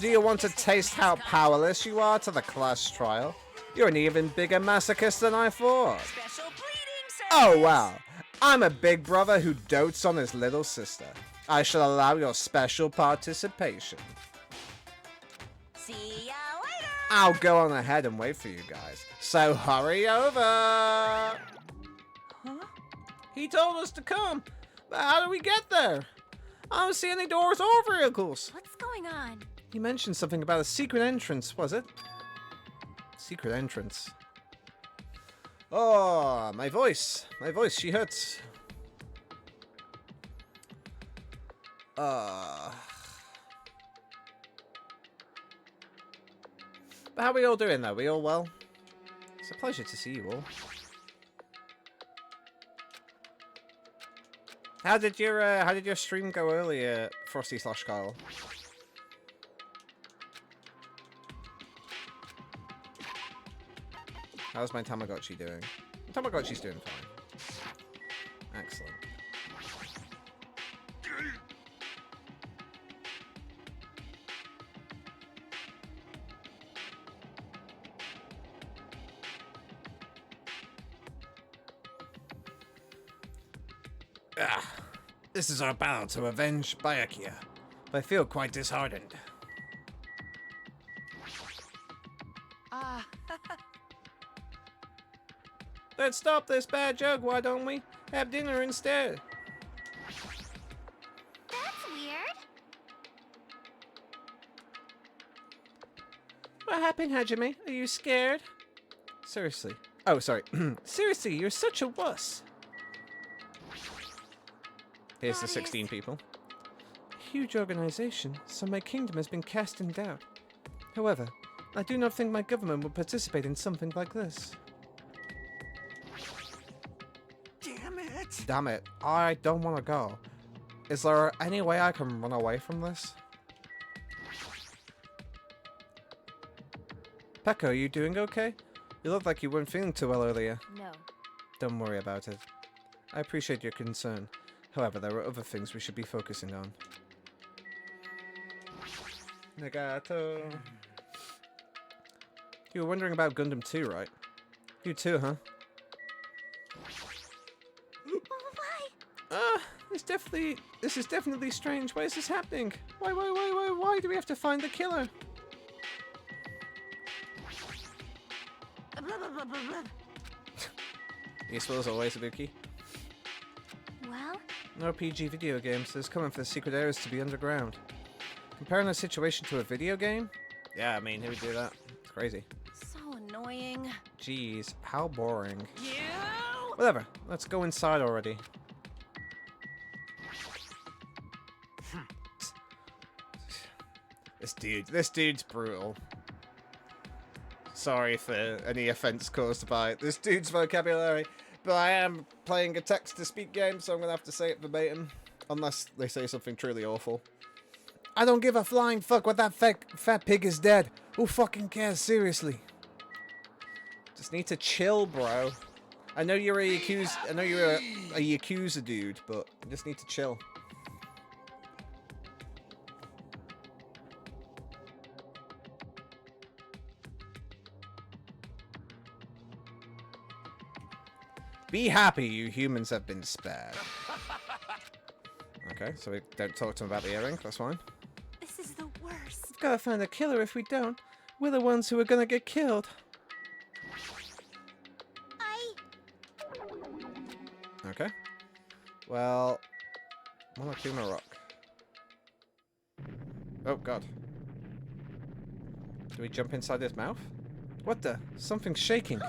Do you want to taste how powerless you are to the class trial? You're an even bigger masochist than I thought. Special pleading service. Oh, wow. I'm a big brother who dotes on his little sister. I shall allow your special participation. See ya later. I'll go on ahead and wait for you guys. So hurry over. Huh? He told us to come. But how do we get there? I don't see any doors or vehicles. What's going on? He mentioned something about a secret entrance, was it? Secret entrance. Oh, my voice. My voice, she hurts. But how are we all doing though? We all well? It's a pleasure to see you all. How did your stream go earlier, Frosty/Kyle? How's my Tamagotchi doing? Tamagotchi's doing fine. Excellent. This is our battle to avenge Byakuya, but I feel quite disheartened. Let's stop this bad joke, why don't we? Have dinner instead. That's weird. What happened, Hajime? Are you scared? Seriously. Oh, sorry. Seriously, you're such a wuss. Here's the 16 people. A huge organization, so my kingdom has been cast in doubt. However, I do not think my government would participate in something like this. Damn it. Damn it, I don't want to go. Is there any way I can run away from this? Pekka, are you doing okay? You looked like you weren't feeling too well earlier. No. Don't worry about it. I appreciate your concern. However, there are other things we should be focusing on. Nagato. You were wondering about Gundam 2, right? You too, huh? Why? This is definitely strange. Why is this happening? Why do we have to find the killer? Useful as always, Ibuki. Well, No PG video games. It's common for the secret areas to be underground. Comparing a situation to a video game? Yeah, I mean, who would do that? It's crazy. So annoying. Jeez, how boring. You! Whatever, let's go inside already. This dude's brutal. Sorry for any offense caused by this dude's vocabulary, but I am playing a text-to-speak game, so I'm gonna have to say it verbatim, unless they say something truly awful. I don't give a flying fuck what that fat pig is dead. Who fucking cares, seriously? Just need to chill, bro. I know you're a Yakuza dude, but you just need to chill. Be happy, you humans have been spared. Okay, so we don't talk to him about the earring, that's fine. This is the worst. We've gotta find a killer. If we don't, we're the ones who are gonna get killed. Okay. Well, Monokuma Rock. Oh god. Do we jump inside his mouth? What the? Something's shaking.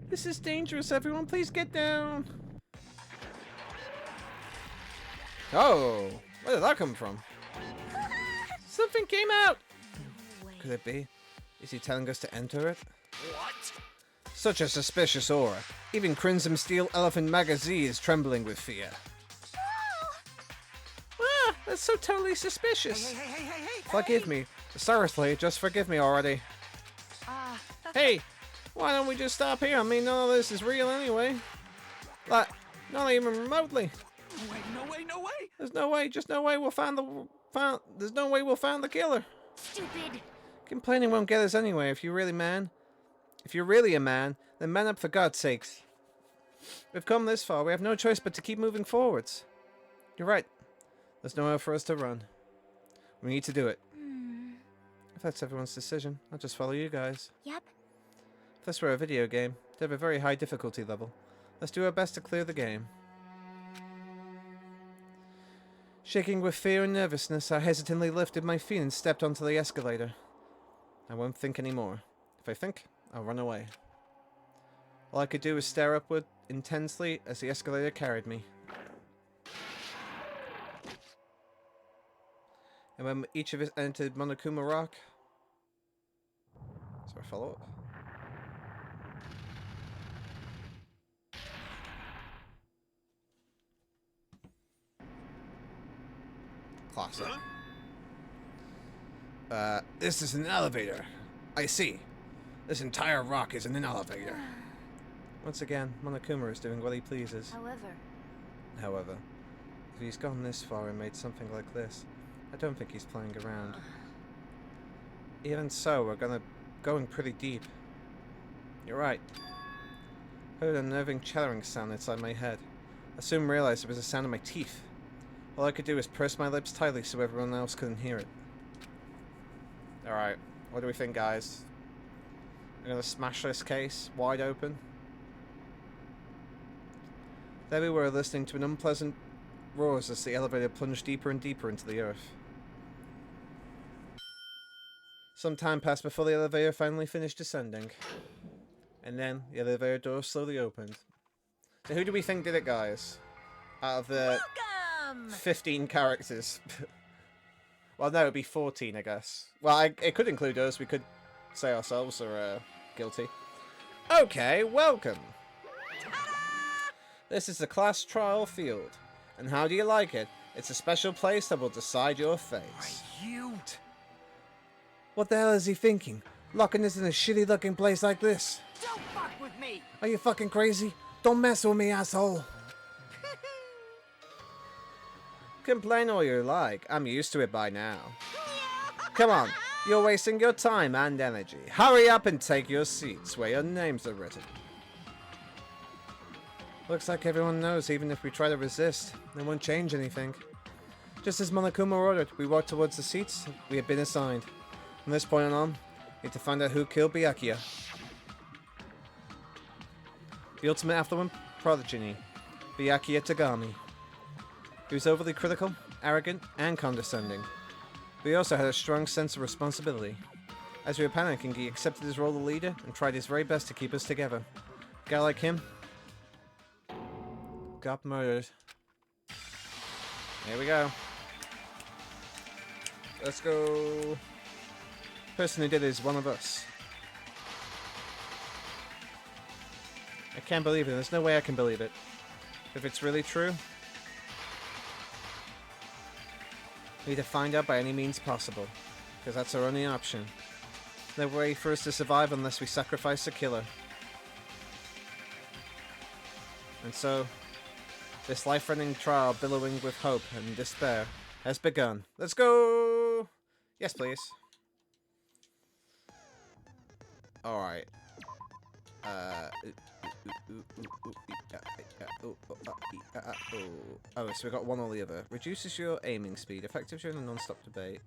This is dangerous, everyone. Please get down. Oh, where did that come from? Something came out. Could it be? Is he telling us to enter it? What? Such a suspicious aura. Even Crimson Steel Elephant Magazine is trembling with fear. Ah, that's so totally suspicious. Hey. Forgive me. Seriously, just forgive me already. Hey, why don't we just stop here? I mean, none of this is real anyway. Like, not even remotely. No way. There's no way, just no way we'll find there's no way we'll find the killer. Stupid. Complaining won't get us anywhere. If you're really a man, then man up for God's sakes. We've come this far. We have no choice but to keep moving forwards. You're right. There's nowhere for us to run. We need to do it. If that's everyone's decision, I'll just follow you guys. Yep. If this were a video game, they'd have a very high difficulty level. Let's do our best to clear the game. Shaking with fear and nervousness, I hesitantly lifted my feet and stepped onto the escalator. I won't think anymore. If I think, I'll run away. All I could do was stare upward intensely as the escalator carried me. And when each of us entered Monokuma Rock... Is there a follow-up? Classic. This is an elevator. I see. This entire rock is in an elevator. Once again, Monokuma is doing what he pleases. However, if he's gone this far and made something like this, I don't think he's playing around. Even so, we're going pretty deep. You're right. Heard an unnerving chattering sound inside my head. I soon realized it was the sound of my teeth. All I could do was purse my lips tightly so everyone else couldn't hear it. Alright, what do we think, guys? I'm gonna smash this case wide open. There we were, listening to an unpleasant roars as the elevator plunged deeper and deeper into the earth. Some time passed before the elevator finally finished descending. And then the elevator door slowly opened. So who do we think did it, guys? Out of the 15 characters. Well, no, it'd be 14, I guess. Well, it could include us. We could say ourselves are guilty. Okay, welcome. This is the class trial field. And how do you like it? It's a special place that will decide your fate. What the hell is he thinking? Locking us in a shitty looking place like this? Don't fuck with me. Are you fucking crazy? Don't mess with me, asshole. Complain all you like. I'm used to it by now. Come on. You're wasting your time and energy. Hurry up and take your seats where your names are written. Looks like everyone knows even if we try to resist, it won't change anything. Just as Monokuma ordered, we walked towards the seats we had been assigned. From this point on, we need to find out who killed Byakuya. The ultimate affluent progeny, Byakuya Tagami. He was overly critical, arrogant, and condescending. But he also had a strong sense of responsibility. As we were panicking, he accepted his role of leader and tried his very best to keep us together. A guy like him got murdered. Here we go. Let's go. Person who did it is one of us. I can't believe it. There's no way I can believe it. If it's really true, we need to find out by any means possible, because that's our only option. No way for us to survive unless we sacrifice the killer. And so, this life-threatening trial, billowing with hope and despair, has begun. Let's go! Yes, please. Alright. Oh, so we got one or the other. Reduces your aiming speed, effective during a non-stop debate.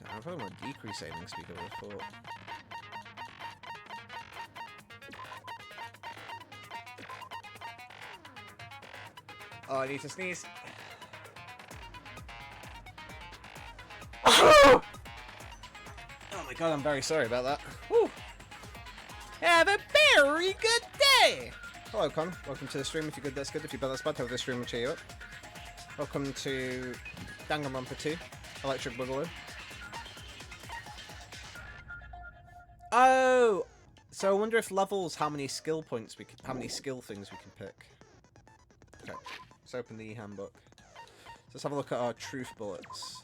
I probably want to decrease aiming speed, I would have thought. Oh, I need to sneeze. Oh my god, I'm very sorry about that. Woo. Have a very good day! Hello, Con. Welcome to the stream. If you're good, that's good. If you're bad, that's bad. Hope this stream will cheer you up. Welcome to Danganronpa 2. Electric Boogaloo. Oh! So I wonder if levels, how many skill points we can, how many skill things we can pick. Okay, let's open the handbook. So let's have a look at our truth bullets.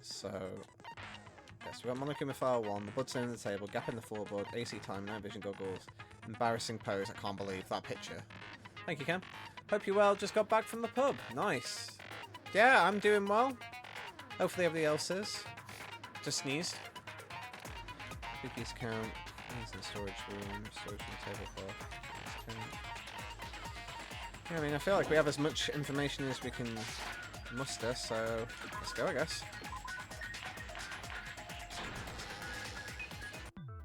So, yes, we got Monochrome File 1, the blood stain on the table, gap in the floorboard, AC time, night vision goggles, embarrassing pose. I can't believe that picture. Thank you, Cam. Hope you're well. Just got back from the pub. Nice. Yeah, I'm doing well. Hopefully everybody else is. Just sneezed. Cookies count. Things in the storage room. Storage room tablecloth. Yeah, I mean, I feel like we have as much information as we can muster, so let's go, I guess.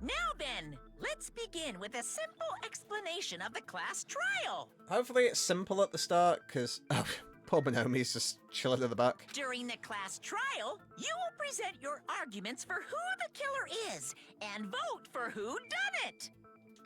Now then, let's begin with a simple explanation of the class trial. Hopefully it's simple at the start, because poor Bonomi's just chilling at the back. During the class trial, you will present your arguments for who the killer is and vote for who done it.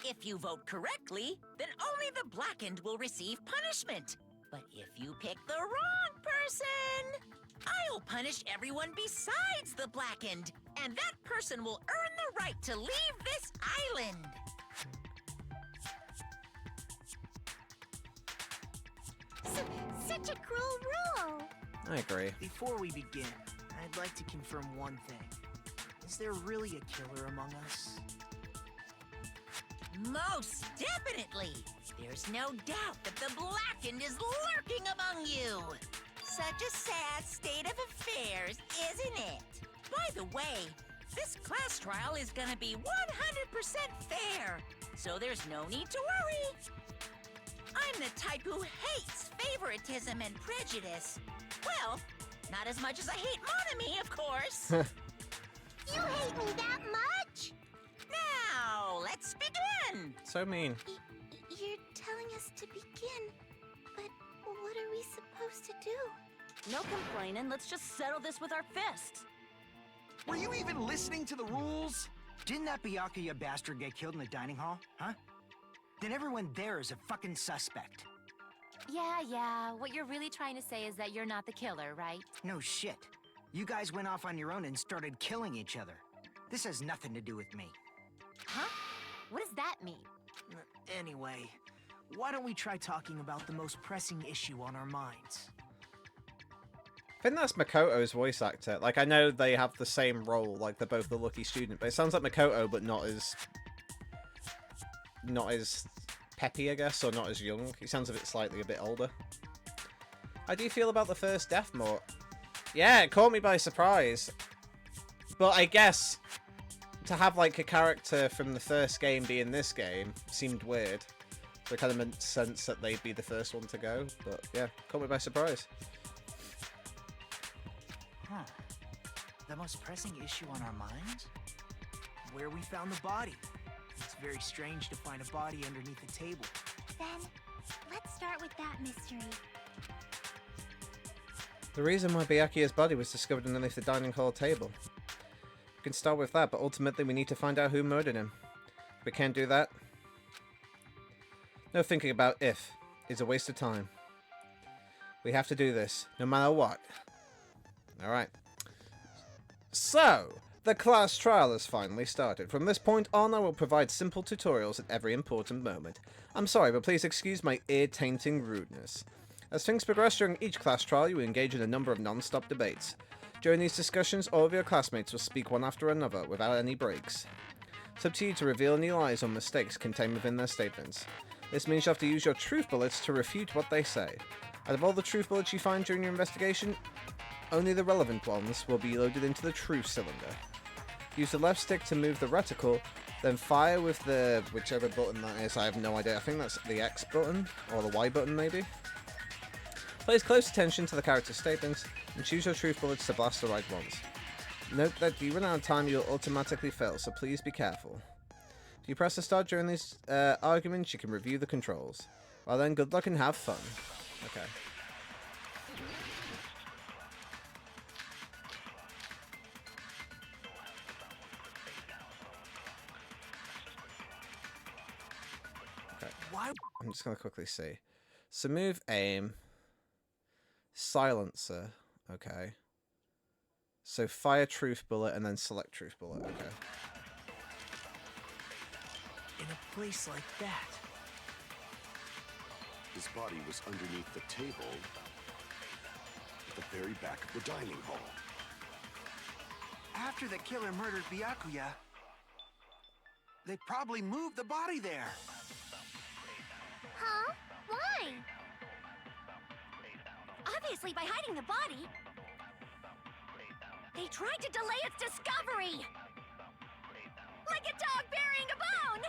If you vote correctly, then only the blackened will receive punishment. But if you pick the wrong person, I'll punish everyone besides the blackened, and that person will earn the right to leave this island. Such a cruel rule. I agree. Before we begin, I'd like to confirm one thing. Is there really a killer among us? Most definitely. There's no doubt that the blackened is lurking among you. Such a sad state of affairs, isn't it? By the way, this class trial is gonna be 100% fair, so there's no need to worry. I'm the type who hates favoritism and prejudice. Well, not as much as I hate Monami, of course. You hate me that much? Now, let's begin. So mean. You're telling us to begin, but what are we supposed to do? No complaining. Let's just settle this with our fists. Were you even listening to the rules? Didn't that Byakuya bastard get killed in the dining hall, huh? Then everyone there is a fucking suspect. Yeah. What you're really trying to say is that you're not the killer, right? No shit. You guys went off on your own and started killing each other. This has nothing to do with me. Huh? What does that mean? Anyway, why don't we try talking about the most pressing issue on our minds? I think that's Makoto's voice actor. Like, I know they have the same role, like they're both the lucky student, but it sounds like Makoto, but not as peppy, I guess, or not as young. He sounds a bit older. How do you feel about the first Death Note? Yeah, it caught me by surprise. But I guess to have like a character from the first game be in this game seemed weird. So it kind of made sense that they'd be the first one to go. But yeah, caught me by surprise. Huh. The most pressing issue on our minds? Where we found the body. It's very strange to find a body underneath a table. Then, let's start with that mystery. The reason why Byakuya's body was discovered underneath the dining hall table. We can start with that, but ultimately we need to find out who murdered him. We can't do that. No thinking about if. is a waste of time. We have to do this, no matter what. Alright. So, the class trial has finally started. From this point on, I will provide simple tutorials at every important moment. I'm sorry, but please excuse my ear-tainting rudeness. As things progress during each class trial, you will engage in a number of non-stop debates. During these discussions, all of your classmates will speak one after another, without any breaks. It's up to you to reveal any lies or mistakes contained within their statements. This means you have to use your truth bullets to refute what they say. Out of all the truth bullets you find during your investigation, only the relevant ones will be loaded into the truth cylinder. Use the left stick to move the reticle, then fire with the whichever button that is. I have no idea. I think that's the X button, or the Y button maybe. Place close attention to the character's statements, and choose your truth bullets to blast the right ones. Note that if you run out of time, you'll automatically fail, so please be careful. If you press the start during these arguments, you can review the controls. Well then, good luck and have fun. Okay. Why? I'm just going to quickly see. So move, aim, silencer, okay. So fire truth bullet and then select truth bullet, okay. In a place like that. His body was underneath the table at the very back of the dining hall. After the killer murdered Byakuya, they probably moved the body there. Huh? Why? Obviously by hiding the body. They tried to delay its discovery! Like a dog burying a bone!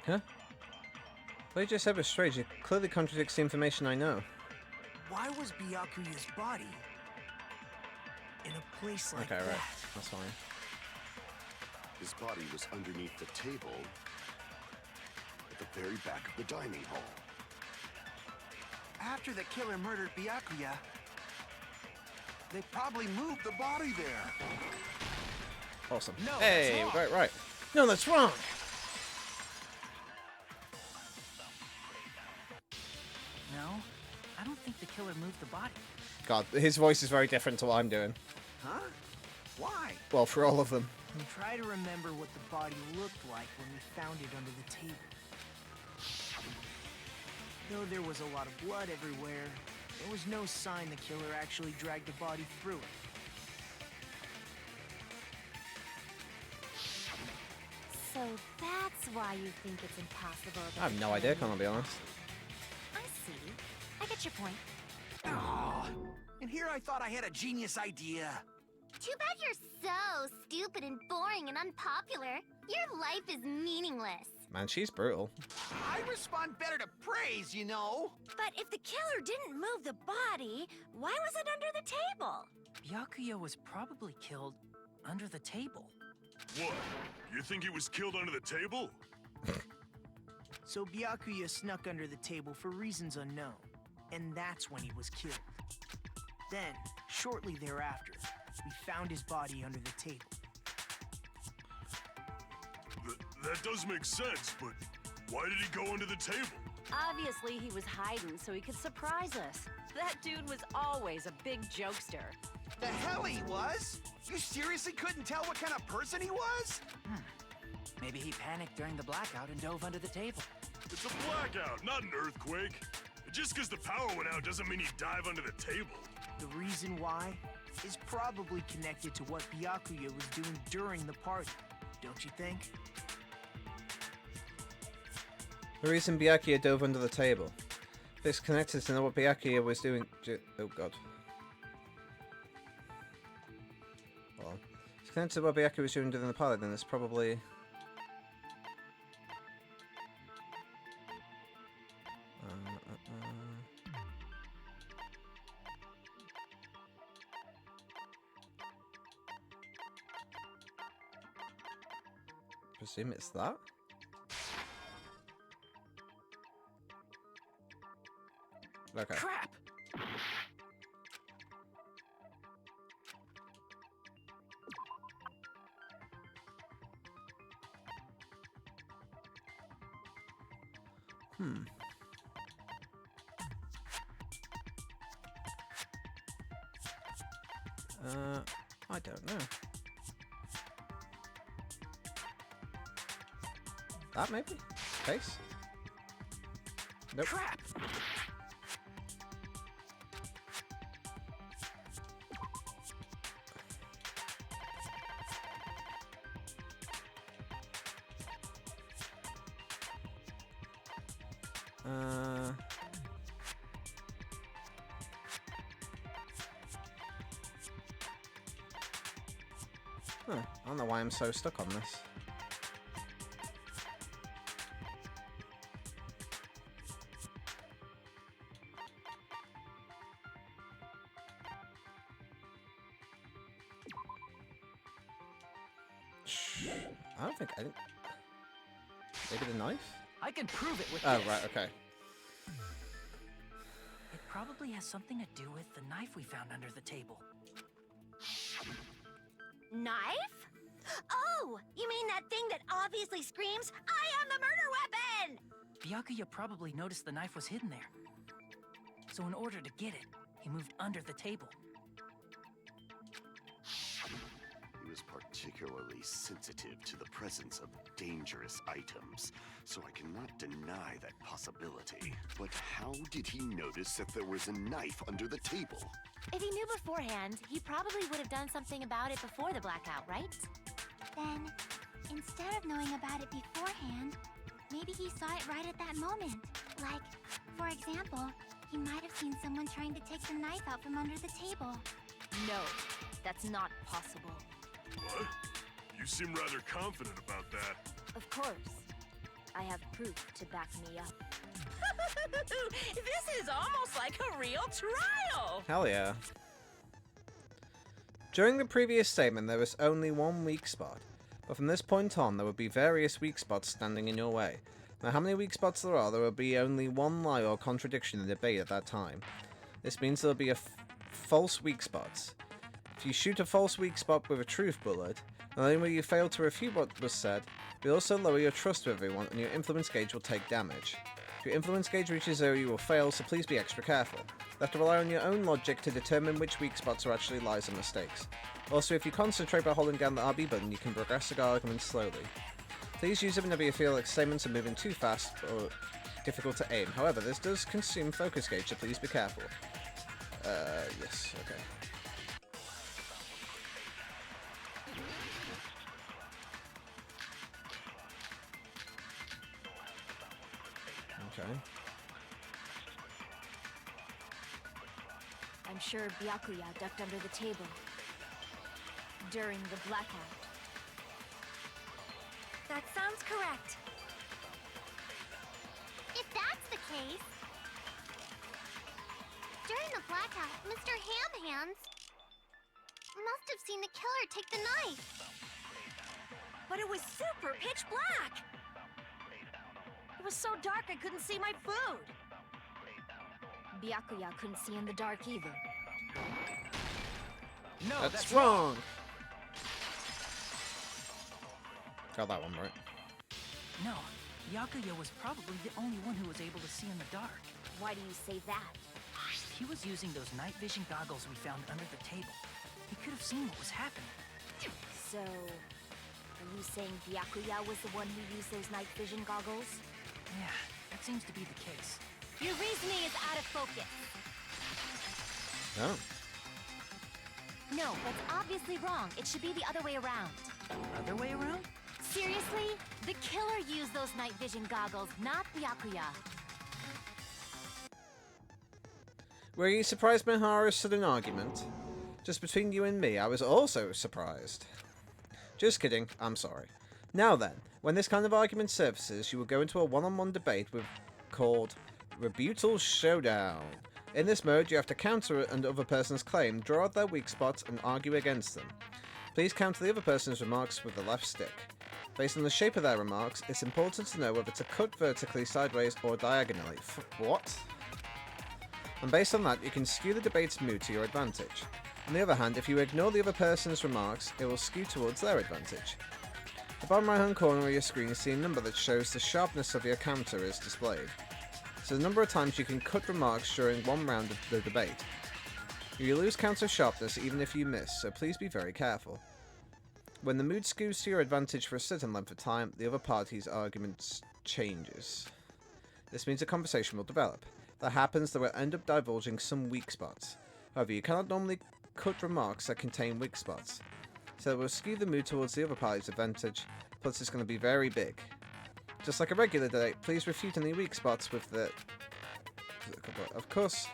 Huh? What you just said was strange. It clearly contradicts the information I know. Why was Byakuya's body in a place like Okay, that? right. That's fine. His body was underneath the table at the very back of the dining hall. After the killer murdered Byakuya, they probably moved the body there. Awesome. No, hey, that's wrong. right. No, that's wrong! No, I don't think the killer moved the body. God, his voice is very different to what I'm doing. Huh? Why? Well, for all of them. Try to remember what the body looked like when we found it under the table. Though there was a lot of blood everywhere, there was no sign the killer actually dragged the body through it. So that's why you think it's impossible that I have no idea, can I be honest? I see. I get your point. Oh, and here I thought I had a genius idea. Too bad you're so stupid and boring and unpopular. Your life is meaningless. Man, she's brutal. I respond better to praise, you know. But if the killer didn't move the body, why was it under the table? Byakuya was probably killed under the table. What? You think he was killed under the table? So Byakuya snuck under the table for reasons unknown, and that's when he was killed. Then, shortly thereafter, we found his body under the table. That does make sense, but why did he go under the table? Obviously, he was hiding so he could surprise us. That dude was always a big jokester. The hell he was? You seriously couldn't tell what kind of person he was? Maybe he panicked during the blackout and dove under the table. It's a blackout, not an earthquake. Just because the power went out doesn't mean he'd dive under the table. The reason why is probably connected to what Byakuya was doing during the party, don't you think? The reason Byakuya dove under the table. This connected to what Byakuya was doing. Oh god. Well, it's connected to what Byakuya was doing during the party, then it's probably. Presume it's that. Okay. Crap! I don't know. That maybe? Case? Nope. Crap! I don't know why I'm so stuck on this. I don't think I didn't. Maybe the knife? I can prove it with Oh, this. right, okay. It probably has something to do with the knife we found under the table. Knife? Oh, you mean that thing that obviously screams, I am the murder weapon! Byakuya probably noticed the knife was hidden there. So in order to get it, he moved under the table. He was particularly sensitive to the presence of dangerous items, so I cannot deny that possibility. But how did he notice that there was a knife under the table? If he knew beforehand, he probably would have done something about it before the blackout, right? Then, instead of knowing about it beforehand, maybe he saw it right at that moment. Like, for example, he might have seen someone trying to take the knife out from under the table. No, that's not possible. What? You seem rather confident about that. Of course. I have proof to back me up. This is almost like a real trial! Hell yeah. During the previous statement, there was only one weak spot, but from this point on, there would be various weak spots standing in your way. Now, how many weak spots there will be only one lie or contradiction in the debate at that time. This means there'll be false weak spots. If you shoot a false weak spot with a truth bullet, not only will you fail to refute what was said, but you'll also lower your trust with everyone and your influence gauge will take damage. If your influence gauge reaches 0, you will fail, so please be extra careful. You have to rely on your own logic to determine which weak spots are actually lies and mistakes. Also, if you concentrate by holding down the RB button, you can progress the argument slowly. Please use it whenever you feel like statements are moving too fast or difficult to aim. However, this does consume focus gauge, so please be careful. Yes, okay. Okay. I'm sure Byakuya ducked under the table during the blackout. That sounds correct. If that's the case... During the blackout, Mr. Hamhands must have seen the killer take the knife. But it was super pitch black! It was so dark I couldn't see my food. Byakuya couldn't see in the dark either. No, That's wrong! Got that one right. No, Byakuya was probably the only one who was able to see in the dark. Why do you say that? He was using those night vision goggles we found under the table. He could have seen what was happening. So, are you saying Byakuya was the one who used those night vision goggles? Yeah, that seems to be the case. Your reasoning is out of focus. No. No, that's obviously wrong. It should be the other way around. Other way around? Seriously? The killer used those night vision goggles, not Byakuya. Were you surprised by Haru's sudden argument? Just between you and me, I was also surprised. Just kidding, I'm sorry. Now then, when this kind of argument surfaces, you will go into a one-on-one debate called Rebuttal Showdown. In this mode, you have to counter an other person's claim, draw out their weak spots, and argue against them. Please counter the other person's remarks with the left stick. Based on the shape of their remarks, it's important to know whether to cut vertically, sideways, or diagonally. What? And based on that, you can skew the debate's mood to your advantage. On the other hand, if you ignore the other person's remarks, it will skew towards their advantage. The bottom right hand corner of your screen you see a number that shows the sharpness of your counter is displayed. So the number of times you can cut remarks during one round of the debate. You lose counter sharpness even if you miss, so please be very careful. When the mood skews to your advantage for a certain length of time, the other party's argument changes. This means a conversation will develop. If that happens, they will end up divulging some weak spots. However, you cannot normally cut remarks that contain weak spots, so it will skew the mood towards the other party's advantage, plus it's going to be very big. Just like a regular debate, please refute any weak spots with the... Of course...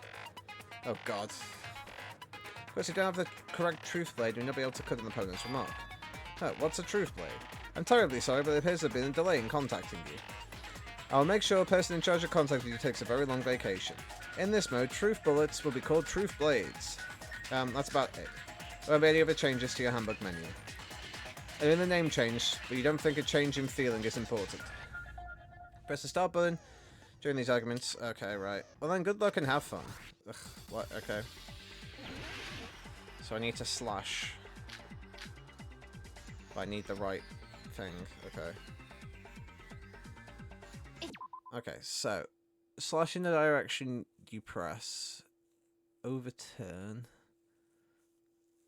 Oh god. Of course, if you don't have the correct truth blade, you'll not be able to cut an opponent's remark. Oh, what's a truth blade? I'm terribly sorry, but it appears to have been a delay in contacting you. I'll make sure the person in charge of contacting you takes a very long vacation. In this mode, truth bullets will be called truth blades. That's about it. There won't be any other changes to your handbook menu. And in the name change, but you don't think a change in feeling is important. Press the start button during these arguments. Okay, right. Well then, good luck and have fun. Ugh, what? Okay. So I need to slash. But I need the right thing. Okay. Okay, so slash in the direction you press. Overturn.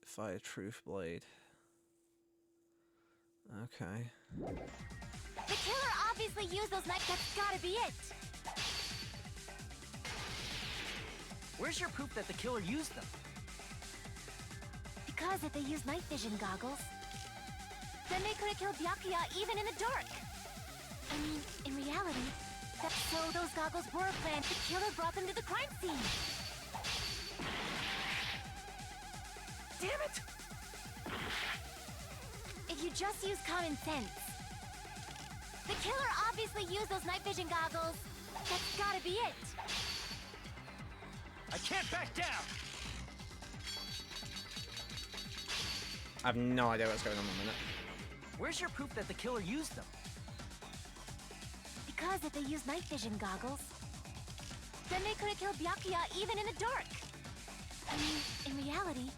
Fire truth blade. Okay. The killer obviously used those knives. That's gotta be it. Where's your proof that the killer used them? Because if they used night vision goggles, then they could have killed Byakuya even in the dark. I mean, in reality, so those goggles were planned. The killer brought them to the crime scene. Damn it! If you just use common sense. The killer obviously used those night vision goggles. That's gotta be it. I can't back down! I have no idea what's going on in a minute. Where's your proof that the killer used them? Because if they used night vision goggles, then they could have killed Byakuya even in the dark. I mean, in reality,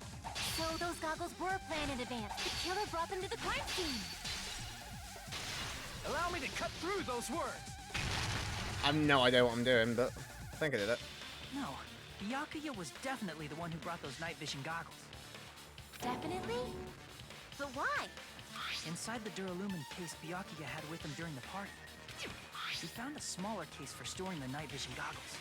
so those goggles were planned in advance. The killer brought them to the crime scene. Allow me to cut through those words. I have no idea what I'm doing, but I think I did it. No, Byakuya was definitely the one who brought those night vision goggles. Definitely? But why? Inside the Duralumin case Byakuya had with him during the party, we found a smaller case for storing the night vision goggles.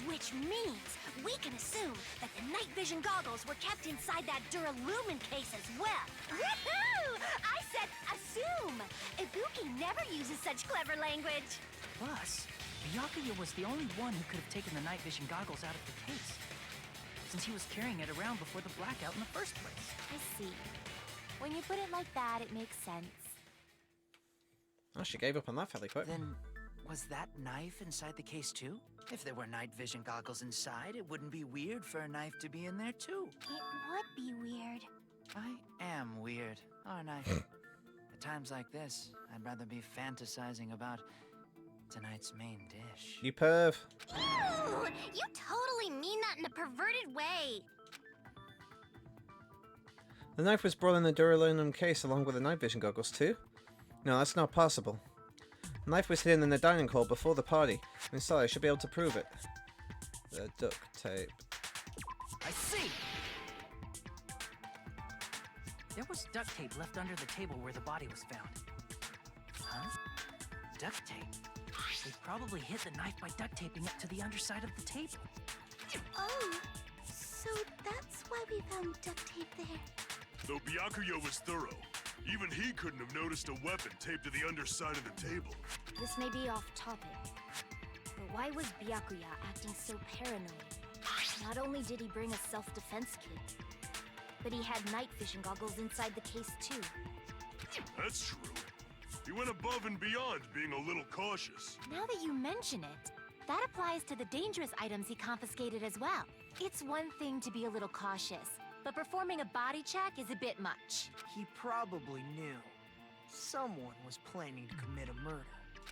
Which means we can assume that the night vision goggles were kept inside that Duralumin case as well. Woohoo! I said assume! Ibuki never uses such clever language. Plus, Byakuya was the only one who could have taken the night vision goggles out of the case, since he was carrying it around before the blackout in the first place. I see. When you put it like that, it makes sense. Oh, she gave up on that fairly quick. Then, was that knife inside the case too? If there were night vision goggles inside, it wouldn't be weird for a knife to be in there too. It would be weird. I am weird, aren't I? At times like this, I'd rather be fantasizing about tonight's main dish. You perv. Ooh, you totally mean that in a perverted way. The knife was brought in the Duralumin case along with the night vision goggles too? No, that's not possible. The knife was hidden in the dining hall before the party. Instead, I should be able to prove it. The duct tape. I see! There was duct tape left under the table where the body was found. Huh? Duct tape? They probably hid the knife by duct taping it to the underside of the table. Oh, so that's why we found duct tape there. Though Byakuya was thorough, even he couldn't have noticed a weapon taped to the underside of the table. This may be off topic, but why was Byakuya acting so paranoid? Not only did he bring a self-defense kit, but he had night vision goggles inside the case too. That's true. He went above and beyond being a little cautious. Now that you mention it, that applies to the dangerous items he confiscated as well. It's one thing to be a little cautious, but performing a body check is a bit much. He probably knew someone was planning to commit a murder.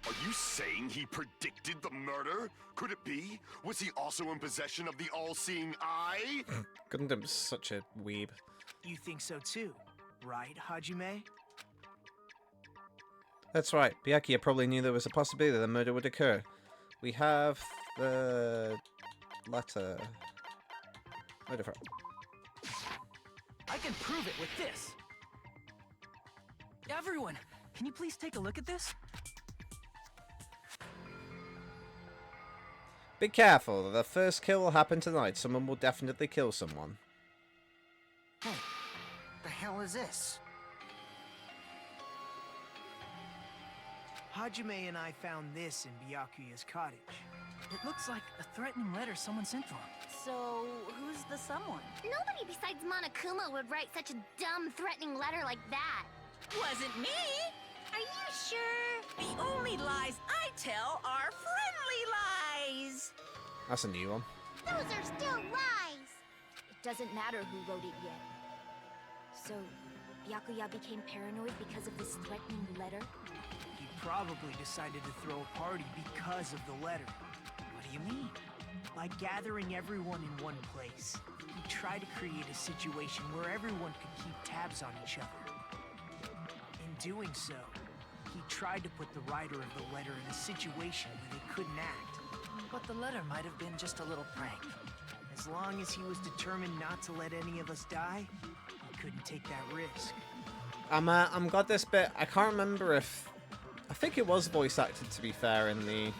Are you saying he predicted the murder? Could it be? Was he also in possession of the all-seeing eye? Gundam's such a weeb. You think so too, right, Hajime? That's right. Byakuya probably knew there was a possibility that a murder would occur. We have the letter. Whatever. I can prove it with this. Everyone, can you please take a look at this? Be careful. The first kill will happen tonight. Someone will definitely kill someone. Hey, the hell is this? Hajime and I found this in Byakuya's cottage. It looks like a threatening letter someone sent to him. So, who's the someone? Nobody besides Monokuma would write such a dumb, threatening letter like that. Wasn't me! Are you sure? The only lies I tell are friendly lies! That's a new one. Those are still lies. It doesn't matter who wrote it yet. So, Byakuya became paranoid because of this threatening letter? He probably decided to throw a party because of the letter. What do you mean? By gathering everyone in one place, he tried to create a situation where everyone could keep tabs on each other. In doing so, he tried to put the writer of the letter in a situation where they couldn't act. But the letter might have been just a little prank. As long as he was determined not to let any of us die, he couldn't take that risk. I'm got this bit. I can't remember if I think it was voice acted, to be fair, in the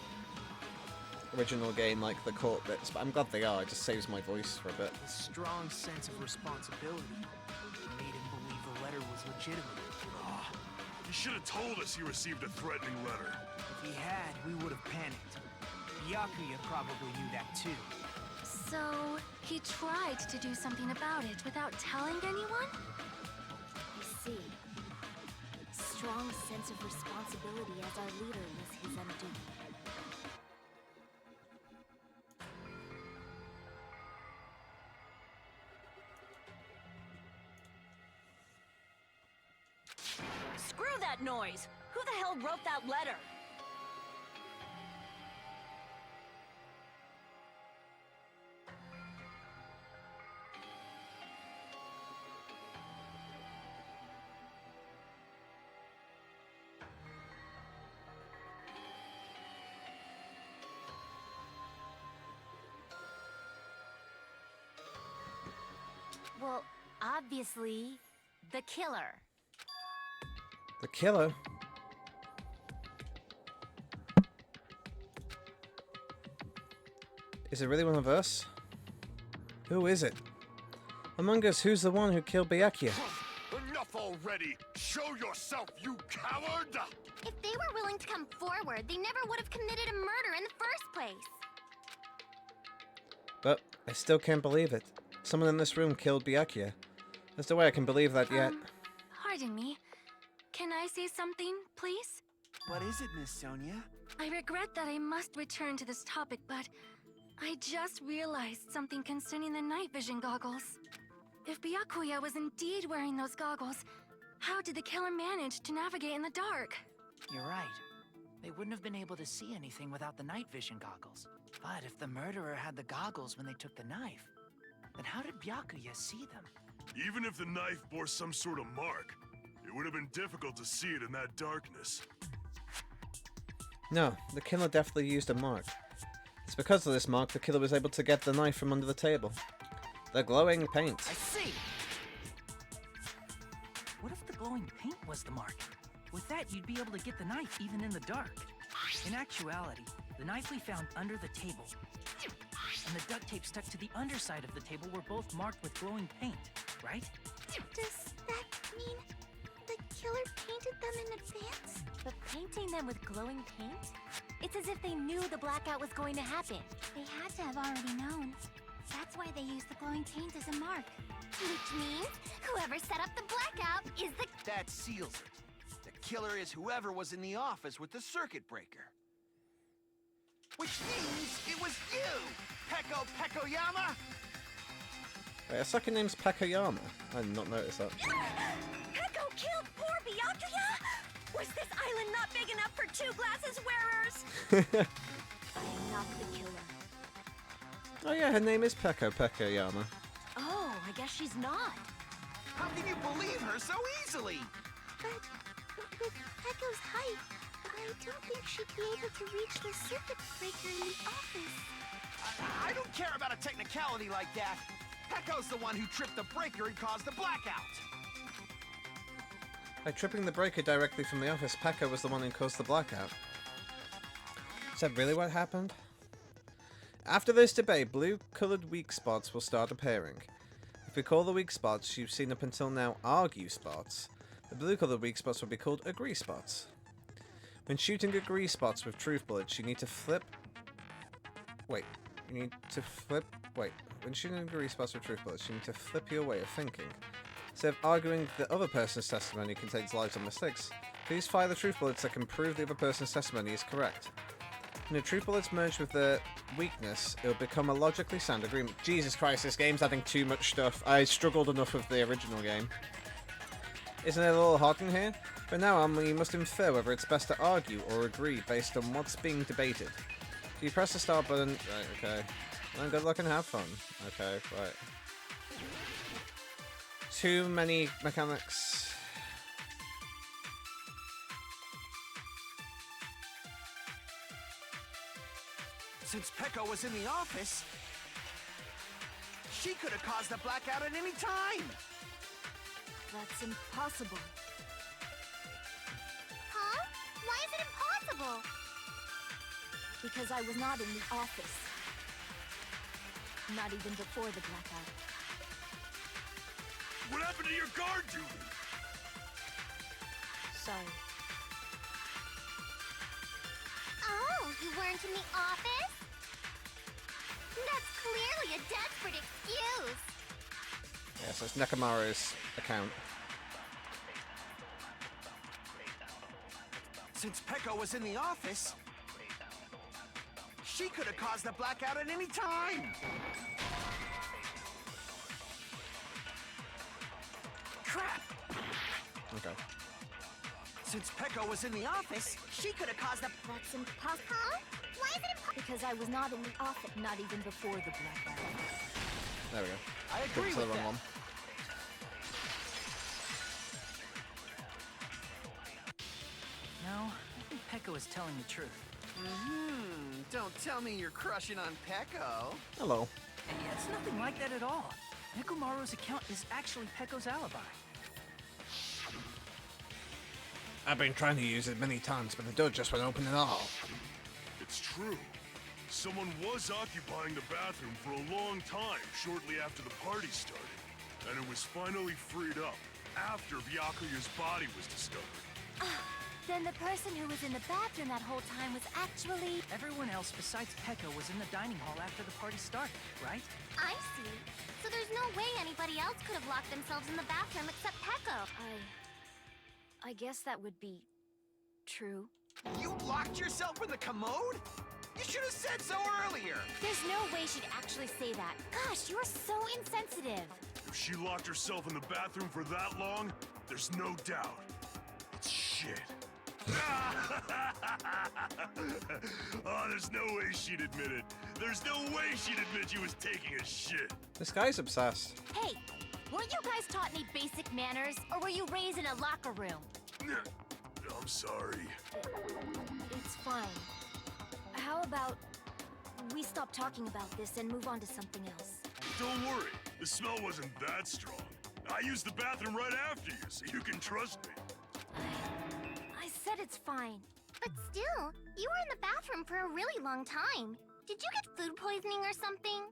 original game, like the court bits. But I'm glad they are. It just saves my voice for a bit. His strong sense of responsibility made him believe the letter was legitimate. Ah, he should have told us he received a threatening letter. If he had, we would have panicked. Byakuya probably knew that too. So, he tried to do something about it without telling anyone? I see. Strong sense of responsibility as our leader was his undoing. Screw that noise! Who the hell wrote that letter? Well, obviously, the killer. The killer? Is it really one of us? Who is it? Among us, who's the one who killed Byakuya? Enough already! Show yourself, you coward! If they were willing to come forward, they never would have committed a murder in the first place. But I still can't believe it. Someone in this room killed Byakuya. There's no way I can believe that yet. Pardon me. Can I say something, please? What is it, Miss Sonia? I regret that I must return to this topic, but I just realized something concerning the night vision goggles. If Byakuya was indeed wearing those goggles, how did the killer manage to navigate in the dark? You're right. They wouldn't have been able to see anything without the night vision goggles. But if the murderer had the goggles when they took the knife, then how did Byakuya see them? Even if the knife bore some sort of mark, it would have been difficult to see it in that darkness. No, the killer definitely used a mark. It's because of this mark the killer was able to get the knife from under the table. The glowing paint. I see! What if the glowing paint was the mark? With that, you'd be able to get the knife even in the dark. In actuality, the knife we found under the table and the duct tape stuck to the underside of the table were both marked with glowing paint, right? Does that mean the killer painted them in advance? But painting them with glowing paint? It's as if they knew the blackout was going to happen. They had to have already known. That's why they used the glowing paint as a mark. Which means whoever set up the blackout is the... That seals it. The killer is whoever was in the office with the circuit breaker. Which means it was you, Peko Pekoyama! Wait, a second name's Pakoyama. I did not notice that. Peko killed poor Byakuya? Was this island not big enough for two glasses wearers? I am not the killer. Oh yeah, her name is Pekoyama. Oh, I guess she's not. How can you believe her so easily? With Pecco's height, I don't think she'd be able to reach the circuit breaker in the office. I don't care about a technicality like that. Pecco's the one who tripped the breaker and caused the blackout. By tripping the breaker directly from the office, Pecco was the one who caused the blackout. Is that really what happened? After this debate, blue-coloured weak spots will start appearing. If we call the weak spots you've seen up until now argue spots, the blue-coloured weak spots will be called agree spots. When shooting agree spots with truth bullets, you need to flip... Wait. When shooting agree spots with truth bullets, you need to flip your way of thinking. Instead of arguing the other person's testimony contains lies or mistakes, please fire the truth bullets that can prove the other person's testimony is correct. When the truth bullets merge with their weakness, it will become a logically sound agreement. Jesus Christ, this game's adding too much stuff. I struggled enough with the original game. Isn't it a little hot in here? But now on, we must infer whether it's best to argue or agree based on what's being debated. So you press the start button... Right, okay. Well, good luck and have fun. Okay, right. Too many mechanics. Since Pecco was in the office, she could have caused the blackout at any time. That's impossible. Huh? Why is it impossible? Because I was not in the office. Not even before the blackout. What happened to your guard duty? Sorry. Oh, you weren't in the office? That's clearly a desperate excuse. Yeah, so it's Nekomaru's account. Since Pecco was in the office, she could have caused the blackout at any time. Crap! Okay. Since Pecco was in the office, she could have caused the... That's impossible. Huh? Why is it impossible? Because I was not in the office, not even before the blackout. There we go. I agree with that. One. No, I think Pecco is telling the truth. Don't tell me you're crushing on Pecco. Hello. And it's nothing like that at all. Nekomaru's account is actually Pecco's alibi. I've been trying to use it many times, but the door just won't open at all. It's true. Someone was occupying the bathroom for a long time shortly after the party started. And it was finally freed up after Byakuya's body was discovered. Then the person who was in the bathroom that whole time was actually... Everyone else besides Pecco was in the dining hall after the party started, right? I see. So there's no way anybody else could have locked themselves in the bathroom except Pecco. I guess that would be true. You locked yourself in the commode? You should have said so earlier. There's no way she'd actually say that. Gosh, you're so insensitive. If she locked herself in the bathroom for that long, there's no doubt. It's shit. Oh, there's no way she'd admit it. There's no way she'd admit she was taking a shit. This guy's obsessed. Hey, weren't you guys taught any basic manners, or were you raised in a locker room? I'm sorry. It's fine. How about we stop talking about this and move on to something else? Don't worry. The smell wasn't that strong. I used the bathroom right after you, so you can trust me. I said it's fine. But still, you were in the bathroom for a really long time. Did you get food poisoning or something?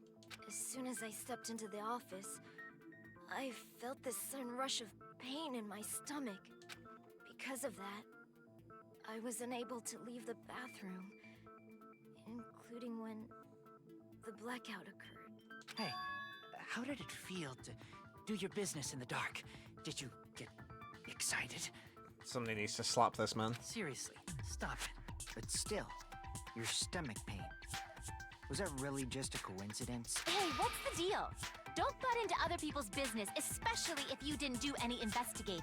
As soon as I stepped into the office, I felt this sudden rush of pain in my stomach. Because of that, I was unable to leave the bathroom, including when the blackout occurred. Hey, how did it feel to do your business in the dark? Did you get excited? Somebody needs to slap this man. Seriously, stop it. But still, your stomach pain. Was that really just a coincidence? Hey, what's the deal? Don't butt into other people's business, especially if you didn't do any investigating.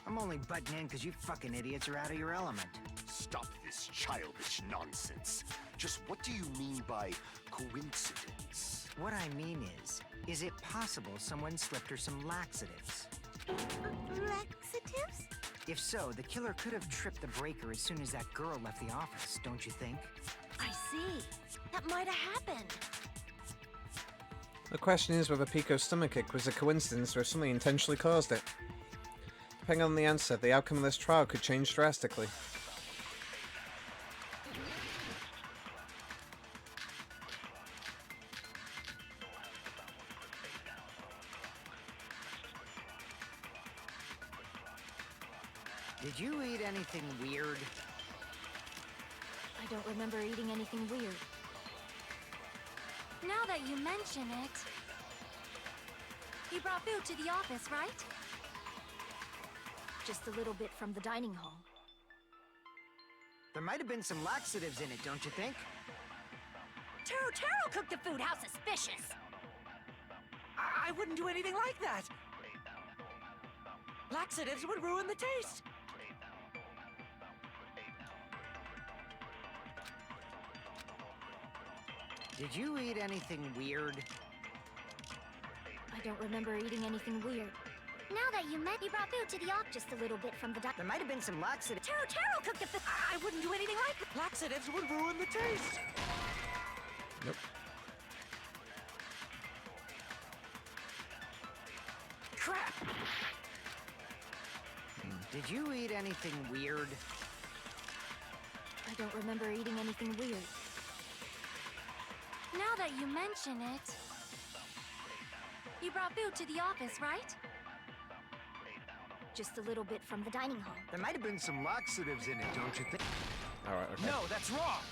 I'm only butting in because you fucking idiots are out of your element. Stop this childish nonsense. Just what do you mean by coincidence? What I mean is it possible someone slipped her some laxatives? Laxatives? If so, the killer could have tripped the breaker as soon as that girl left the office, don't you think? I see. That might have happened. The question is whether Pico's stomachache was a coincidence or if somebody intentionally caused it. Depending on the answer, the outcome of this trial could change drastically. Did you eat anything weird? I don't remember eating anything weird. Now that you mention it... You brought food to the office, right? Just a little bit from the dining hall. There might have been some laxatives in it, don't you think? Taro cooked the food. How suspicious! I wouldn't do anything like that. Laxatives would ruin the taste. Did you eat anything weird? I don't remember eating anything weird. Now that you brought food to the office... Just a little bit from the There might have been some laxatives. Taro cooked the food. I wouldn't do anything like that. Laxatives would ruin the taste. Nope. Crap! Did you eat anything weird? I don't remember eating anything weird. Now that you mention it... You brought food to the office, right? Just a little bit from the dining hall. There might have been some laxatives in it, don't you think? Alright, okay. No, that's wrong!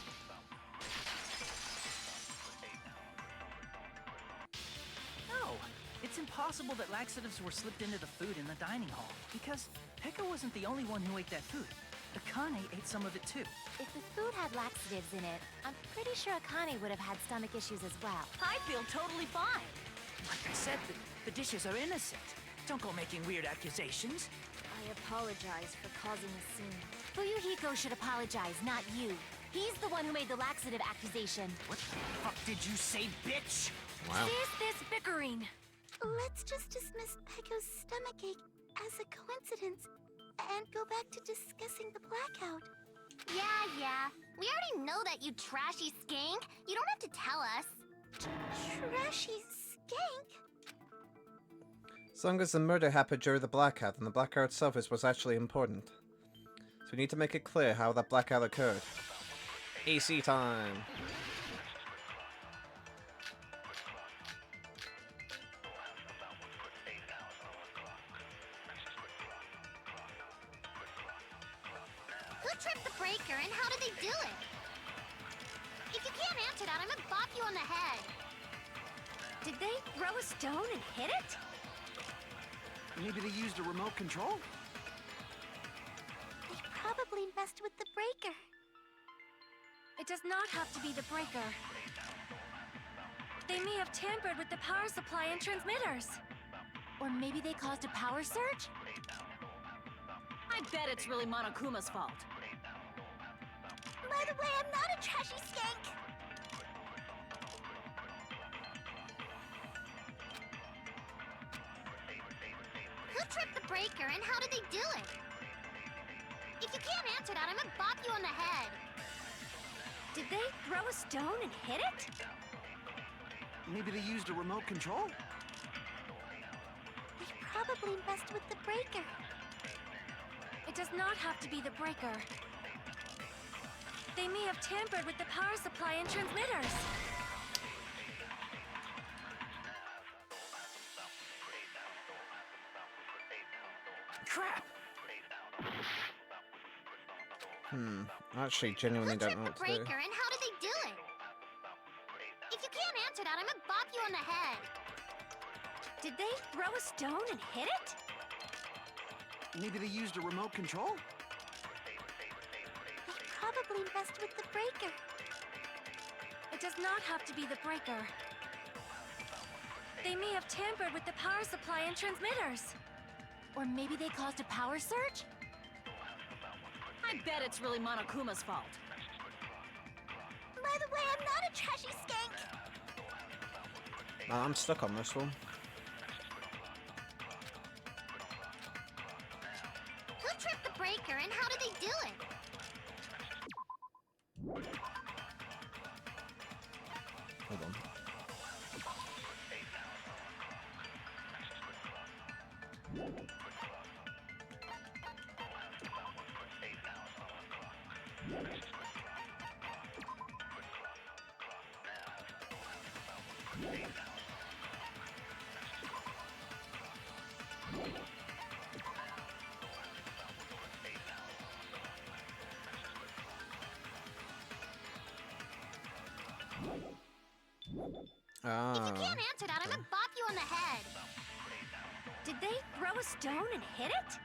No, it's impossible that laxatives were slipped into the food in the dining hall, because Pekka wasn't the only one who ate that food. Akane ate some of it too. If the food had laxatives in it, I'm pretty sure Akane would have had stomach issues as well. I feel totally fine. Like I said, the dishes are innocent. Don't go making weird accusations. I apologize for causing a scene. Fuyuhiko should apologize, not you. He's the one who made the laxative accusation. What the fuck did you say, bitch? Wow. Cease this bickering. Let's just dismiss Pecco's stomachache as a coincidence and go back to discussing the blackout. Yeah. We already know that, you trashy skank. You don't have to tell us. Trashy skank? As long as the murder happened during the blackout, then the blackout itself is what's actually important. So we need to make it clear how that blackout occurred. AC time! Who tripped the breaker and how did they do it? If you can't answer that, I'm gonna bop you on the head. Did they throw a stone and hit it? Maybe they used a remote control? They probably messed with the breaker. It does not have to be the breaker. They may have tampered with the power supply and transmitters. Or maybe they caused a power surge? I bet it's really Monokuma's fault. By the way, I'm not a trashy skank. Who tripped the breaker and how did they do it? If you can't answer that, I'm gonna bop you on the head. Did they throw a stone and hit it? Maybe they used a remote control? They probably messed with the breaker. It does not have to be the breaker. They may have tampered with the power supply and transmitters. Crap! I actually genuinely don't know what to do. And how did they do it? If you can't answer that, I'm gonna bop you on the head. Did they throw a stone and hit it? Maybe they used a remote control? They probably messed with the breaker. It does not have to be the breaker. They may have tampered with the power supply and transmitters. Or maybe they caused a power surge? I bet it's really Monokuma's fault. By the way, I'm not a trashy skank. I'm stuck on this one. Who tripped the breaker, and how did they do it? Hold on. If you can't answer that, I'm gonna bop you on the head. Did they throw a stone and hit it?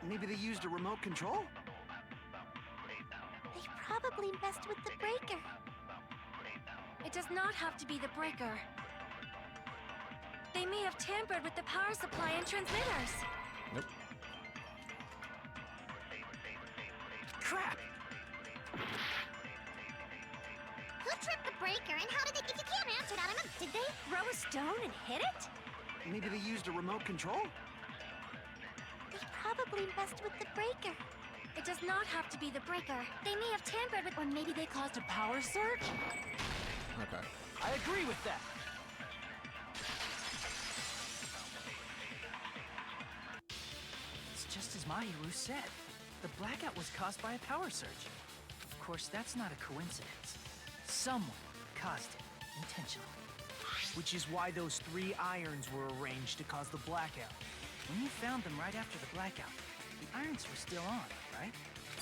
Maybe they used a remote control? They probably messed with the breaker. It does not have to be the breaker. They may have tampered with the power supply and transmitters. Nope. Crap! Who tripped the breaker, and how did they... If you can't answer that, I'm gonna... Did they throw a stone and hit it? Maybe they used a remote control? They probably messed with the breaker. It does not have to be the breaker. They may have tampered with... Or maybe they caused a power surge? Okay. I agree with that. It's just as Mahiru said. The blackout was caused by a power surge. Of course, that's not a coincidence. Someone caused it intentionally. Which is why those 3 irons were arranged to cause the blackout. When you found them right after the blackout, the irons were still on, right?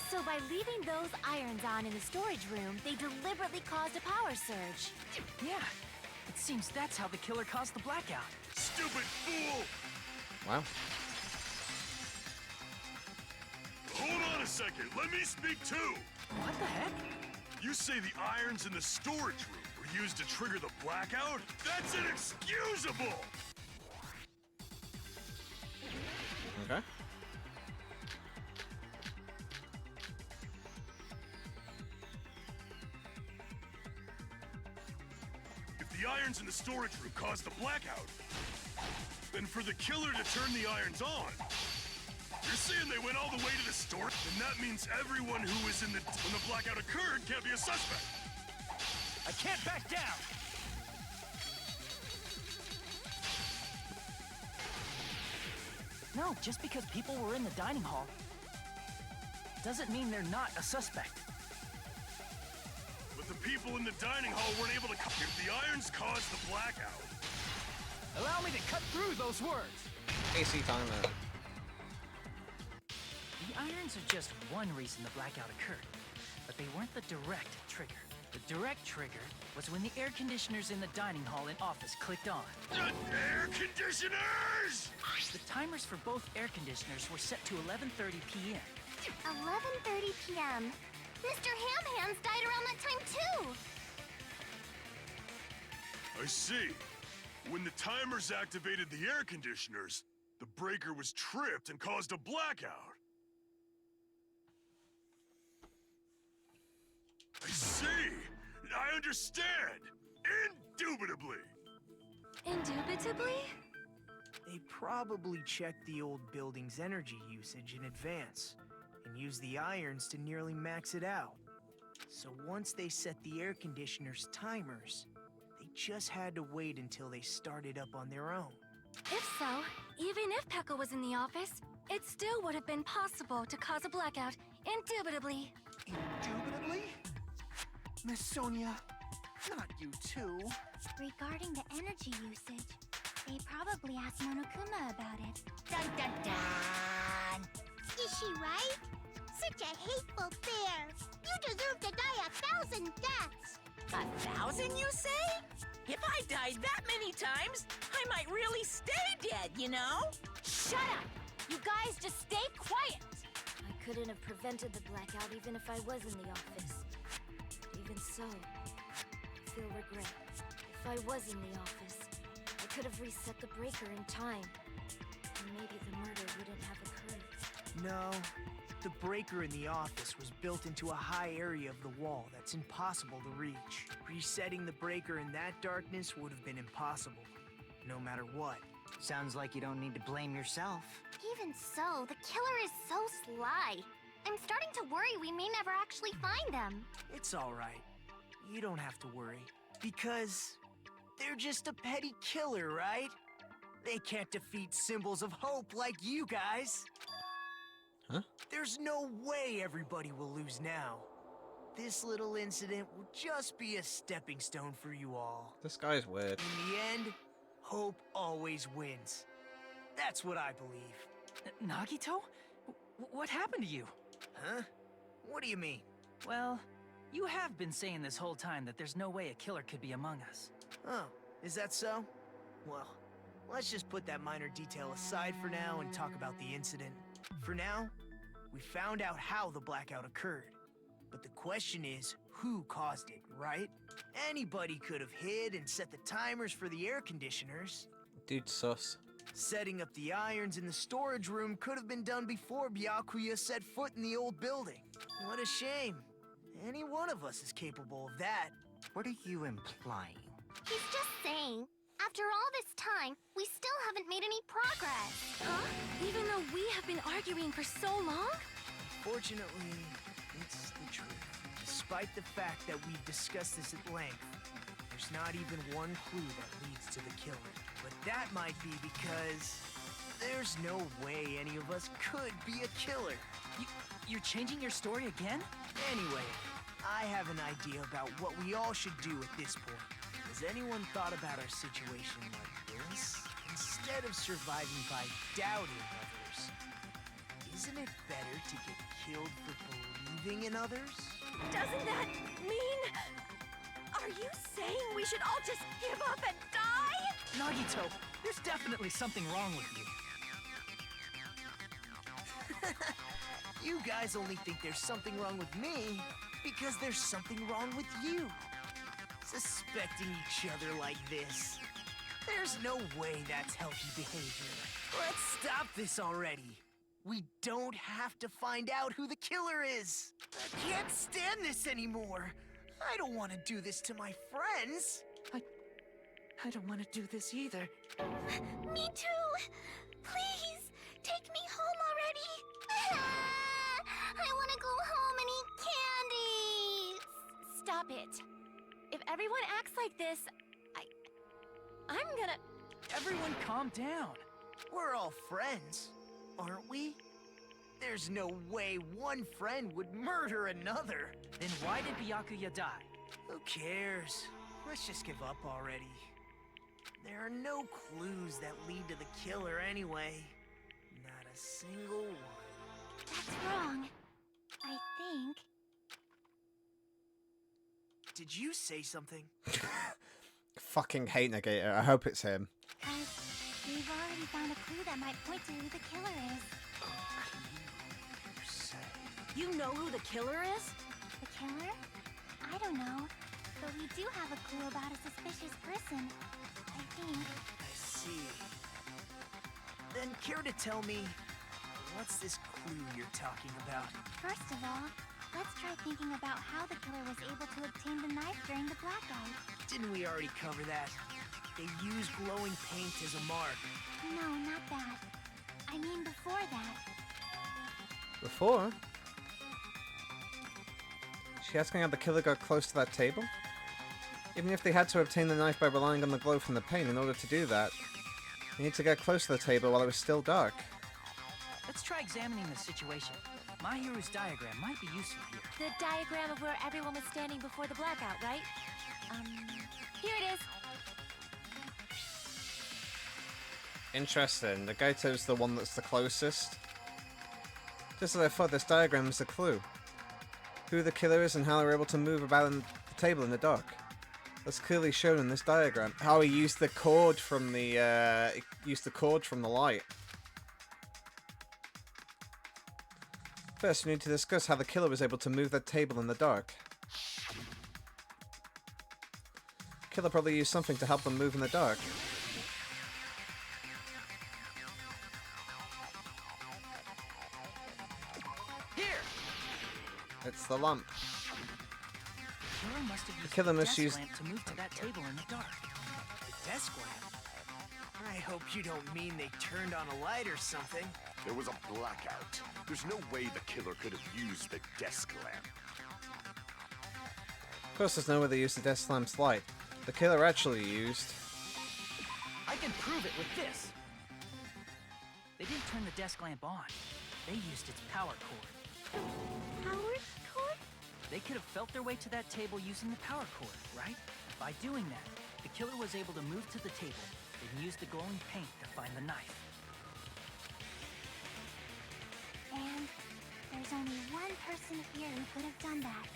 So by leaving those irons on in the storage room, they deliberately caused a power surge. Yeah. It seems that's how the killer caused the blackout. Stupid fool! Wow. Hold on a second, let me speak too! What the heck? You say the irons in the storage room were used to trigger the blackout? That's inexcusable! Okay. If the irons in the storage room caused the blackout, then for the killer to turn the irons on, you're saying they went all the way to the storage? Then that means everyone who was in the... when the blackout occurred can't be a suspect. I can't back down! No, just because people were in the dining hall doesn't mean they're not a suspect. But the people in the dining hall weren't able to... If the irons caused the blackout... Allow me to cut through those words! AC timer. The irons are just one reason the blackout occurred, but they weren't the direct trigger. The direct trigger was when the air conditioners in the dining hall and office clicked on. Air conditioners! The timers for both air conditioners were set to 11:30 p.m. 11:30 p.m. Mr. Ham Hands died around that time, too! I see. When the timers activated the air conditioners, the breaker was tripped and caused a blackout. I see! I understand! Indubitably! Indubitably? They probably checked the old building's energy usage in advance and used the irons to nearly max it out. So once they set the air conditioner's timers, they just had to wait until they started up on their own. If so, even if Pekka was in the office, it still would have been possible to cause a blackout, indubitably. Indubitably? Miss Sonia, not you too. Regarding the energy usage, they probably asked Monokuma about it. Dun dun dun! Is she right? Such a hateful bear! You deserve to die 1,000 deaths! 1,000, you say? If I died that many times, I might really stay dead, you know? Shut up! You guys just stay quiet! I couldn't have prevented the blackout even if I was in the office. Even so, I feel regret. If I was in the office, I could have reset the breaker in time. And maybe the murder wouldn't have occurred. No, the breaker in the office was built into a high area of the wall that's impossible to reach. Resetting the breaker in that darkness would have been impossible, no matter what. Sounds like you don't need to blame yourself. Even so, the killer is so sly. I'm starting to worry we may never actually find them. It's alright. You don't have to worry. Because they're just a petty killer, right? They can't defeat symbols of hope like you guys. Huh? There's no way everybody will lose now. This little incident will just be a stepping stone for you all. This guy's weird. In the end, hope always wins. That's what I believe. Nagito? What happened to you? Huh? What do you mean? Well, you have been saying this whole time that there's no way a killer could be among us. Oh, is that so? Well, let's just put that minor detail aside for now and talk about the incident. For now, we found out how the blackout occurred. But the question is, who caused it, right? Anybody could have hid and set the timers for the air conditioners. Dude, sus. Setting up the irons in the storage room could have been done before Byakuya set foot in the old building. What a shame. Any one of us is capable of that. What are you implying? He's just saying, after all this time, we still haven't made any progress. Huh? Even though we have been arguing for so long? Fortunately, it's the truth. Despite the fact that we've discussed this at length, there's not even one clue that leads to the killer. But that might be because there's no way any of us could be a killer. You're changing your story again? Anyway, I have an idea about what we all should do at this point. Has anyone thought about our situation like this? Instead of surviving by doubting others, isn't it better to get killed for believing in others? Doesn't that mean... Are you saying we should all just give up and die? Nagito, there's definitely something wrong with you. You guys only think there's something wrong with me because there's something wrong with you. Suspecting each other like this. There's no way that's healthy behavior. Let's stop this already. We don't have to find out who the killer is. I can't stand this anymore. I don't want to do this to my friends. I don't want to do this either. Me too! Please, take me home already! I want to go home and eat candy! Stop it. If everyone acts like this, I'm gonna... Everyone calm down. We're all friends, aren't we? There's no way one friend would murder another. Then why did Byakuya die? Who cares? Let's just give up already. There are no clues that lead to the killer anyway. Not a single one. That's wrong. I think. Did you say something? Fucking hate Negator. I hope it's him. We've already found a clue that might point to who the killer is. You know who the killer is? The killer? I don't know. But we do have a clue about a suspicious person. I think. I see. Then care to tell me, what's this clue you're talking about? First of all, let's try thinking about how the killer was able to obtain the knife during the blackout. Didn't we already cover that? They used glowing paint as a mark. No, not that. I mean before that. Before? She asking how the killer got close to that table? Even if they had to obtain the knife by relying on the glow from the paint, in order to do that, they need to get close to the table while it was still dark. Let's try examining the situation. Mahiru's diagram might be useful here. The diagram of where everyone was standing before the blackout, right? Here it is. Interesting. The Gaito's the one that's the closest. Just as I thought, this diagram is a clue. Who the killer is and how they were able to move about on the table in the dark. That's clearly shown in this diagram. How he used the cord from the light. First, we need to discuss how the killer was able to move that table in the dark. Killer probably used something to help them move in the dark. Here. It's the lamp. The killer must have used killer the must desk use- lamp to move to that table in the dark. The desk lamp? I hope you don't mean they turned on a light or something. There was a blackout. There's no way the killer could have used the desk lamp. Of course there's no way they used the desk lamp's light. The killer actually used... I can prove it with this. They didn't turn the desk lamp on. They used its power cord. Power cord? They could have felt their way to that table using the power cord, right? By doing that, the killer was able to move to the table and use the glowing paint to find the knife. And there's only one person here who could have done that.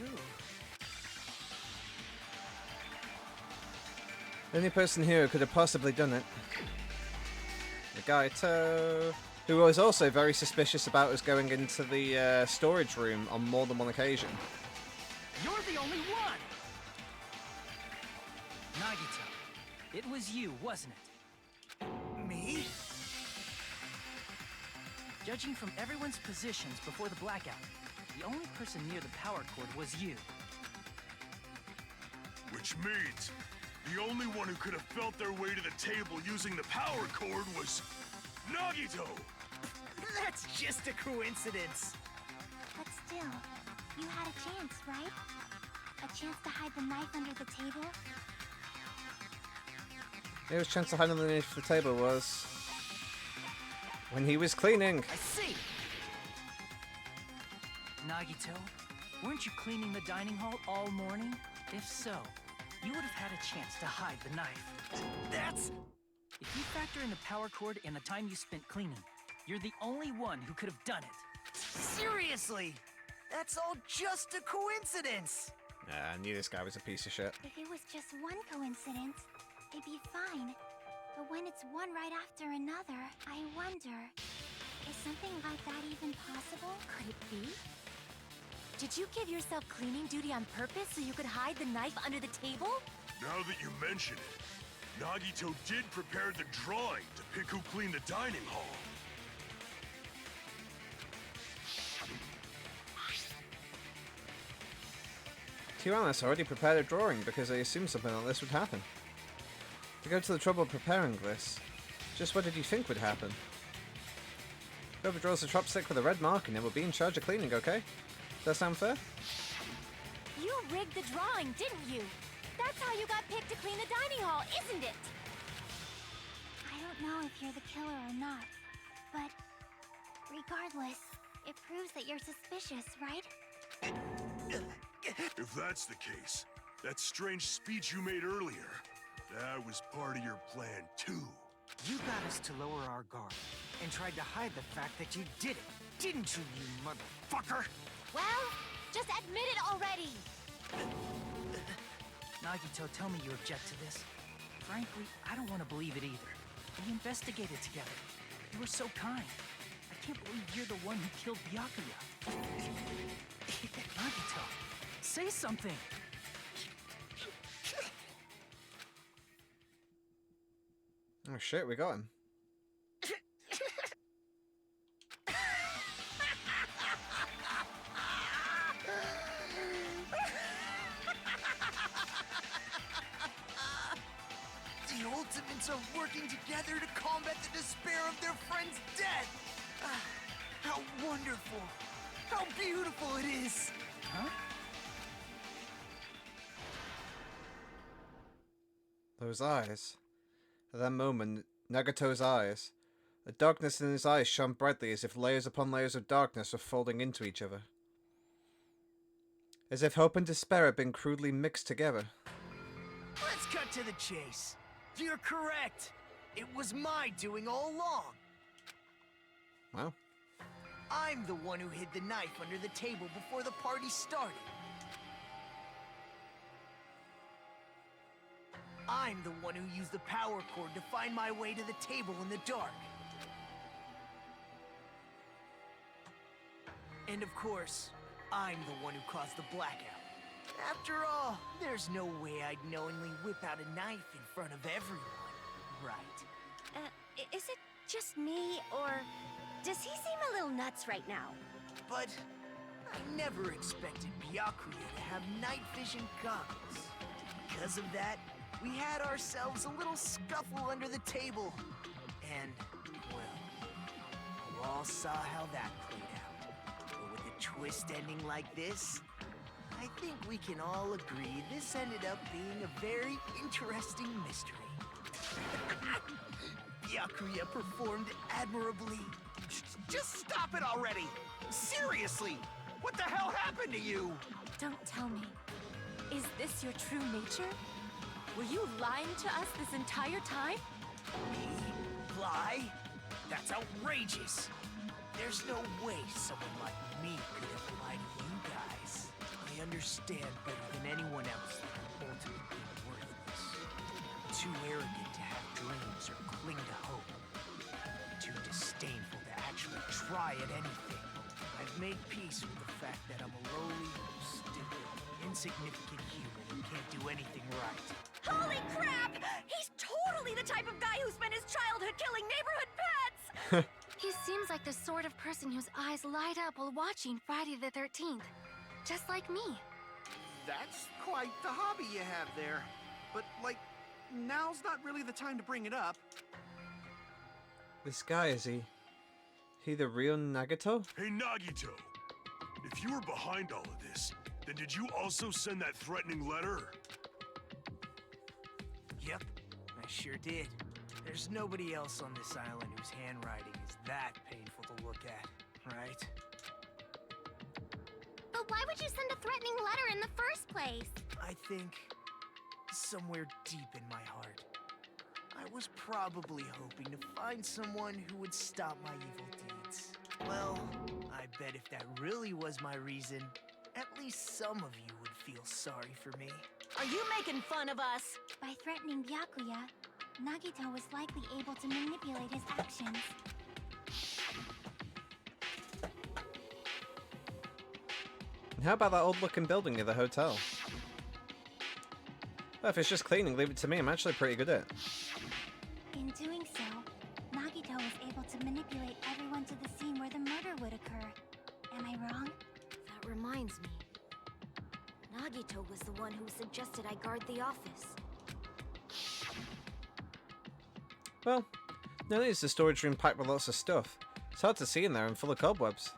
Who? The only person here who could have possibly done it. The guy who was also very suspicious about us going into the storage room on more than one occasion. You're the only one! Nagito, it was you, wasn't it? Me? Judging from everyone's positions before the blackout, the only person near the power cord was you. Which means the only one who could have felt their way to the table using the power cord was Nagito! That's just a coincidence. But still, you had a chance, right? A chance to hide the knife under the table? His chance to hide underneath the table was... when he was cleaning. I see! Nagito, weren't you cleaning the dining hall all morning? If so, you would have had a chance to hide the knife. That's... If you factor in the power cord and the time you spent cleaning, you're the only one who could have done it. Seriously! That's all just a coincidence! Yeah, I knew this guy was a piece of shit. If it was just one coincidence, it'd be fine. But when it's one right after another, I wonder, is something like that even possible? Could it be? Did you give yourself cleaning duty on purpose so you could hide the knife under the table? Now that you mention it, Nagito did prepare the drawing to pick who cleaned the dining hall. To be honest, I already prepared a drawing because I assumed something like this would happen. To go to the trouble of preparing this, just what did you think would happen? Whoever draws the chopstick with a red mark in it will be in charge of cleaning, okay? Does that sound fair? You rigged the drawing, didn't you? That's how you got picked to clean the dining hall, isn't it? I don't know if you're the killer or not, but regardless, it proves that you're suspicious, right? If that's the case, that strange speech you made earlier, that was part of your plan too. You got us to lower our guard and tried to hide the fact that you did it, didn't you, you motherfucker? Well, just admit it already! Nagito, tell me you object to this. Frankly, I don't want to believe it either. We investigated together. You were so kind. I can't believe you're the one who killed Byakuya. Nagito, say something! Oh shit, we got him. The Ultimates are working together to combat the despair of their friend's death! How wonderful! How beautiful it is! Huh? Those eyes. At that moment, Nagato's eyes. The darkness in his eyes shone brightly as if layers upon layers of darkness were folding into each other. As if hope and despair had been crudely mixed together. Let's cut to the chase. You're correct. It was my doing all along. Wow. I'm the one who hid the knife under the table before the party started. I'm the one who used the power cord to find my way to the table in the dark. And of course, I'm the one who caused the blackout. After all, there's no way I'd knowingly whip out a knife in front of everyone, right? Is it just me, or does he seem a little nuts right now? But I never expected Byakuya to have night vision goggles. because of that, we had ourselves a little scuffle under the table. And, well, you all saw how that played out. But with a twist ending like this, I think we can all agree this ended up being a very interesting mystery. Byakuya performed admirably. Just stop it already! Seriously! What the hell happened to you? Don't tell me. Is this your true nature? Were you lying to us this entire time? Me? Lie? That's outrageous! There's no way someone like me could ever lie to you guys. I understand better than anyone else that I'm ultimately worthless. I'm too arrogant to have dreams or cling to hope. Too disdainful to actually try at anything. I've made peace with the fact that I'm a lowly, stupid, insignificant human who can't do anything right. Holy crap! He's totally the type of guy who spent his childhood killing neighborhood pets! He seems like the sort of person whose eyes light up while watching Friday the 13th. Just like me. That's quite the hobby you have there. But, like, now's not really the time to bring it up. This guy, is he the real Nagito? Hey, Nagito! If you were behind all of this, then did you also send that threatening letter? Yep, I sure did. There's nobody else on this island whose handwriting is that painful to look at, right? But why would you send a threatening letter in the first place? I think somewhere deep in my heart, I was probably hoping to find someone who would stop my evil deeds. Well, I bet if that really was my reason, at least some of you would feel sorry for me. Are you making fun of us? By threatening Byakuya, Nagito was likely able to manipulate his actions. And how about that old-looking building near the hotel? Well, if it's just cleaning, leave it to me. I'm actually pretty good at it. In doing so, Nagito was able to manipulate everyone to the scene where the murder would occur. Am I wrong? That reminds me. Nagito was the one who suggested I guard the office. Well, no need the storage room packed with lots of stuff. It's hard to see in there and full of cobwebs.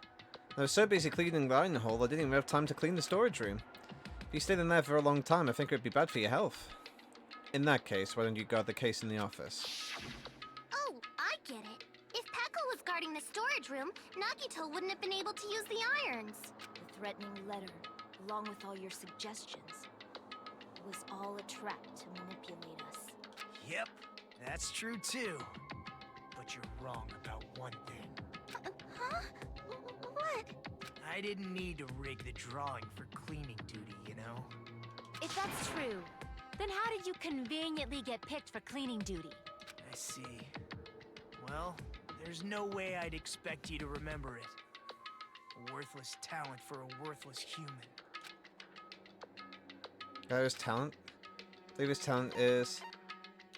I was so busy cleaning the iron hole, I didn't even have time to clean the storage room. If you stayed in there for a long time, I think it would be bad for your health. In that case, why don't you guard the case in the office? Oh, I get it. If Peko was guarding the storage room, Nagito wouldn't have been able to use the irons. The threatening letter, along with all your suggestions, was all a trap to manipulate us. Yep, that's true too. But you're wrong about one thing. Huh? What? I didn't need to rig the drawing for cleaning duty, you know? If that's true, then how did you conveniently get picked for cleaning duty? I see. Well, there's no way I'd expect you to remember it. A worthless talent for a worthless human. His talent? I believe his talent is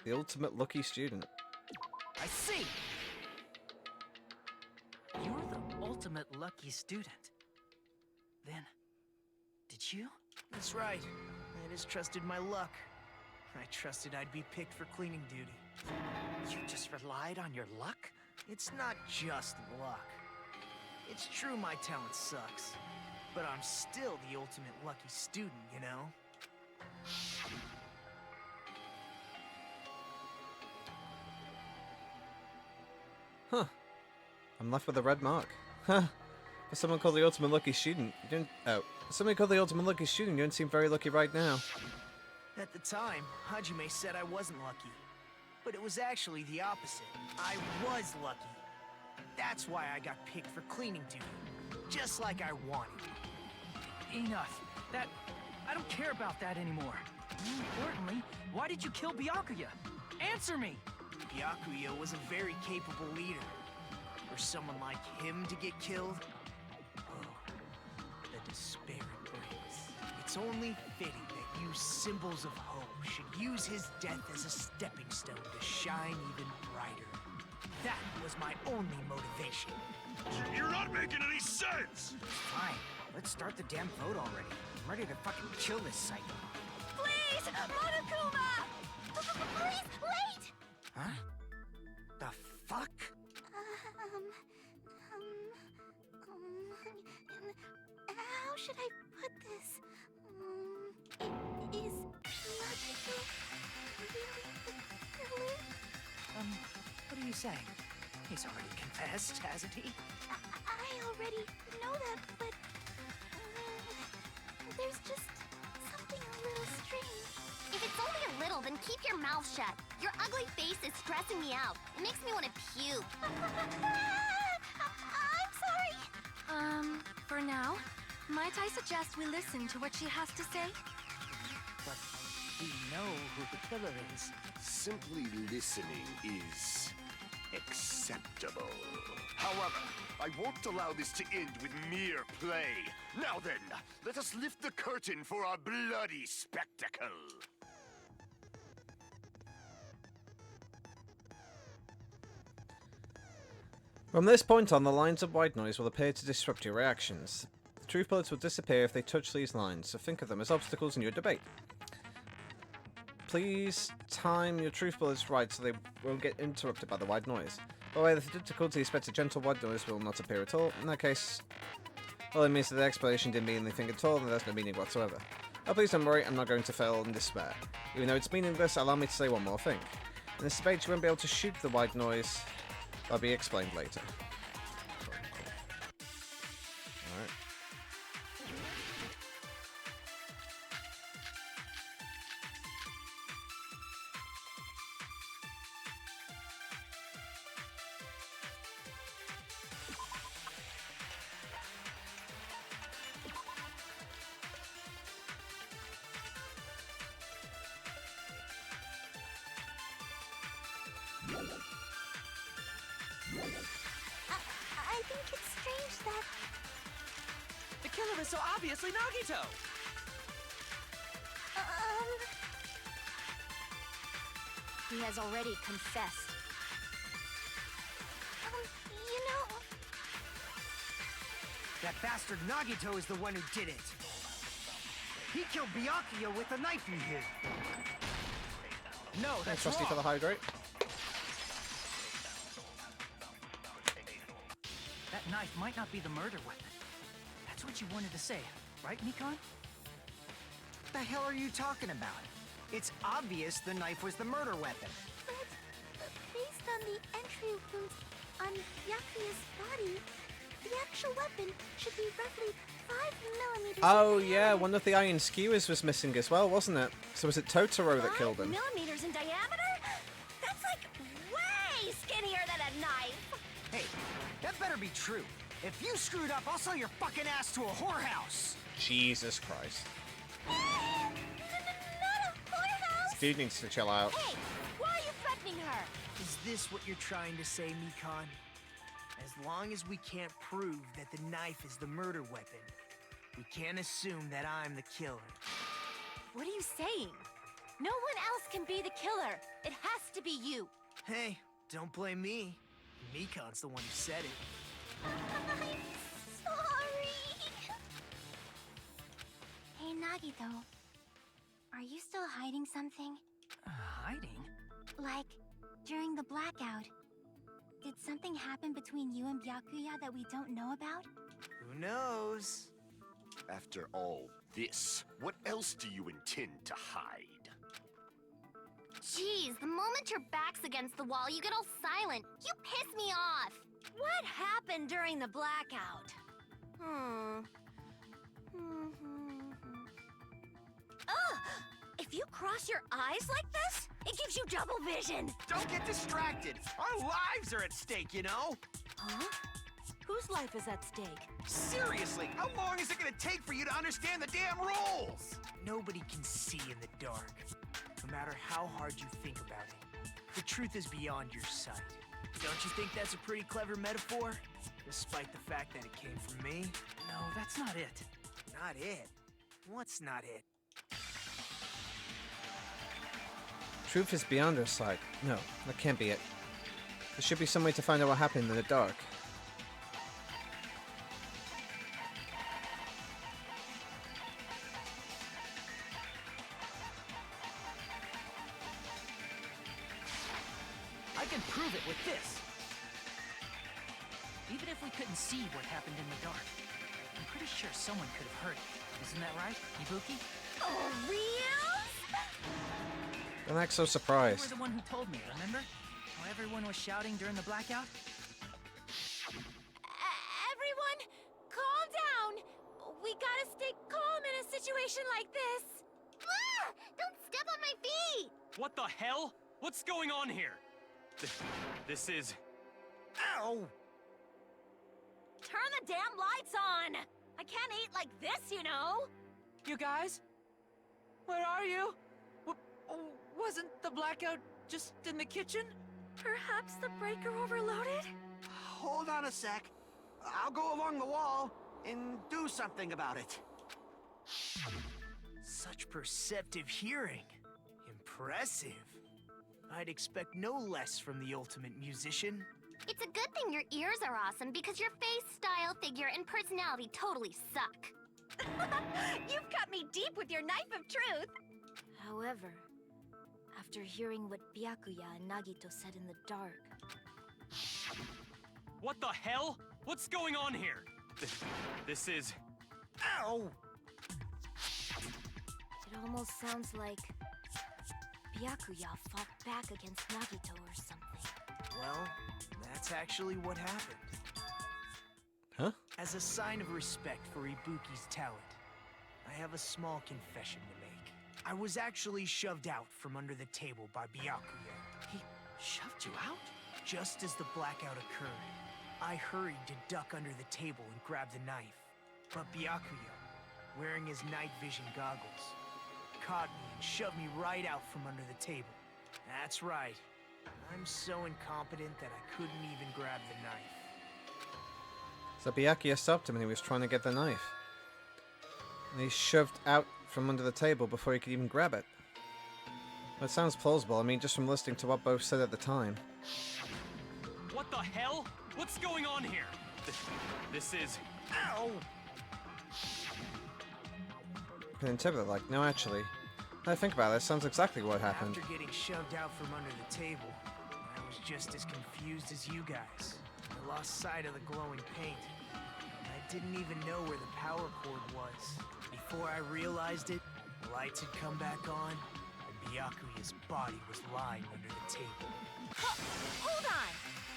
the ultimate lucky student. I see! You're the ultimate lucky student. Then, did you? That's right. I just trusted my luck. I trusted I'd be picked for cleaning duty. You just relied on your luck? It's not just luck. It's true my talent sucks, but I'm still the ultimate lucky student, you know? Huh. I'm left with a red mark. Huh. For someone called the ultimate lucky student, you don't... Oh. For someone called the ultimate lucky student, you don't seem very lucky right now. At the time, Hajime said I wasn't lucky. But it was actually the opposite. I was lucky. That's why I got picked for cleaning duty. Just like I wanted. Enough. I don't care about that anymore. More importantly, why did you kill Byakuya? Answer me! Byakuya was a very capable leader. For someone like him to get killed? Oh, the despair it brings. It's only fitting that you symbols of hope should use his death as a stepping stone to shine even brighter. That was my only motivation. You're not making any sense! Fine, let's start the damn vote already. I'm ready to fucking kill this psycho. Please! Please, Monokuma! Please, wait! Huh? The fuck? How should I put this? Is Nagito really the killer? What are you saying? He's already confessed, hasn't he? I already know that, but there's just something a little strange. If it's only a little, then keep your mouth shut. Your ugly face is stressing me out. It makes me want to puke. I'm sorry. For now, might I suggest we listen to what she has to say? But we know who the killer is. Simply listening is acceptable. However, I won't allow this to end with mere play. Now then, let us lift the curtain for our bloody spectacle. From this point on, the lines of white noise will appear to disrupt your reactions. The truth bullets will disappear if they touch these lines, so think of them as obstacles in your debate. Please time your truth bullets right so they won't get interrupted by the white noise. By the way, the difficulty is that a gentle white noise will not appear at all. In that case, well, it means that the explanation didn't mean anything at all, and there's no meaning whatsoever. Oh, please don't worry, I'm not going to fail in despair. Even though it's meaningless, allow me to say one more thing. In this debate, you won't be able to shoot the white noise. That'll be explained later. Alright. I think it's strange that... The killer is so obviously Nagito! He has already confessed. You know... That bastard Nagito is the one who did it. He killed Byakuya with the knife you hid. No, Thanks, that's Rusty, for wrong. the hydrate. That knife might not be the murder weapon. That's what you wanted to say, right, Mikon? What the hell are you talking about? It's obvious the knife was the murder weapon. But based on the entry wounds on Byakuya's body, the actual weapon should be roughly 5 millimeters. Oh yeah, one of the iron skewers was missing as well, wasn't it? So was it Totoro that killed him? 5 millimeters in diameter? That's like way skinnier than a knife! Hey, that better be true. If you screwed up, I'll sell your fucking ass to a whorehouse. Jesus Christ. Not a whorehouse! This dude needs to chill out. Hey, why are you threatening her? Is this what you're trying to say, Mikon? As long as we can't prove that the knife is the murder weapon, we can't assume that I'm the killer. What are you saying? No one else can be the killer. It has to be you. Hey, don't blame me. Mikon's the one who said it. I'm sorry. Hey, Nagito. Are you still hiding something? Hiding? Like, during the blackout, did something happen between you and Byakuya that we don't know about? Who knows? After all this, what else do you intend to hide? Jeez, the moment your back's against the wall, you get all silent. You piss me off. What happened during the blackout? Ugh! If you cross your eyes like this, it gives you double vision! Don't get distracted. Our lives are at stake, you know? Huh? Whose life is at stake? Seriously, how long is it gonna take for you to understand the damn rules? Nobody can see in the dark, no matter how hard you think about it. The truth is beyond your sight. Don't you think that's a pretty clever metaphor? Despite the fact that it came from me? No, that's not it. Not it? What's not it? Truth is beyond our sight. No, that can't be it. There should be some way to find out what happened in the dark. can prove it with this. Even if we couldn't see what happened in the dark, I'm pretty sure someone could have heard it. Isn't that right, Ibuki? Oh, real? Don't act so You surprised. were the one who told me, remember? How everyone was shouting during the blackout? Everyone, calm down. We gotta stay calm in a situation like this. Ah! Don't step on my feet! What the hell? What's going on here? This is... Ow! Turn the damn lights on. I can't eat like this, you know. You guys? Where are you? Wasn't the blackout just in the kitchen? Perhaps the breaker overloaded? Hold on a sec. I'll go along the wall and do something about it. Such perceptive hearing. Impressive. I'd expect no less from the ultimate musician. It's a good thing your ears are awesome because your face, style, figure, and personality totally suck. You've cut me deep with your knife of truth. However, after hearing what Byakuya and Nagito said in the dark... What the hell? What's going on here? This is... Ow! It almost sounds like Byakuya fought back against Nagito or something. Well, that's actually what happened. Huh? As a sign of respect for Ibuki's talent, I have a small confession to make. I was actually shoved out from under the table by Byakuya. He shoved you out? Just as the blackout occurred, I hurried to duck under the table and grab the knife. But Byakuya, wearing his night vision goggles, caught me and shoved me right out from under the table. That's right. I'm so incompetent that I couldn't even grab the knife. So Byakuya stopped him and he was trying to get the knife. And he shoved out from under the table before he could even grab it. Well, it sounds plausible, I mean, just from listening to what both said at the time. What the hell? What's going on here? This is... Ow! You can interpret it like, no, actually. Now I think about it, it sounds exactly what happened. After getting shoved out from under the table, I was just as confused as you guys. I lost sight of the glowing paint. I didn't even know where the power cord was. Before I realized it, the lights had come back on, and Byakuya's body was lying under the table. Hold on.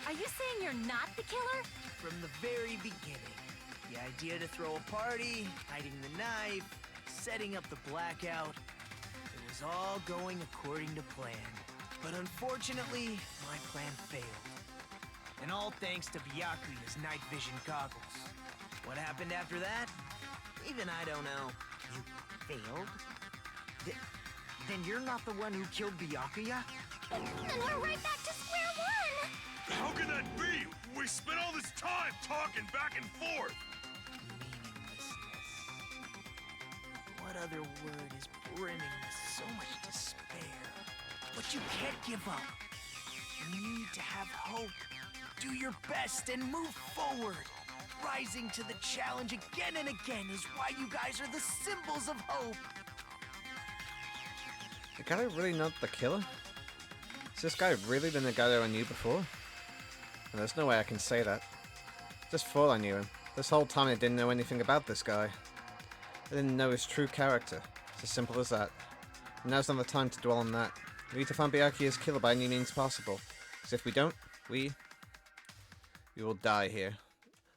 Are you saying you're not the killer? From the very beginning, the idea to throw a party, hiding the knife, setting up the blackout, it was all going according to plan. But unfortunately, my plan failed. And all thanks to Byakuya's night vision goggles. What happened after that? Even I don't know. You failed? Then you're not the one who killed Byakuya? Then we're right back to square one! How can that be? We spent all this time talking back and forth! Meaninglessness. What other word is brimming with so much despair? But you can't give up. You need to have hope. Do your best and move forward. Rising to the challenge again and again is why you guys are the symbols of hope. The guy really not the killer? Is this guy really the Nagato I knew before? And there's no way I can say that. Just thought I knew him. This whole time I didn't know anything about this guy. I didn't know his true character. It's as simple as that. And now's not the time to dwell on that. We need to find Byakuya's killer by any means possible. Because if we don't, we will die here.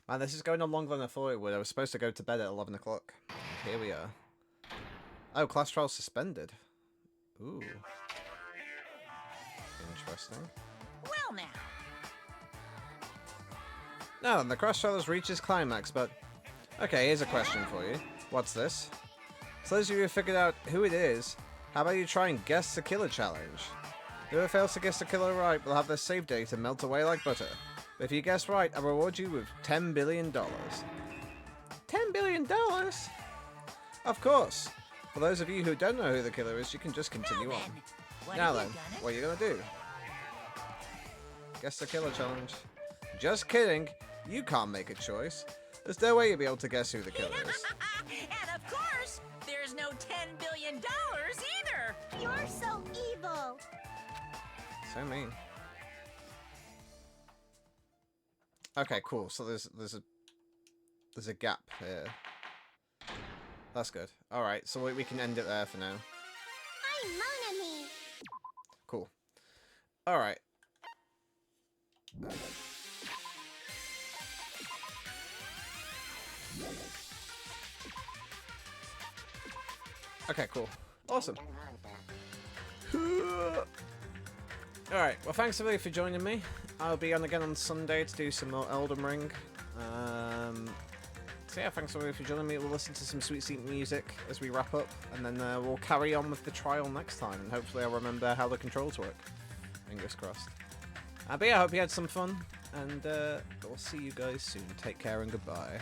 Man, this is going on longer than I thought it would. I was supposed to go to bed at 11 o'clock. Here we are. Oh, class trial suspended. Ooh. Interesting. Well now. Now then, the class trial has reached its climax, but... Okay, here's a question for you. What's this? So those of you who figured out who it is, how about you try and guess the killer challenge? Whoever fails to guess the killer right will have their save data melt away like butter. But if you guess right, I'll reward you with $10 billion. $10 billion? Of course. For those of you who don't know who the killer is, you can just continue on. Now then, what are you gonna do? Guess the killer challenge. Just kidding. You can't make a choice. There's no way you'll be able to guess who the killer is. And of course, there's no $10 billion either. You're so evil! So mean. Okay, cool. So there's a gap here. That's good. All right, so we can end it there for now. I'm Monami. Cool. All right. Okay, cool. Awesome. Alright, well thanks everybody for joining me. I'll be on again on Sunday to do some more Elden Ring. So yeah, thanks everybody for joining me. We'll listen to some sweet music as we wrap up, and then we'll carry on with the trial next time, and hopefully I'll remember how the controls work. Fingers crossed. But yeah, I hope you had some fun, and we'll see you guys soon. Take care and goodbye.